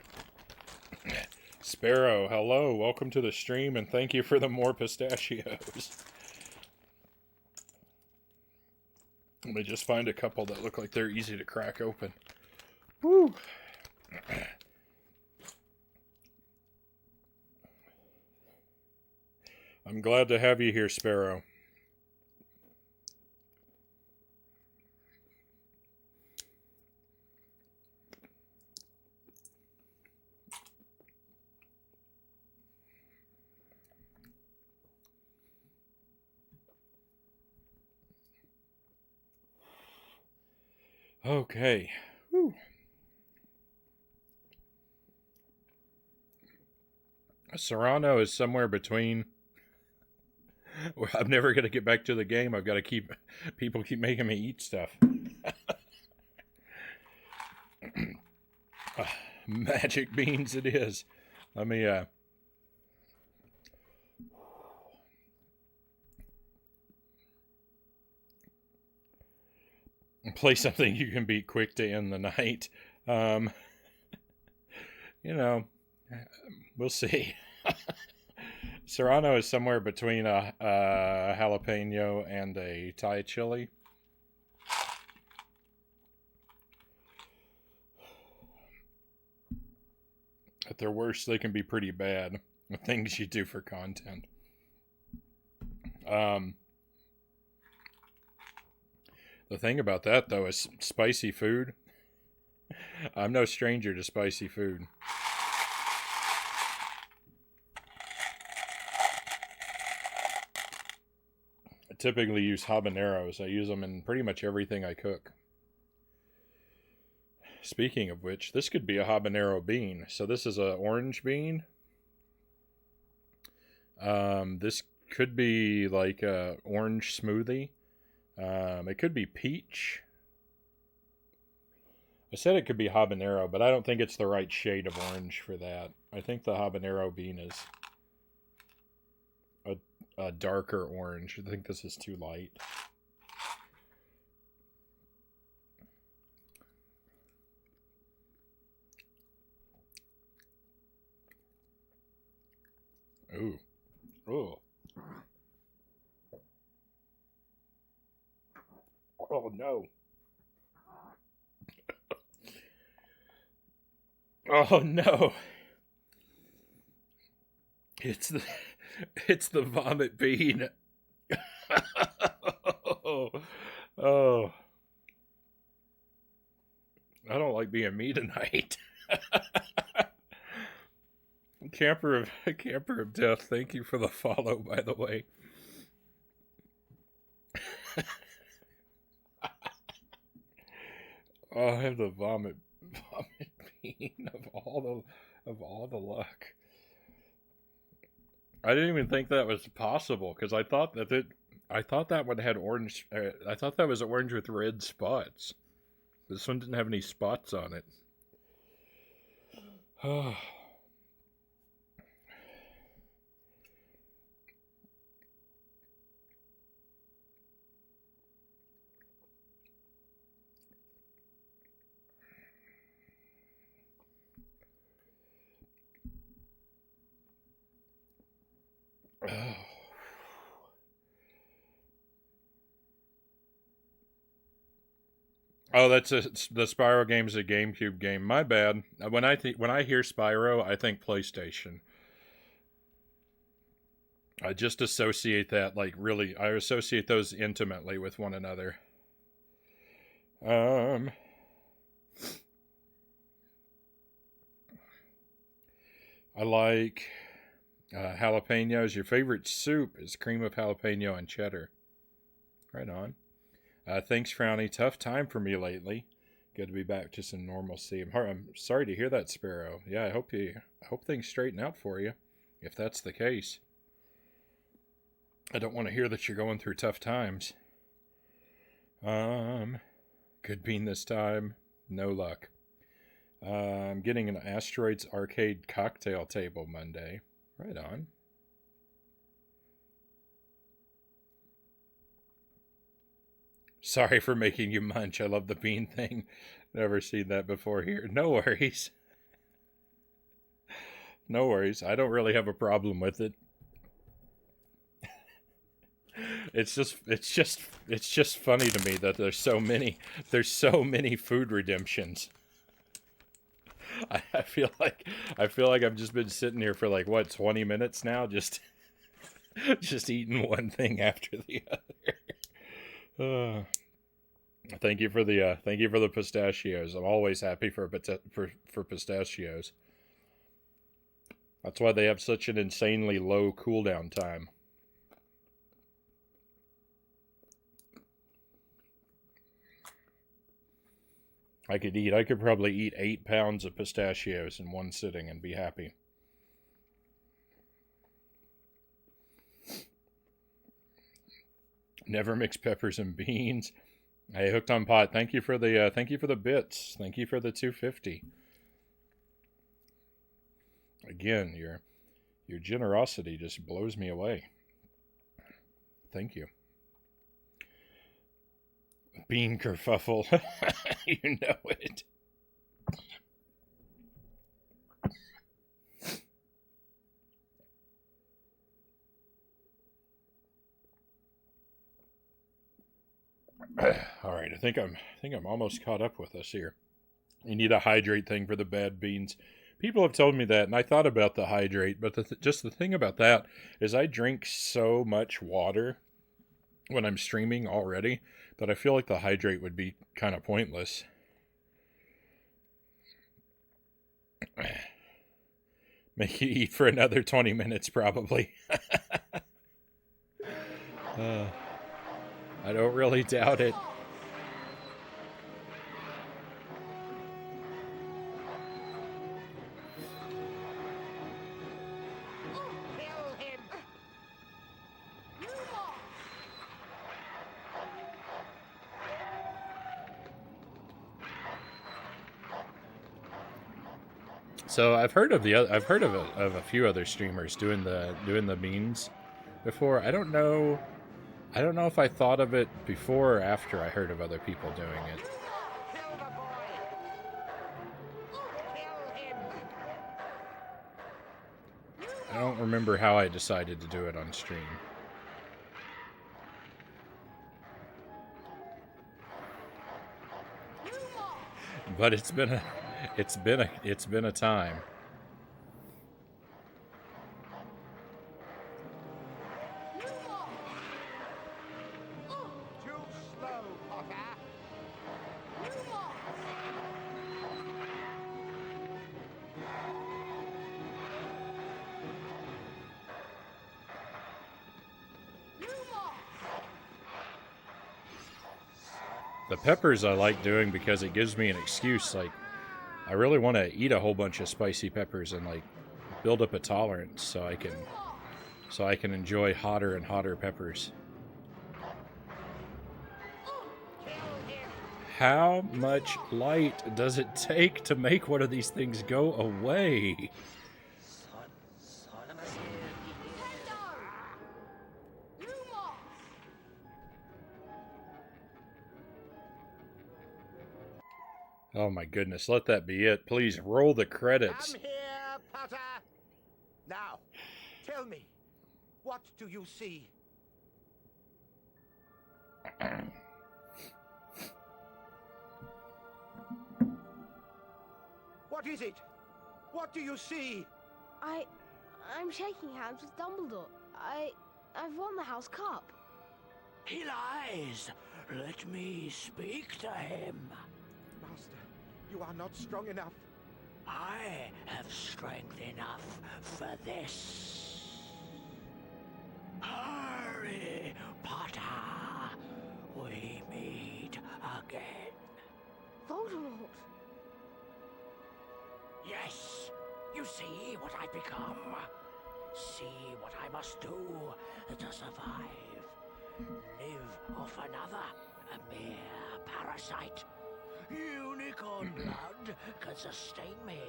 Sparrow, hello. Welcome to the stream, and thank you for the more pistachios. Let me just find a couple that look like they're easy to crack open. Woo! I'm glad to have you here, Sparrow. Okay. Whew. Serrano is somewhere between. I'm never going to get back to the game. I've got to people keep making me eat stuff. Magic beans it is. Let me play something you can beat quick to end the night. We'll see. Serrano is somewhere between a jalapeno and a Thai chili. At their worst, they can be pretty bad. The things you do for content. The thing about that, though, is spicy food. I'm no stranger to spicy food. I typically use habaneros. I use them in pretty much everything I cook. Speaking of which, this could be a habanero bean. So this is an orange bean. This could be like a orange smoothie. It could be peach. I said it could be habanero, but I don't think it's the right shade of orange for that. I think the habanero bean is a darker orange. I think this is too light. Ooh. Ooh. Oh no. Oh no. It's the vomit bean. Oh. I don't like being me tonight. Camper of Death, thank you for the follow, by the way. Oh, I have the vomit bean of all the luck. I didn't even think that was possible because I thought that one had orange. I thought that was orange with red spots. This one didn't have any spots on it. Oh. Oh, the Spyro game's a GameCube game. My bad. When I hear Spyro, I think PlayStation. I just associate that I associate those intimately with one another. I like jalapenos. Your favorite soup is cream of jalapeno and cheddar. Right on. Thanks, Frownie. Tough time for me lately. Good to be back to some normalcy. I'm sorry to hear that, Sparrow. Yeah, I hope things straighten out for you, if that's the case. I don't want to hear that you're going through tough times. Good bean this time. No luck. I'm getting an Asteroids Arcade cocktail table Monday. Right on. Sorry for making you munch. I love the bean thing. Never seen that before here. No worries. No worries. I don't really have a problem with it. It's just funny to me that there's so many food redemptions. I feel like I've just been sitting here for 20 minutes now, just eating one thing after the other. Thank you for the pistachios. I'm always happy for pistachios. That's why they have such an insanely low cooldown time. I could probably eat 8 pounds of pistachios in one sitting and be happy. Never mix peppers and beans. Hey, Hooked on Pot, thank you for the bits. Thank you for the 250. Again, your generosity just blows me away. Thank you. Bean kerfuffle. You know it. All right, I think I'm almost caught up with us here. You need a hydrate thing for the bad beans. People have told me that, and I thought about the hydrate, but just the thing about that is I drink so much water when I'm streaming already that I feel like the hydrate would be kind of pointless. Make you eat for another 20 minutes, probably. I don't really doubt it. So I've heard of a few other streamers doing the beans before. I don't know if I thought of it before or after I heard of other people doing it. I don't remember how I decided to do it on stream. But it's been a time. Too slow, Potter. The peppers I like doing because it gives me an excuse. Like, I really want to eat a whole bunch of spicy peppers and like build up a tolerance so I can enjoy hotter and hotter peppers. How much light does it take to make one of these things go away? Oh my goodness, let that be it. Please roll the credits. Come here, Potter. Now, tell me, what do you see? What is it? What do you see? I'm shaking hands with Dumbledore. I've won the House Cup. He lies. Let me speak to him. Master, you are not strong enough. I have strength enough for this. Hurry, Potter. We meet again. Voldemort. Yes, you see what I've become. See what I must do to survive. Live off another, a mere parasite. Unicorn blood can sustain me,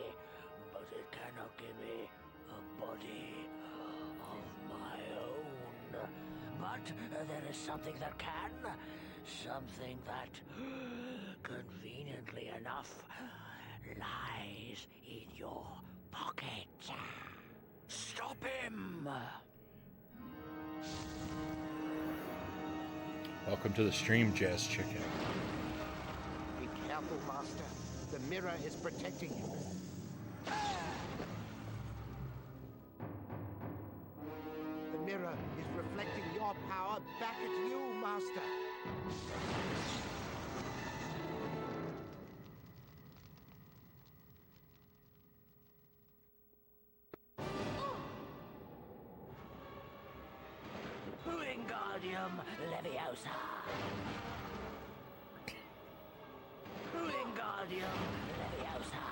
but it cannot give me a body of my own. But there is something that can. Something that, conveniently enough, lies in your pocket. Stop him! Welcome to the stream, Jazz Chicken. Be careful, Master. The mirror is protecting you. The mirror is reflecting your power back at you, Master. Wingardium Leviosa. Wingardium Leviosa.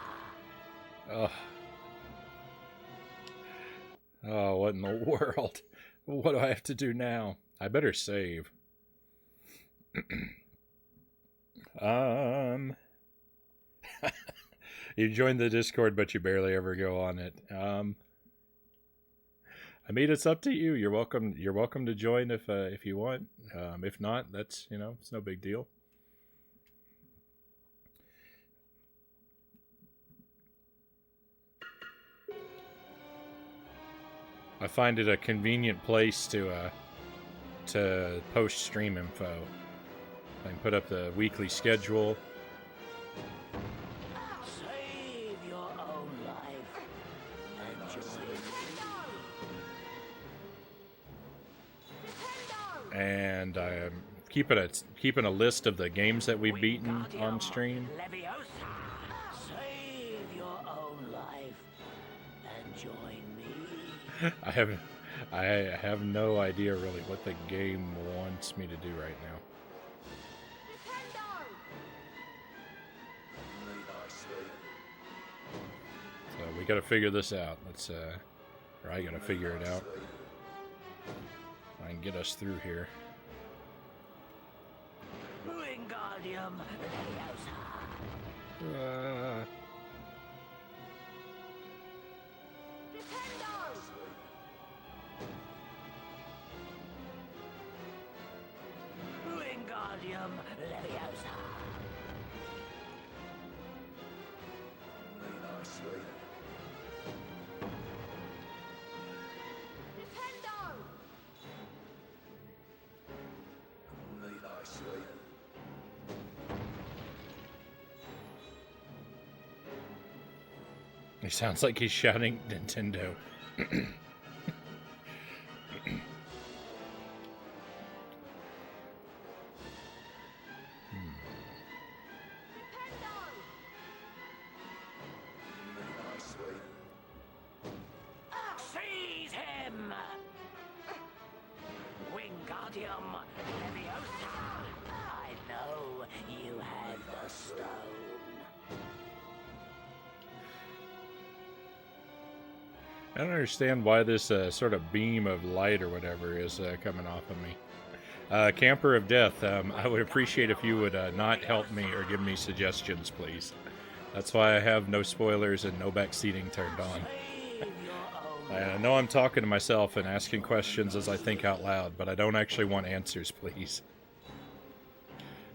Oh. Oh, what in the world? What do I have to do now? I better save. You joined the Discord, but you barely ever go on it. I mean, it's up to you. You're welcome. You're welcome to join if you want. If not, that's, it's no big deal. I find it a convenient place to post stream info. I can put up the weekly schedule. Save your own life. And I'm keeping a list of the games that we've beaten on stream. Save your own life and join me. I have no idea really what the game wants me to do right now. So we got to figure this out. Or I got to figure it out. I can get us through here. Wingardium Leviosa. Wingardium Leviosa. He sounds like he's shouting Nintendo. Seize him! Wingardium Leviosa! I know you I don't understand why this sort of beam of light or whatever is coming off of me. Camper of Death, I would appreciate if you would not help me or give me suggestions, please. That's why I have no spoilers and no backseating turned on. I know I'm talking to myself and asking questions as I think out loud, but I don't actually want answers, please.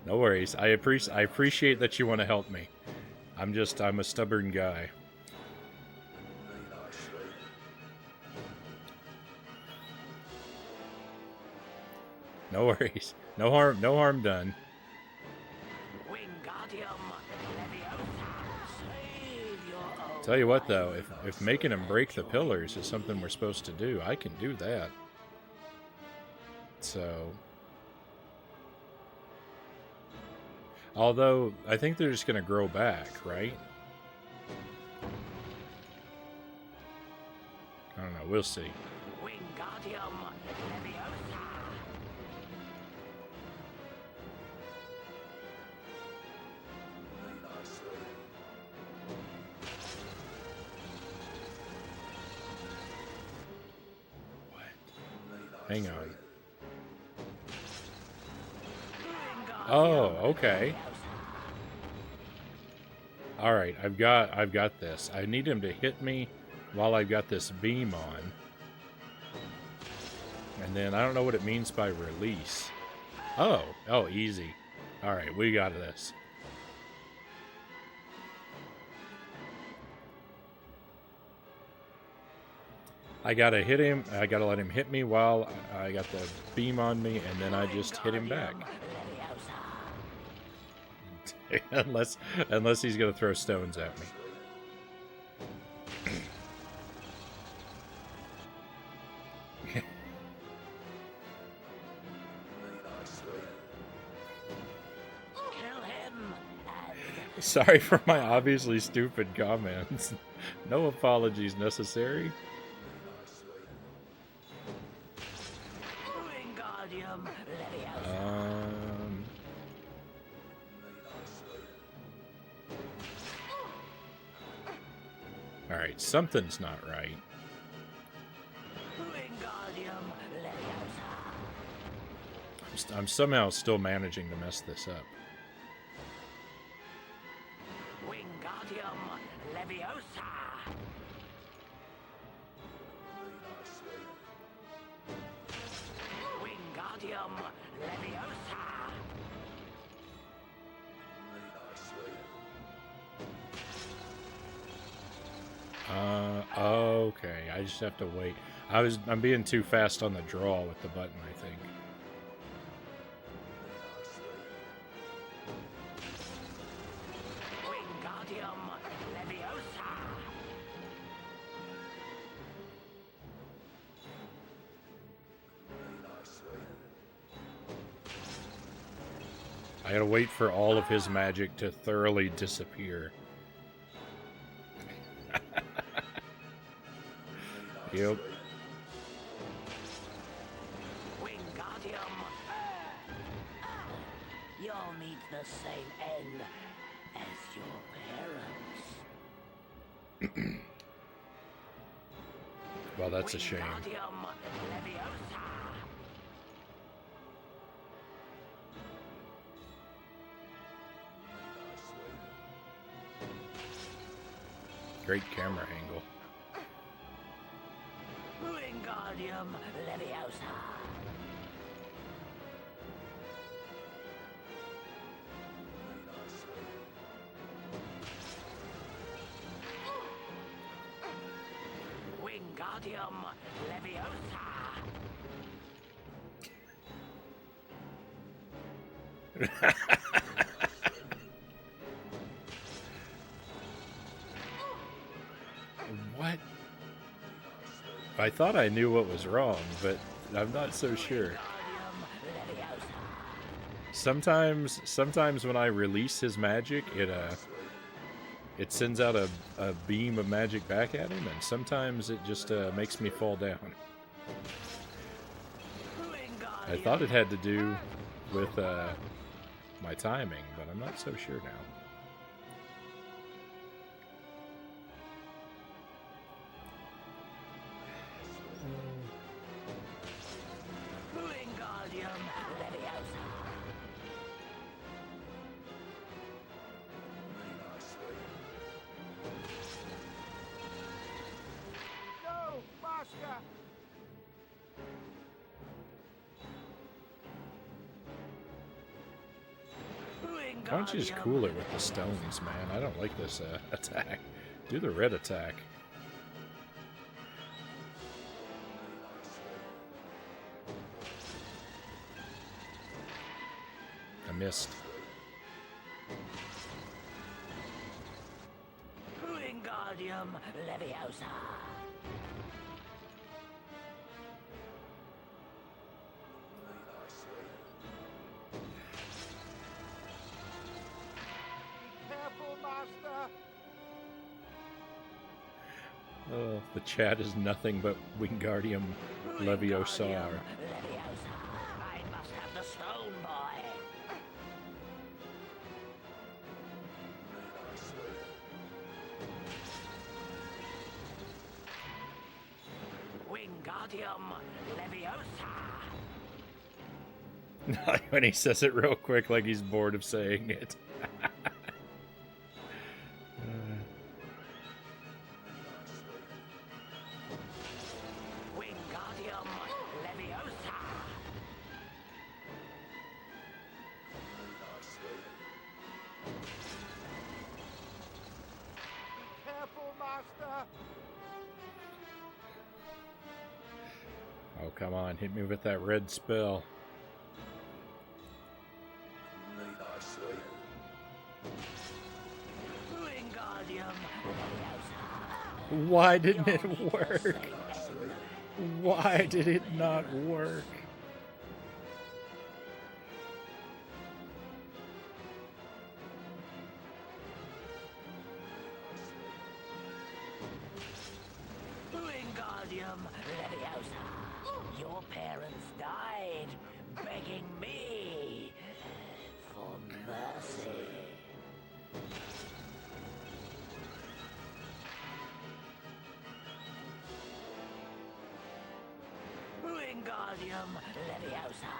No worries. I appreciate that you want to help me. I'm a stubborn guy. No worries. No harm done. Tell you what though, if making him break the pillars is something we're supposed to do, I can do that. So, although I think they're just gonna grow back, right? I don't know, we'll see. Hang on. Oh, okay. All right, I've got this. I need him to hit me while I've got this beam on. And then I don't know what it means by release. Oh, easy. All right, we got this. I gotta hit him. I gotta let him hit me while I got the beam on me, and then I just hit him back. unless he's gonna throw stones at me. Sorry for my obviously stupid comments. No apologies necessary. Alright, something's not right. I'm somehow still managing to mess this up. Okay, I just have to wait. I'm being too fast on the draw with the button, I think. I gotta wait for all of his magic to thoroughly disappear. Yep. You'll meet the same end as your parents. Well, that's a shame. Great camera angle. Wingardium Leviosa. Wingardium Leviosa. What? I thought I knew what was wrong, but I'm not so sure. Sometimes when I release his magic, it sends out a beam of magic back at him, and sometimes it just makes me fall down. I thought it had to do with my timing, but I'm not so sure now. Why don't you just cool it with the stones, man? I don't like this attack. Do the red attack. I missed. Wingardium Leviosa. Careful, Master! Oh, the chat is nothing but Wingardium Leviosa. Leviosa. I must have the stone, boy. Wingardium Leviosa. When he says it real quick, like he's bored of saying it. Wingardium Leviosa. Careful, Master! Oh, come on. Hit me with that red spell. Wingardium Leviosa. Why didn't it work? Why did it not work? Wingardium Leviosa. Your parents died begging me for mercy. Wingardium Leviosa.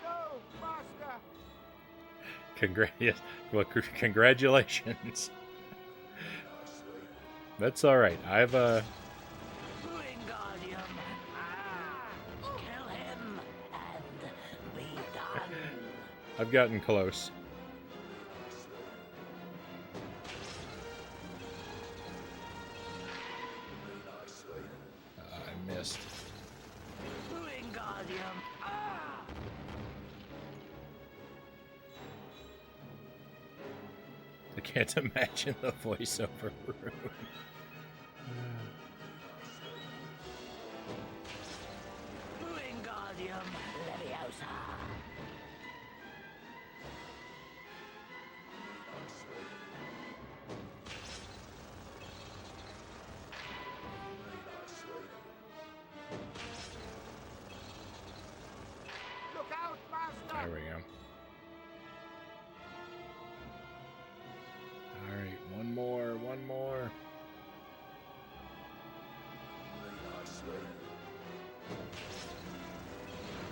No, Master! Congratulations. That's all right. I've Wingardium. Kill him and be done. I've gotten close. I missed. Wingardium. I can't imagine the voiceover room. Wingardium Leviosa. Look out, Master! There we go. Alright, one more.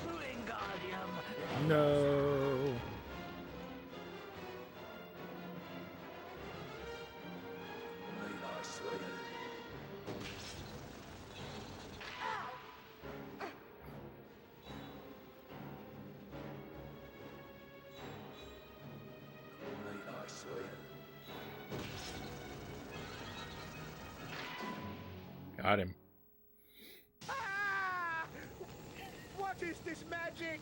Wingardium. No. Got him. Ah! What is this magic?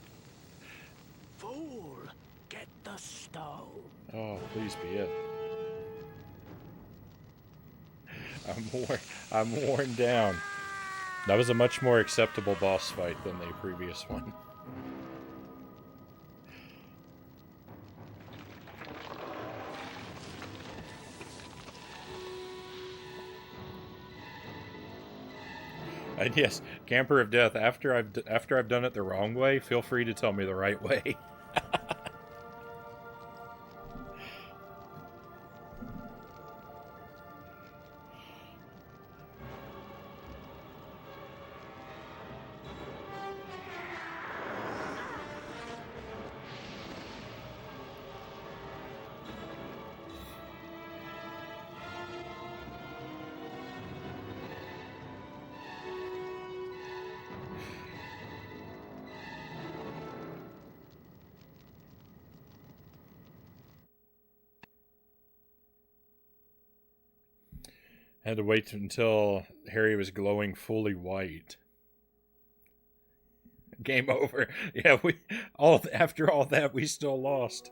Fool, get the stone. Oh, please be it. I'm worn down. That was a much more acceptable boss fight than the previous one. And yes, Camper of Death, after I've done it the wrong way, feel free to tell me the right way. Had to wait until Harry was glowing fully white. Game over. Yeah, after all that, we still lost.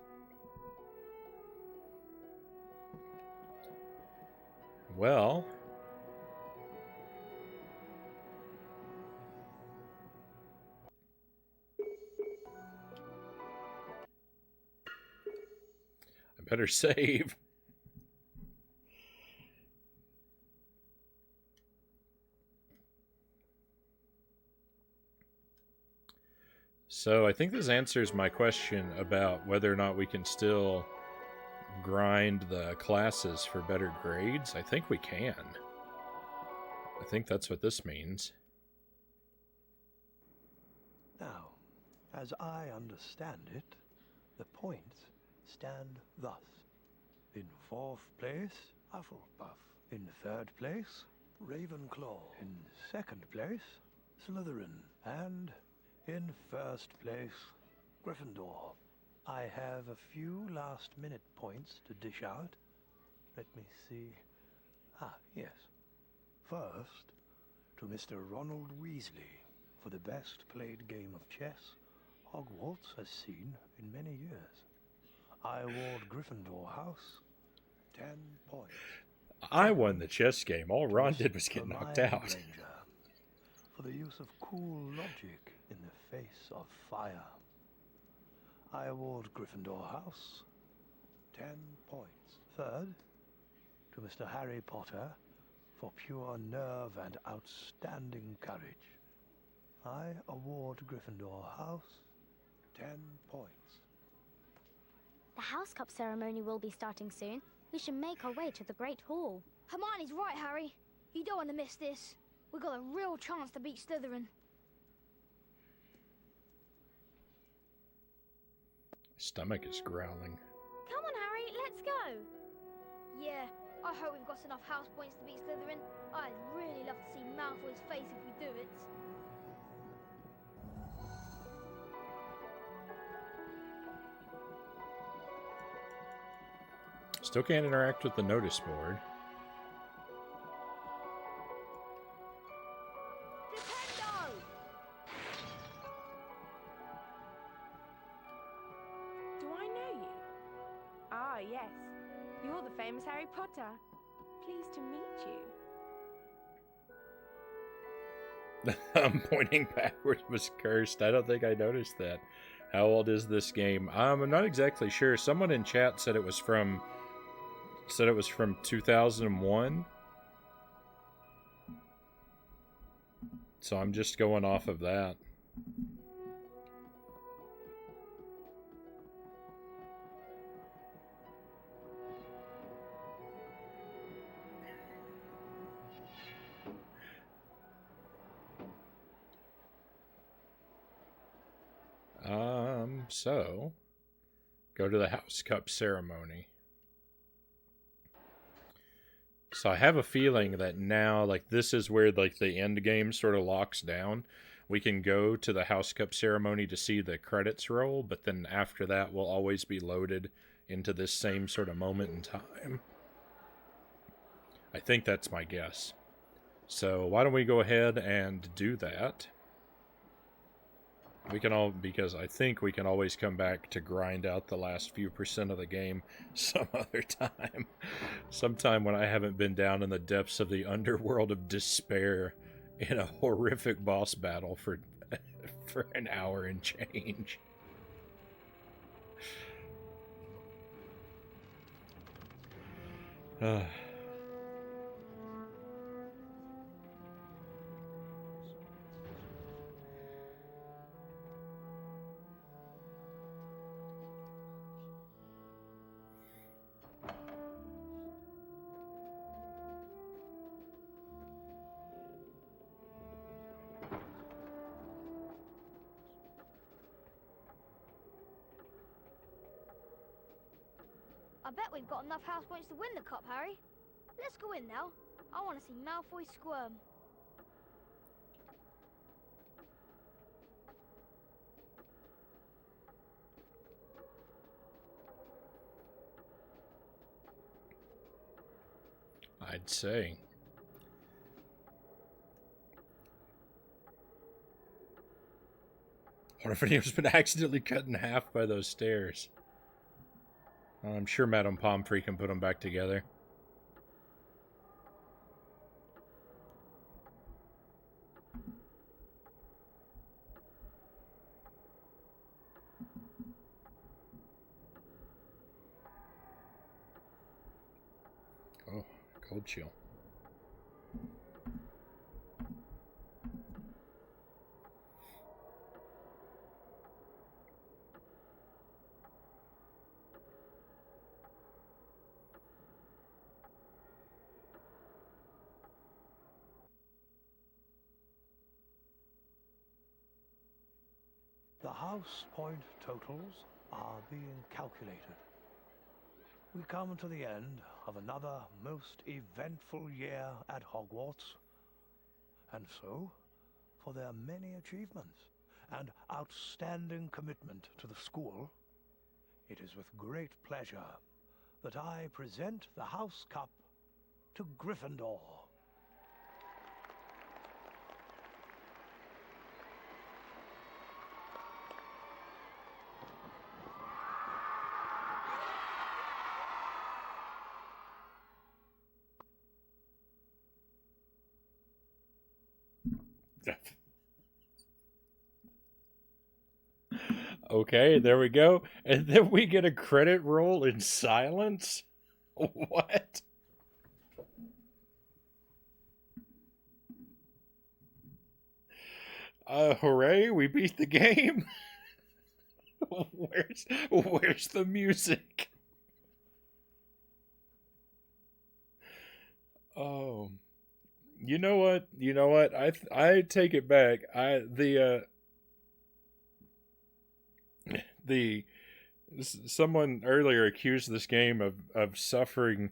Well, I better save. So I think this answers my question about whether or not we can still grind the classes for better grades. I think we can. I think that's what this means. Now, as I understand it, the points stand thus. In 4th place, Hufflepuff. In 3rd place, Ravenclaw. In 2nd place, Slytherin. And in 1st place, Gryffindor. I have a few last-minute points to dish out. Let me see. Ah, yes. First, to Mr. Ronald Weasley for the best played game of chess Hogwarts has seen in many years. I award Gryffindor House 10 points. I won the chess game. All Ron did was get knocked out. Granger, for the use of cool logic in the face of fire. I award Gryffindor House 10 points. Third, to Mr. Harry Potter for pure nerve and outstanding courage. I award Gryffindor House 10 points. The House Cup ceremony will be starting soon. We should make our way to the Great Hall. Hermione's right, Harry. You don't want to miss this. We've got a real chance to beat Slytherin. Stomach is growling. Come on, Harry, let's go. Yeah, I hope we've got enough house points to beat Slytherin. I'd really love to see Malfoy's face if we do it. Still can't interact with the notice board. Do I know you? Ah, yes. You're the famous Harry Potter. Pleased to meet you. I'm pointing backwards was cursed. I don't think I noticed that. How old is this game? I'm not exactly sure. Someone in chat said it was from 2001. So I'm just going off of that. So go to the House Cup ceremony. So I have a feeling that now, like, this is where, like, the end game sort of locks down. We can go to the House Cup ceremony to see the credits roll, but then after that we'll always be loaded into this same sort of moment in time. I think that's my guess. So why don't we go ahead and do that? We can all, because I think we can always come back to grind out the last few % of the game some other time. Sometime when I haven't been down in the depths of the underworld of despair in a horrific boss battle for an hour and change. I bet we've got enough house points to win the cup, Harry. Let's go in now. I want to see Malfoy squirm. I'd say. What if anyone's been accidentally cut in half by those stairs? I'm sure Madame Pomfrey can put them back together. Oh, cold chill. The house point totals are being calculated. We come to the end of another most eventful year at Hogwarts. And so, for their many achievements and outstanding commitment to the school, it is with great pleasure that I present the House Cup to Gryffindor. Okay, there we go. And then we get a credit roll in silence? What? Hooray, we beat the game. Where's the music? Oh. You know what? I take it back. Someone earlier accused this game of suffering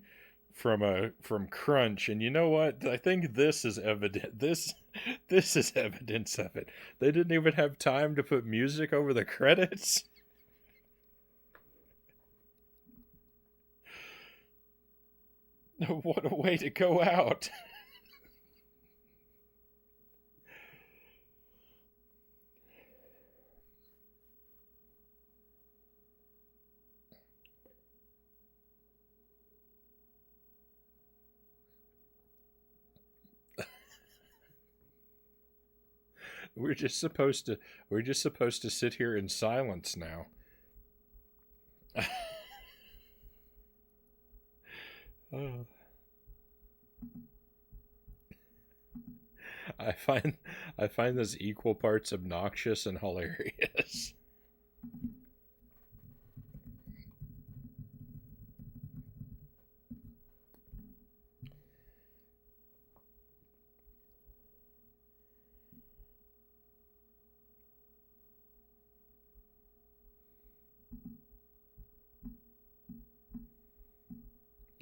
from crunch, and you know what? I think this is evident. This is evidence of it. They didn't even have time to put music over the credits. What a way to go out. We're just supposed to sit here in silence now. Oh. I find this equal parts obnoxious and hilarious.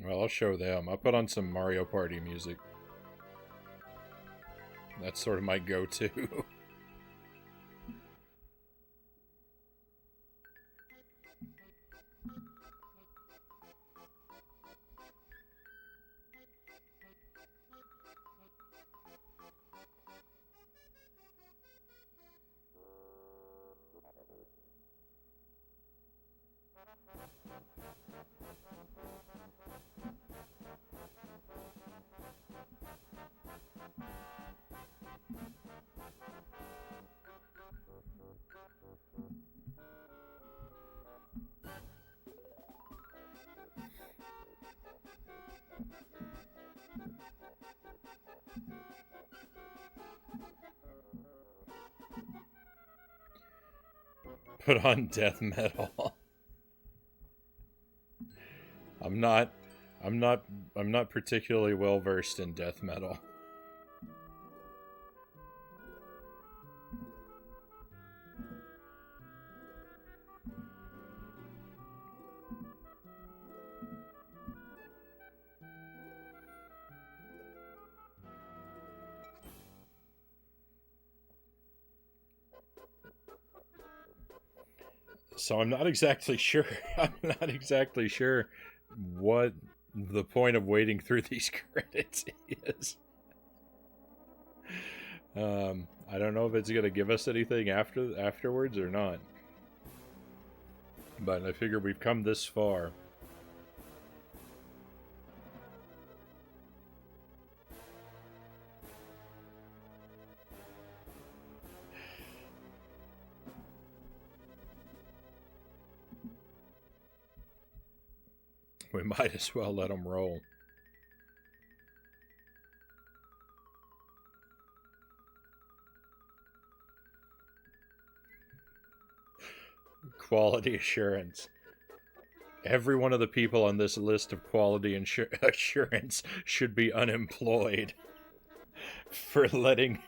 Well, I'll show them. I'll put on some Mario Party music. That's sort of my go-to. Put on death metal. I'm not particularly well versed in death metal. So I'm not exactly sure. I'm not exactly sure what the point of waiting through these credits is. I don't know if it's gonna give us anything afterwards or not. But I figure we've come this far. We might as well let them roll. Quality assurance. Every one of the people on this list of quality assurance should be unemployed for letting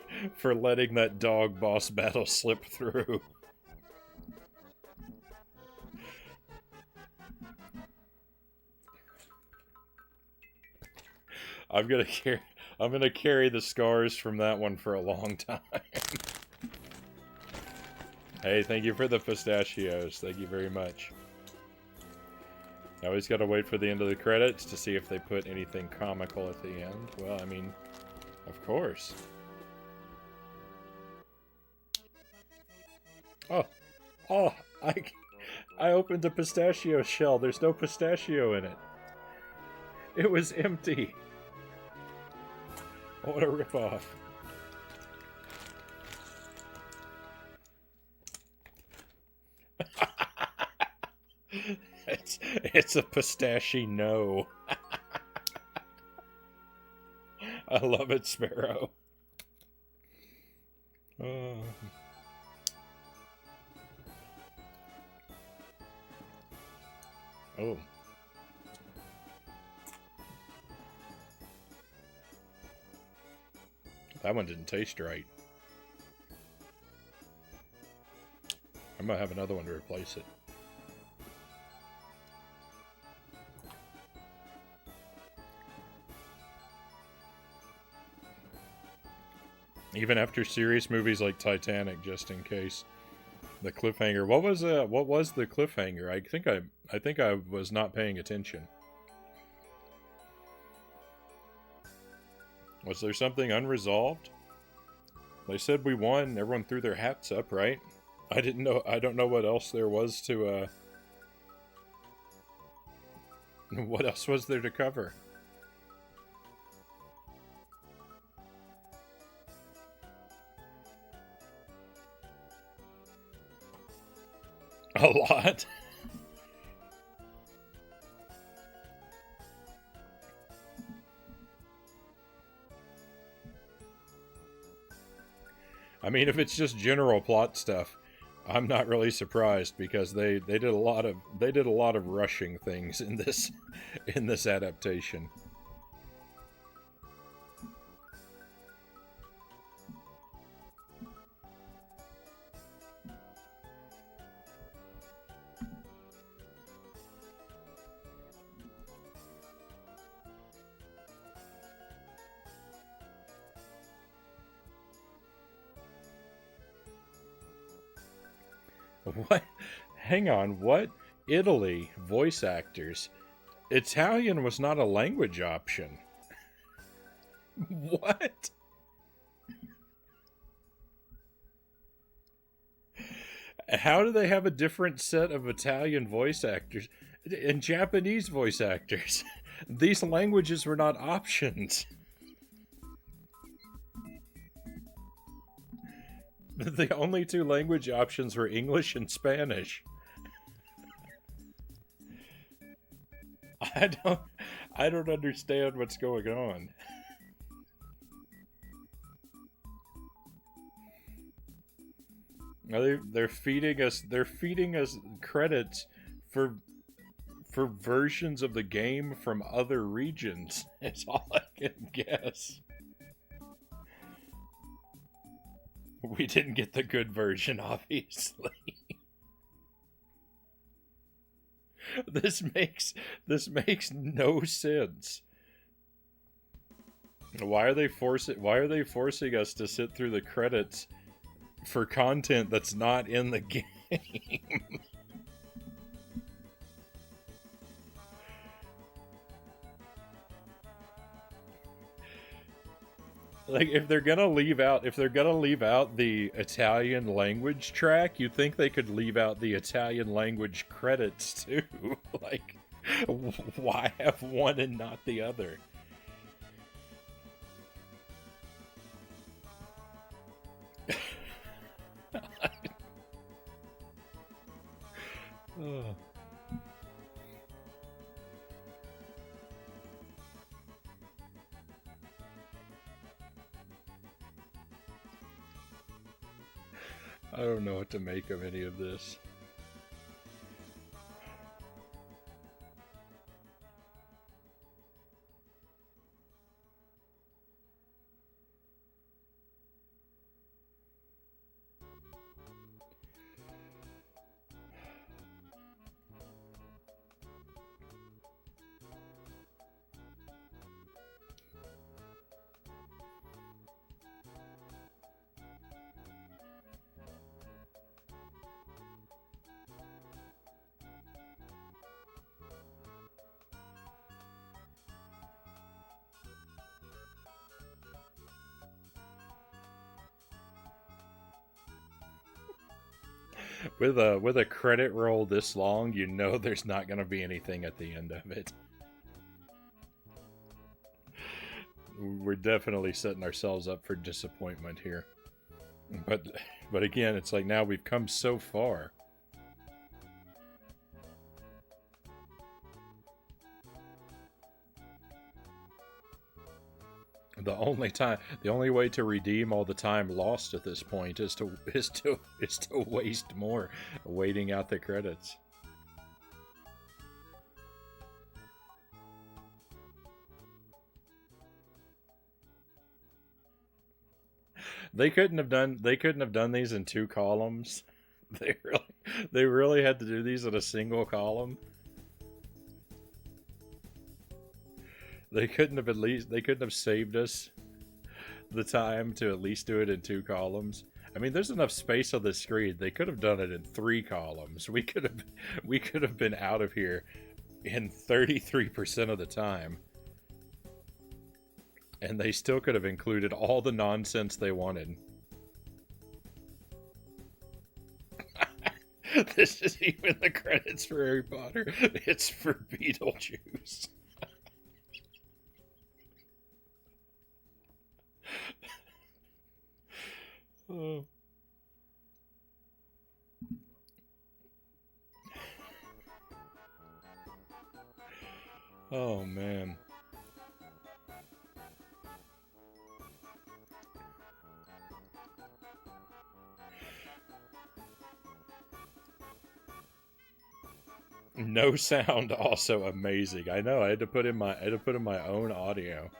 that dog boss battle slip through. I'm gonna carry the scars from that one for a long time. Hey, thank you for the pistachios. Thank you very much. I always gotta wait for the end of the credits to see if they put anything comical at the end. Well, I mean, of course. Oh, I opened a pistachio shell. There's no pistachio in it. It was empty. What a ripoff. It's a pistachio no. I love it, Sparrow. Oh. That one didn't taste right. I might have another one to replace it. Even after serious movies like Titanic, just in case. The cliffhanger. What was the cliffhanger? I think I was not paying attention. Was there something unresolved? They said we won. Everyone threw their hats up, right? I don't know what else there was to what else was there to cover? A lot. I mean, if it's just general plot stuff, I'm not really surprised because they did a lot of rushing things in this adaptation. What? Hang on, what? Italy, voice actors. Italian was not a language option. What? How do they have a different set of Italian voice actors and Japanese voice actors? These languages were not options. The only two language options were English and Spanish. I don't understand what's going on. They're feeding us credits for versions of the game from other regions. It's all I can guess. We didn't get the good version, obviously. This makes no sense. Why are they forcing us to sit through the credits for content that's not in the game? Like if they're gonna leave out the Italian language track, you'd think they could leave out the Italian language credits too. Like, why have one and not the other? Oh. I don't know what to make of any of this. With a credit roll this long, you know there's not going to be anything at the end of it. We're definitely setting ourselves up for disappointment here. But again, it's like now we've come so far. The only way to redeem all the time lost at this point is to waste more waiting out the credits. They couldn't have done these in 2 columns. They really had to do these in a single column. They couldn't have saved us the time to at least do it in 2 columns. I mean, there's enough space on the screen. They could have done it in 3 columns. We could have been out of here in 33% of the time. And they still could have included all the nonsense they wanted. This isn't even the credits for Harry Potter. It's for Beetlejuice. Oh. Oh man. No sound, also amazing. I know. I had to put in my own audio.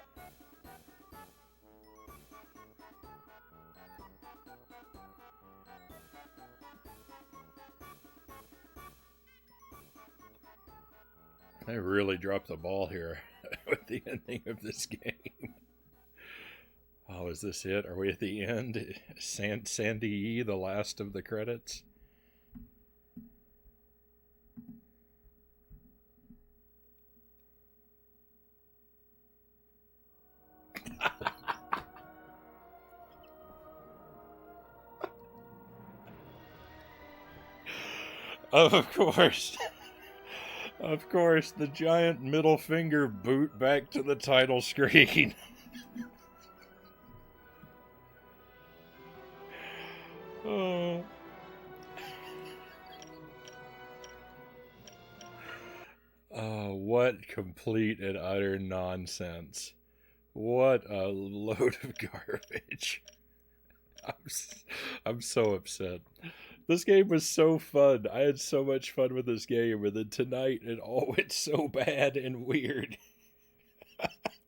I really dropped the ball here with the ending of this game. Oh, is this it? Are we at the end? Sandy E, the last of the credits? Of course. Of course, the giant middle finger boot back to the title screen. Oh. Oh, what complete and utter nonsense. What a load of garbage. I'm so upset. This game was so fun. I had so much fun with this game, and then tonight it all went so bad and weird.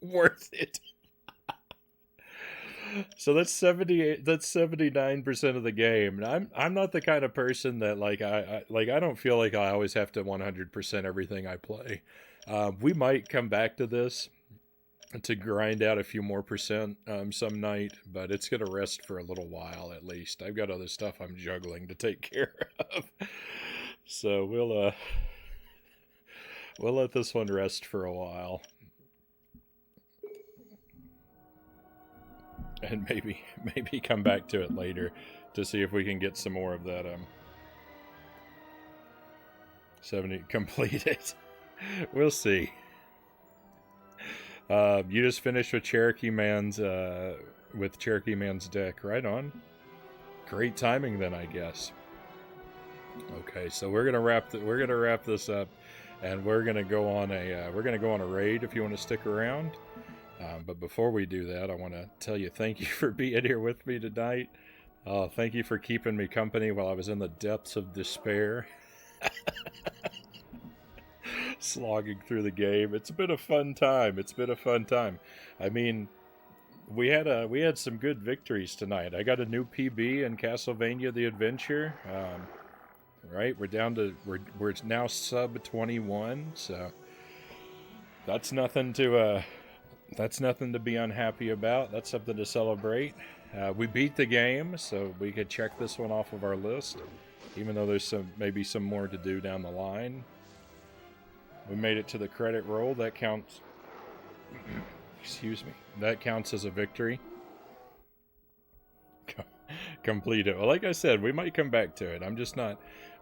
Worth it. So that's 79% of the game. And I'm not the kind of person that I don't feel like I always have to 100% everything I play. We might come back to this to grind out a few more percent some night, but it's gonna rest for a little while at least. I've got other stuff I'm juggling to take care of, so we'll let this one rest for a while. and maybe come back to it later to see if we can get some more of that 70 completed. We'll see. You just finished with Cherokee Man's deck. Right on. Great timing then, I guess. Okay, so we're gonna wrap this up, and we're gonna go on a raid if you want to stick around. But before we do that, I want to tell you thank you for being here with me tonight. Thank you for keeping me company while I was in the depths of despair. Slogging through the game. It's been a fun time. I mean, we had some good victories tonight. I got a new PB in Castlevania the Adventure. Right, we're now sub 21, so that's nothing to be unhappy about. That's something to celebrate. We beat the game, so we could check this one off of our list, even though there's maybe some more to do down the line. We made it to the credit roll. That counts. Excuse me. That counts as a victory. Complete it. Well, like I said, we might come back to it. I'm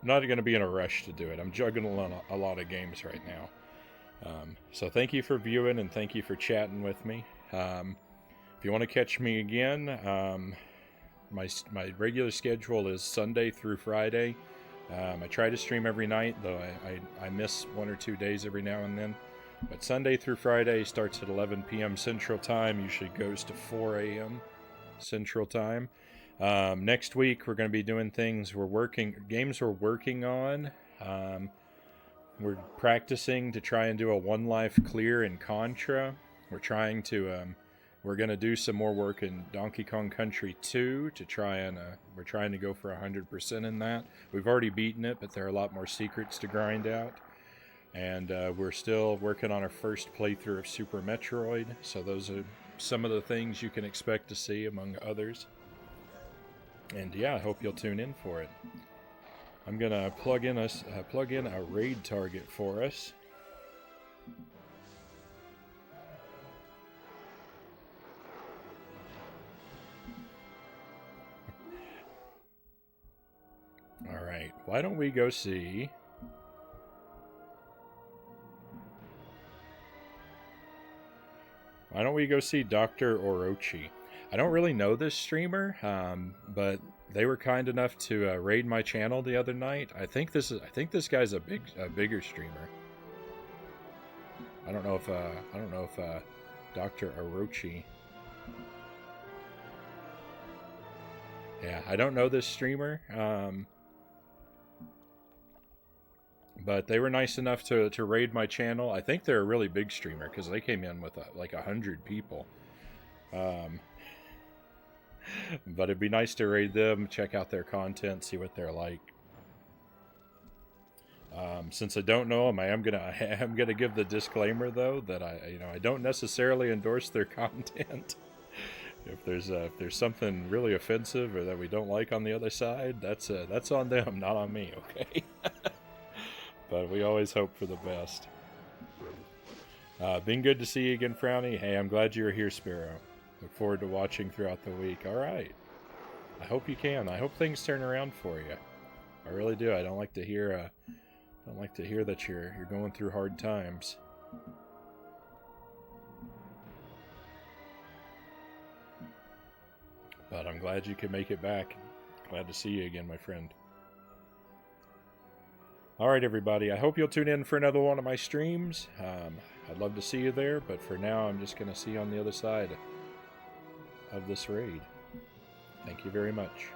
not going to be in a rush to do it. I'm juggling a lot of games right now. So thank you for viewing, and thank you for chatting with me. If you want to catch me again, my regular schedule is Sunday through Friday. I try to stream every night, though I miss 1 or 2 days every now and then. But Sunday through Friday starts at 11 p.m. Central Time, usually goes to 4 a.m. Central Time. Next week, we're going to be doing games we're working on. We're practicing to try and do a 1 life clear in Contra. We're going to do some more work in Donkey Kong Country 2 we're trying to go for 100% in that. We've already beaten it, but there are a lot more secrets to grind out. And we're still working on our first playthrough of Super Metroid. So those are some of the things you can expect to see, among others. And yeah, I hope you'll tune in for it. I'm gonna plug in a raid target for us. All right, why don't we go see? Why don't we go see Dr. Orochi? I don't really know this streamer, but they were kind enough to raid my channel the other night. I think this guy's a bigger streamer. I don't know if Dr. Orochi. Yeah, I don't know this streamer. But they were nice enough to raid my channel. I think they're a really big streamer because they came in with like 100 people. But it'd be nice to raid them, check out their content, see what they're like. Since I don't know them, I am gonna give the disclaimer though that I don't necessarily endorse their content. If there's something really offensive or that we don't like on the other side, that's on them, not on me. Okay. But we always hope for the best. Been good to see you again, Frownie. Hey, I'm glad you were here, Sparrow. Look forward to watching throughout the week. All right. I hope you can. I hope things turn around for you. I really do. I don't like to hear that you're going through hard times. But I'm glad you could make it back. Glad to see you again, my friend. All right, everybody. I hope you'll tune in for another one of my streams. I'd love to see you there, but for now, I'm just going to see you on the other side of this raid. Thank you very much.